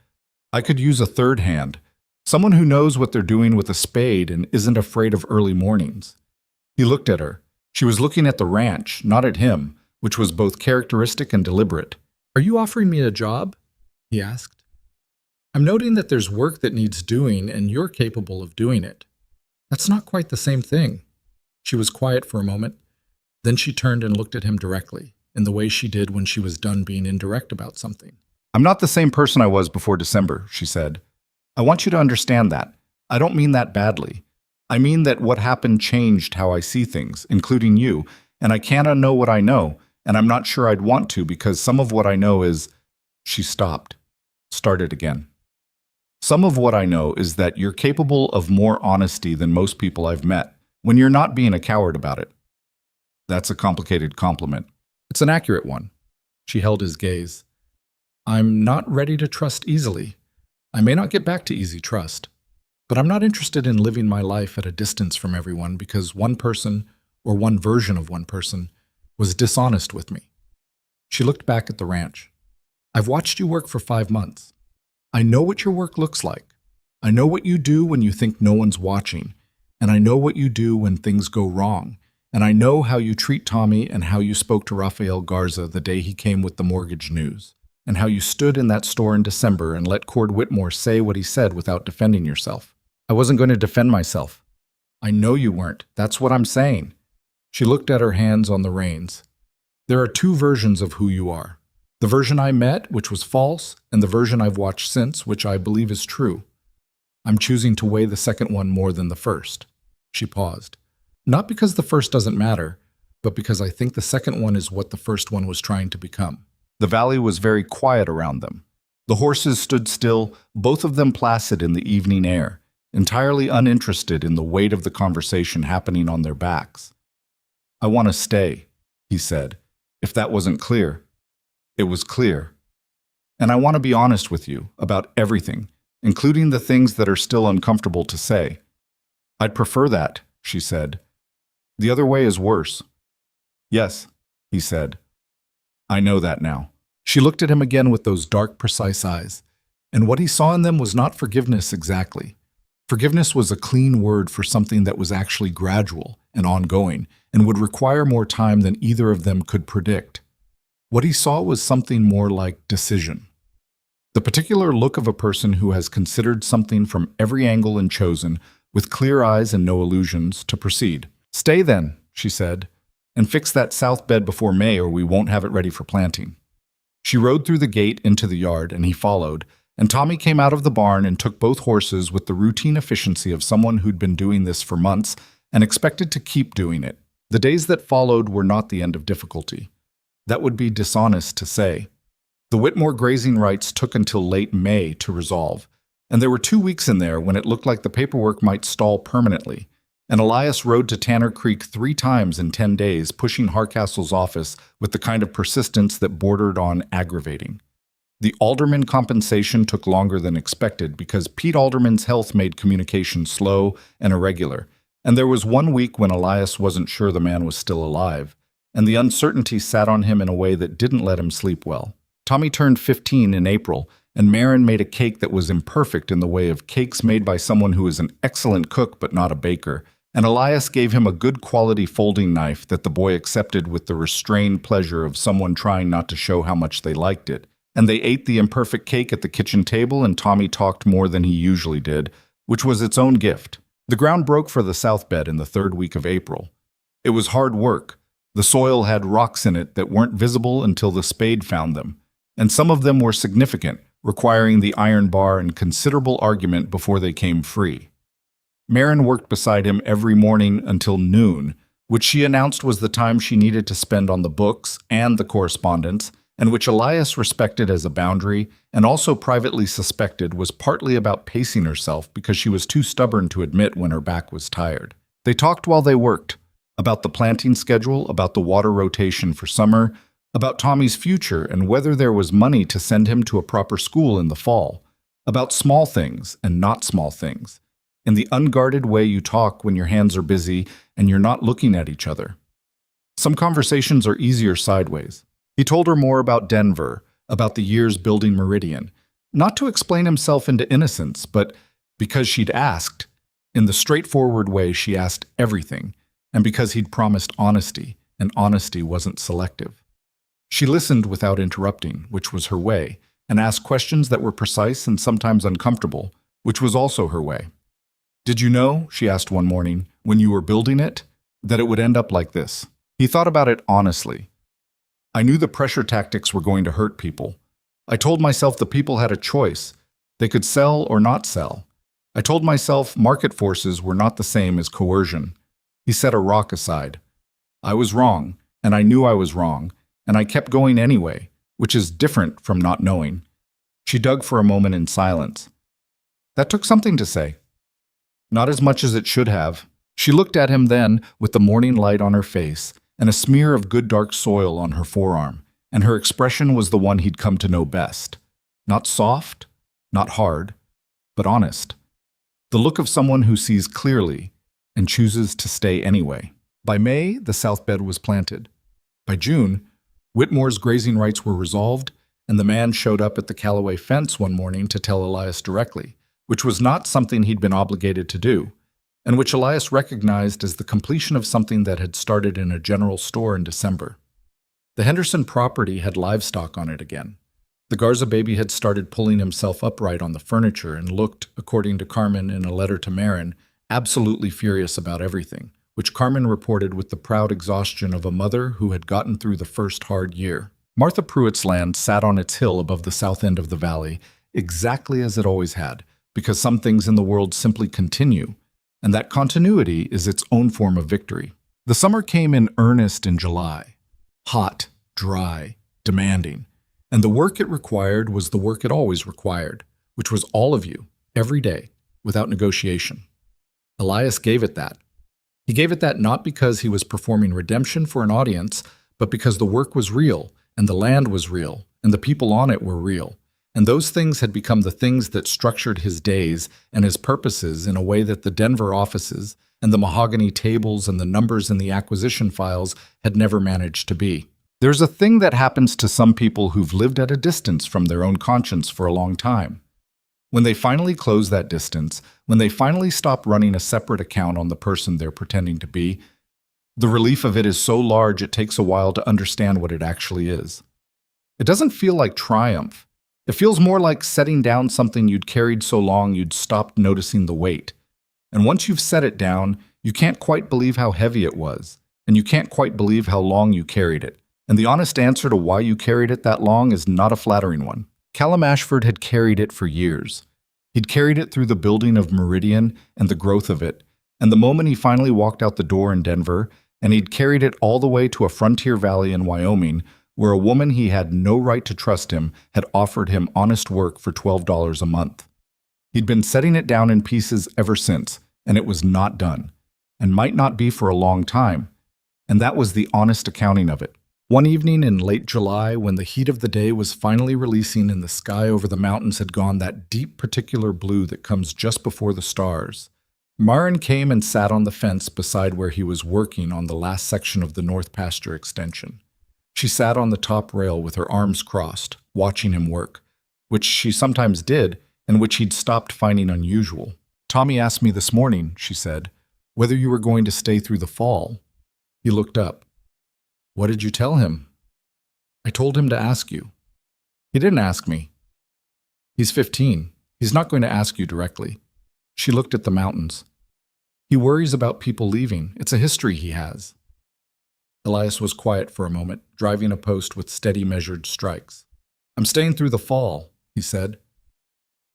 "I could use a third hand, someone who knows what they're doing with a spade and isn't afraid of early mornings." He looked at her. She was looking at the ranch, not at him, which was both characteristic and deliberate. "Are you offering me a job?" he asked. "I'm noting that there's work that needs doing and you're capable of doing it. That's not quite the same thing." She was quiet for a moment. Then she turned and looked at him directly, in the way she did when she was done being indirect about something. "I'm not the same person I was before December," she said. "I want you to understand that. I don't mean that badly. I mean that what happened changed how I see things, including you, and I can't unknow what I know, and I'm not sure I'd want to because some of what I know is—" She stopped, started again. "Some of what I know is that you're capable of more honesty than most people I've met, when you're not being a coward about it." "That's a complicated compliment." "It's an accurate one." She held his gaze. "I'm not ready to trust easily. I may not get back to easy trust, but I'm not interested in living my life at a distance from everyone because one person, or one version of one person, was dishonest with me." She looked back at the ranch. "I've watched you work for 5 months. I know what your work looks like. I know what you do when you think no one's watching, and I know what you do when things go wrong, and I know how you treat Tommy and how you spoke to Rafael Garza the day he came with the mortgage news, and how you stood in that store in December and let Cord Whitmore say what he said without defending yourself." "I wasn't going to defend myself." "I know you weren't. That's what I'm saying." She looked at her hands on the reins. "There are 2 versions of who you are. The version I met, which was false, and the version I've watched since, which I believe is true. I'm choosing to weigh the second one more than the first." She paused. "Not because the first doesn't matter, but because I think the second one is what the first one was trying to become." The valley was very quiet around them. The horses stood still, both of them placid in the evening air, entirely uninterested in the weight of the conversation happening on their backs. "I want to stay," he said. "If that wasn't clear." It was clear. "And I want to be honest with you about everything, including the things that are still uncomfortable to say." "I'd prefer that," she said. "The other way is worse." "Yes," he said. "I know that now." She looked at him again with those dark, precise eyes, and what he saw in them was not forgiveness exactly. Forgiveness was a clean word for something that was actually gradual and ongoing, and would require more time than either of them could predict. What he saw was something more like decision. The particular look of a person who has considered something from every angle and chosen, with clear eyes and no illusions, to proceed. "Stay then," she said, "and fix that south bed before May or we won't have it ready for planting." She rode through the gate into the yard, and he followed, and Tommy came out of the barn and took both horses with the routine efficiency of someone who'd been doing this for months and expected to keep doing it. The days that followed were not the end of difficulty. That would be dishonest to say. The Whitmore grazing rights took until late May to resolve, and there were 2 weeks in there when it looked like the paperwork might stall permanently, and Elias rode to Tanner Creek 3 times in 10 days, pushing Hardcastle's office with the kind of persistence that bordered on aggravating. The alderman compensation took longer than expected because Pete Alderman's health made communication slow and irregular, and there was 1 week when Elias wasn't sure the man was still alive, and the uncertainty sat on him in a way that didn't let him sleep well. Tommy turned 15 in April, and Marin made a cake that was imperfect in the way of cakes made by someone who is an excellent cook but not a baker, and Elias gave him a good quality folding knife that the boy accepted with the restrained pleasure of someone trying not to show how much they liked it. And they ate the imperfect cake at the kitchen table, and Tommy talked more than he usually did, which was its own gift. The ground broke for the south bed in the third week of April. It was hard work. The soil had rocks in it that weren't visible until the spade found them, and some of them were significant, requiring the iron bar and considerable argument before they came free. Marin worked beside him every morning until noon, which she announced was the time she needed to spend on the books and the correspondence, and which Elias respected as a boundary and also privately suspected was partly about pacing herself because she was too stubborn to admit when her back was tired. They talked while they worked, about the planting schedule, about the water rotation for summer, about Tommy's future and whether there was money to send him to a proper school in the fall, about small things and not small things, in the unguarded way you talk when your hands are busy and you're not looking at each other. Some conversations are easier sideways. He told her more about Denver, about the years building Meridian, not to explain himself into innocence, but because she'd asked. In the straightforward way she asked everything, and because he'd promised honesty, and honesty wasn't selective. She listened without interrupting, which was her way, and asked questions that were precise and sometimes uncomfortable, which was also her way. "Did you know," she asked one morning, "when you were building it, that it would end up like this?" He thought about it honestly. "I knew the pressure tactics were going to hurt people. I told myself the people had a choice. They could sell or not sell. I told myself market forces were not the same as coercion." He set a rock aside. "I was wrong, and I knew I was wrong, and I kept going anyway, which is different from not knowing." She dug for a moment in silence. That took something to say. Not as much as it should have. She looked at him then, with the morning light on her face, and a smear of good dark soil on her forearm, and her expression was the one he'd come to know best. Not soft, not hard, but honest. The look of someone who sees clearly and chooses to stay anyway. By May, the south bed was planted. By June, Whitmore's grazing rights were resolved, and the man showed up at the Callaway fence one morning to tell Elias directly, which was not something he'd been obligated to do, and which Elias recognized as the completion of something that had started in a general store in December. The Henderson property had livestock on it again. The Garza baby had started pulling himself upright on the furniture and looked, according to Carmen in a letter to Marin, absolutely furious about everything, which Carmen reported with the proud exhaustion of a mother who had gotten through the first hard year. Martha Pruitt's land sat on its hill above the south end of the valley, exactly as it always had, because some things in the world simply continue, and that continuity is its own form of victory. The summer came in earnest in July. Hot, dry, demanding. And the work it required was the work it always required, which was all of you, every day, without negotiation. Elias gave it that. He gave it that not because he was performing redemption for an audience, but because the work was real, and the land was real, and the people on it were real. And those things had become the things that structured his days and his purposes in a way that the Denver offices and the mahogany tables and the numbers in the acquisition files had never managed to be. There's a thing that happens to some people who've lived at a distance from their own conscience for a long time. When they finally close that distance, when they finally stop running a separate account on the person they're pretending to be, the relief of it is so large it takes a while to understand what it actually is. It doesn't feel like triumph. It feels more like setting down something you'd carried so long you'd stopped noticing the weight. And once you've set it down, you can't quite believe how heavy it was, and you can't quite believe how long you carried it. And the honest answer to why you carried it that long is not a flattering one. Callum Ashford had carried it for years. He'd carried it through the building of Meridian and the growth of it, and the moment he finally walked out the door in Denver, and he'd carried it all the way to a frontier valley in Wyoming, where a woman he had no right to trust him had offered him honest work for $12 a month. He'd been setting it down in pieces ever since, and it was not done, and might not be for a long time, and that was the honest accounting of it. One evening in late July, when the heat of the day was finally releasing and the sky over the mountains had gone that deep particular blue that comes just before the stars, Marin came and sat on the fence beside where he was working on the last section of the North Pasture extension. She sat on the top rail with her arms crossed, watching him work, which she sometimes did and which he'd stopped finding unusual. "Tommy asked me this morning," she said, "whether you were going to stay through the fall." He looked up. "What did you tell him?" "I told him to ask you." "He didn't ask me." "He's 15. He's not going to ask you directly." She looked at the mountains. He worries about people leaving. It's a history he has. Elias was quiet for a moment, driving a post with steady measured strikes. I'm staying through the fall, he said.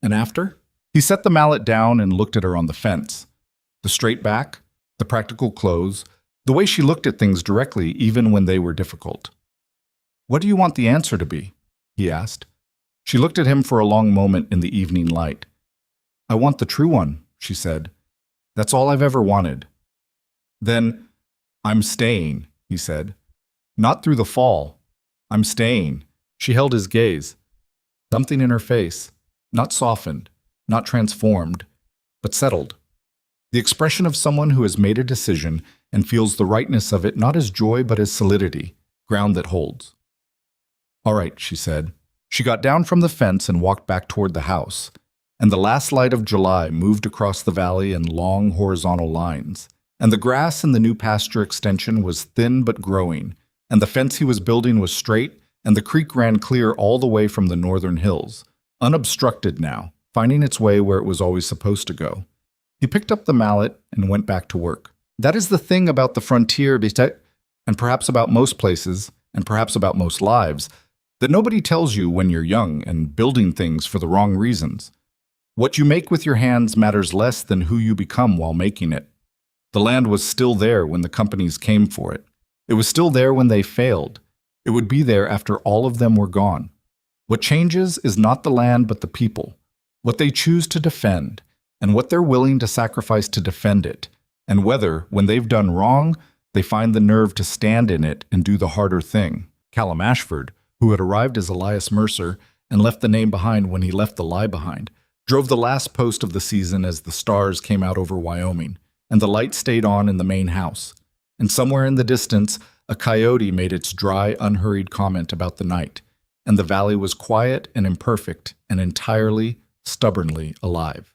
And after? He set the mallet down and looked at her on the fence. The straight back, the practical clothes, the way she looked at things directly even when they were difficult. What do you want the answer to be? He asked. She looked at him for a long moment in the evening light. I want the true one, she said. That's all I've ever wanted. Then, I'm staying, he said. Not through the fall. I'm staying. She held his gaze. Something in her face, not softened, not transformed, but settled. The expression of someone who has made a decision and feels the rightness of it not as joy but as solidity, ground that holds. All right, she said. She got down from the fence and walked back toward the house, and the last light of July moved across the valley in long horizontal lines, and the grass in the new pasture extension was thin but growing, and the fence he was building was straight, and the creek ran clear all the way from the northern hills, unobstructed now, finding its way where it was always supposed to go. He picked up the mallet and went back to work. That is the thing about the frontier, and perhaps about most places, and perhaps about most lives, that nobody tells you when you're young and building things for the wrong reasons. What you make with your hands matters less than who you become while making it. The land was still there when the companies came for it. It was still there when they failed. It would be there after all of them were gone. What changes is not the land but the people, what they choose to defend, and what they're willing to sacrifice to defend it, and whether, when they've done wrong, they find the nerve to stand in it and do the harder thing. Callum Ashford, who had arrived as Elias Mercer and left the name behind when he left the lie behind, drove the last post of the season as the stars came out over Wyoming, and the light stayed on in the main house. And somewhere in the distance, a coyote made its dry, unhurried comment about the night, and the valley was quiet and imperfect and entirely, stubbornly alive.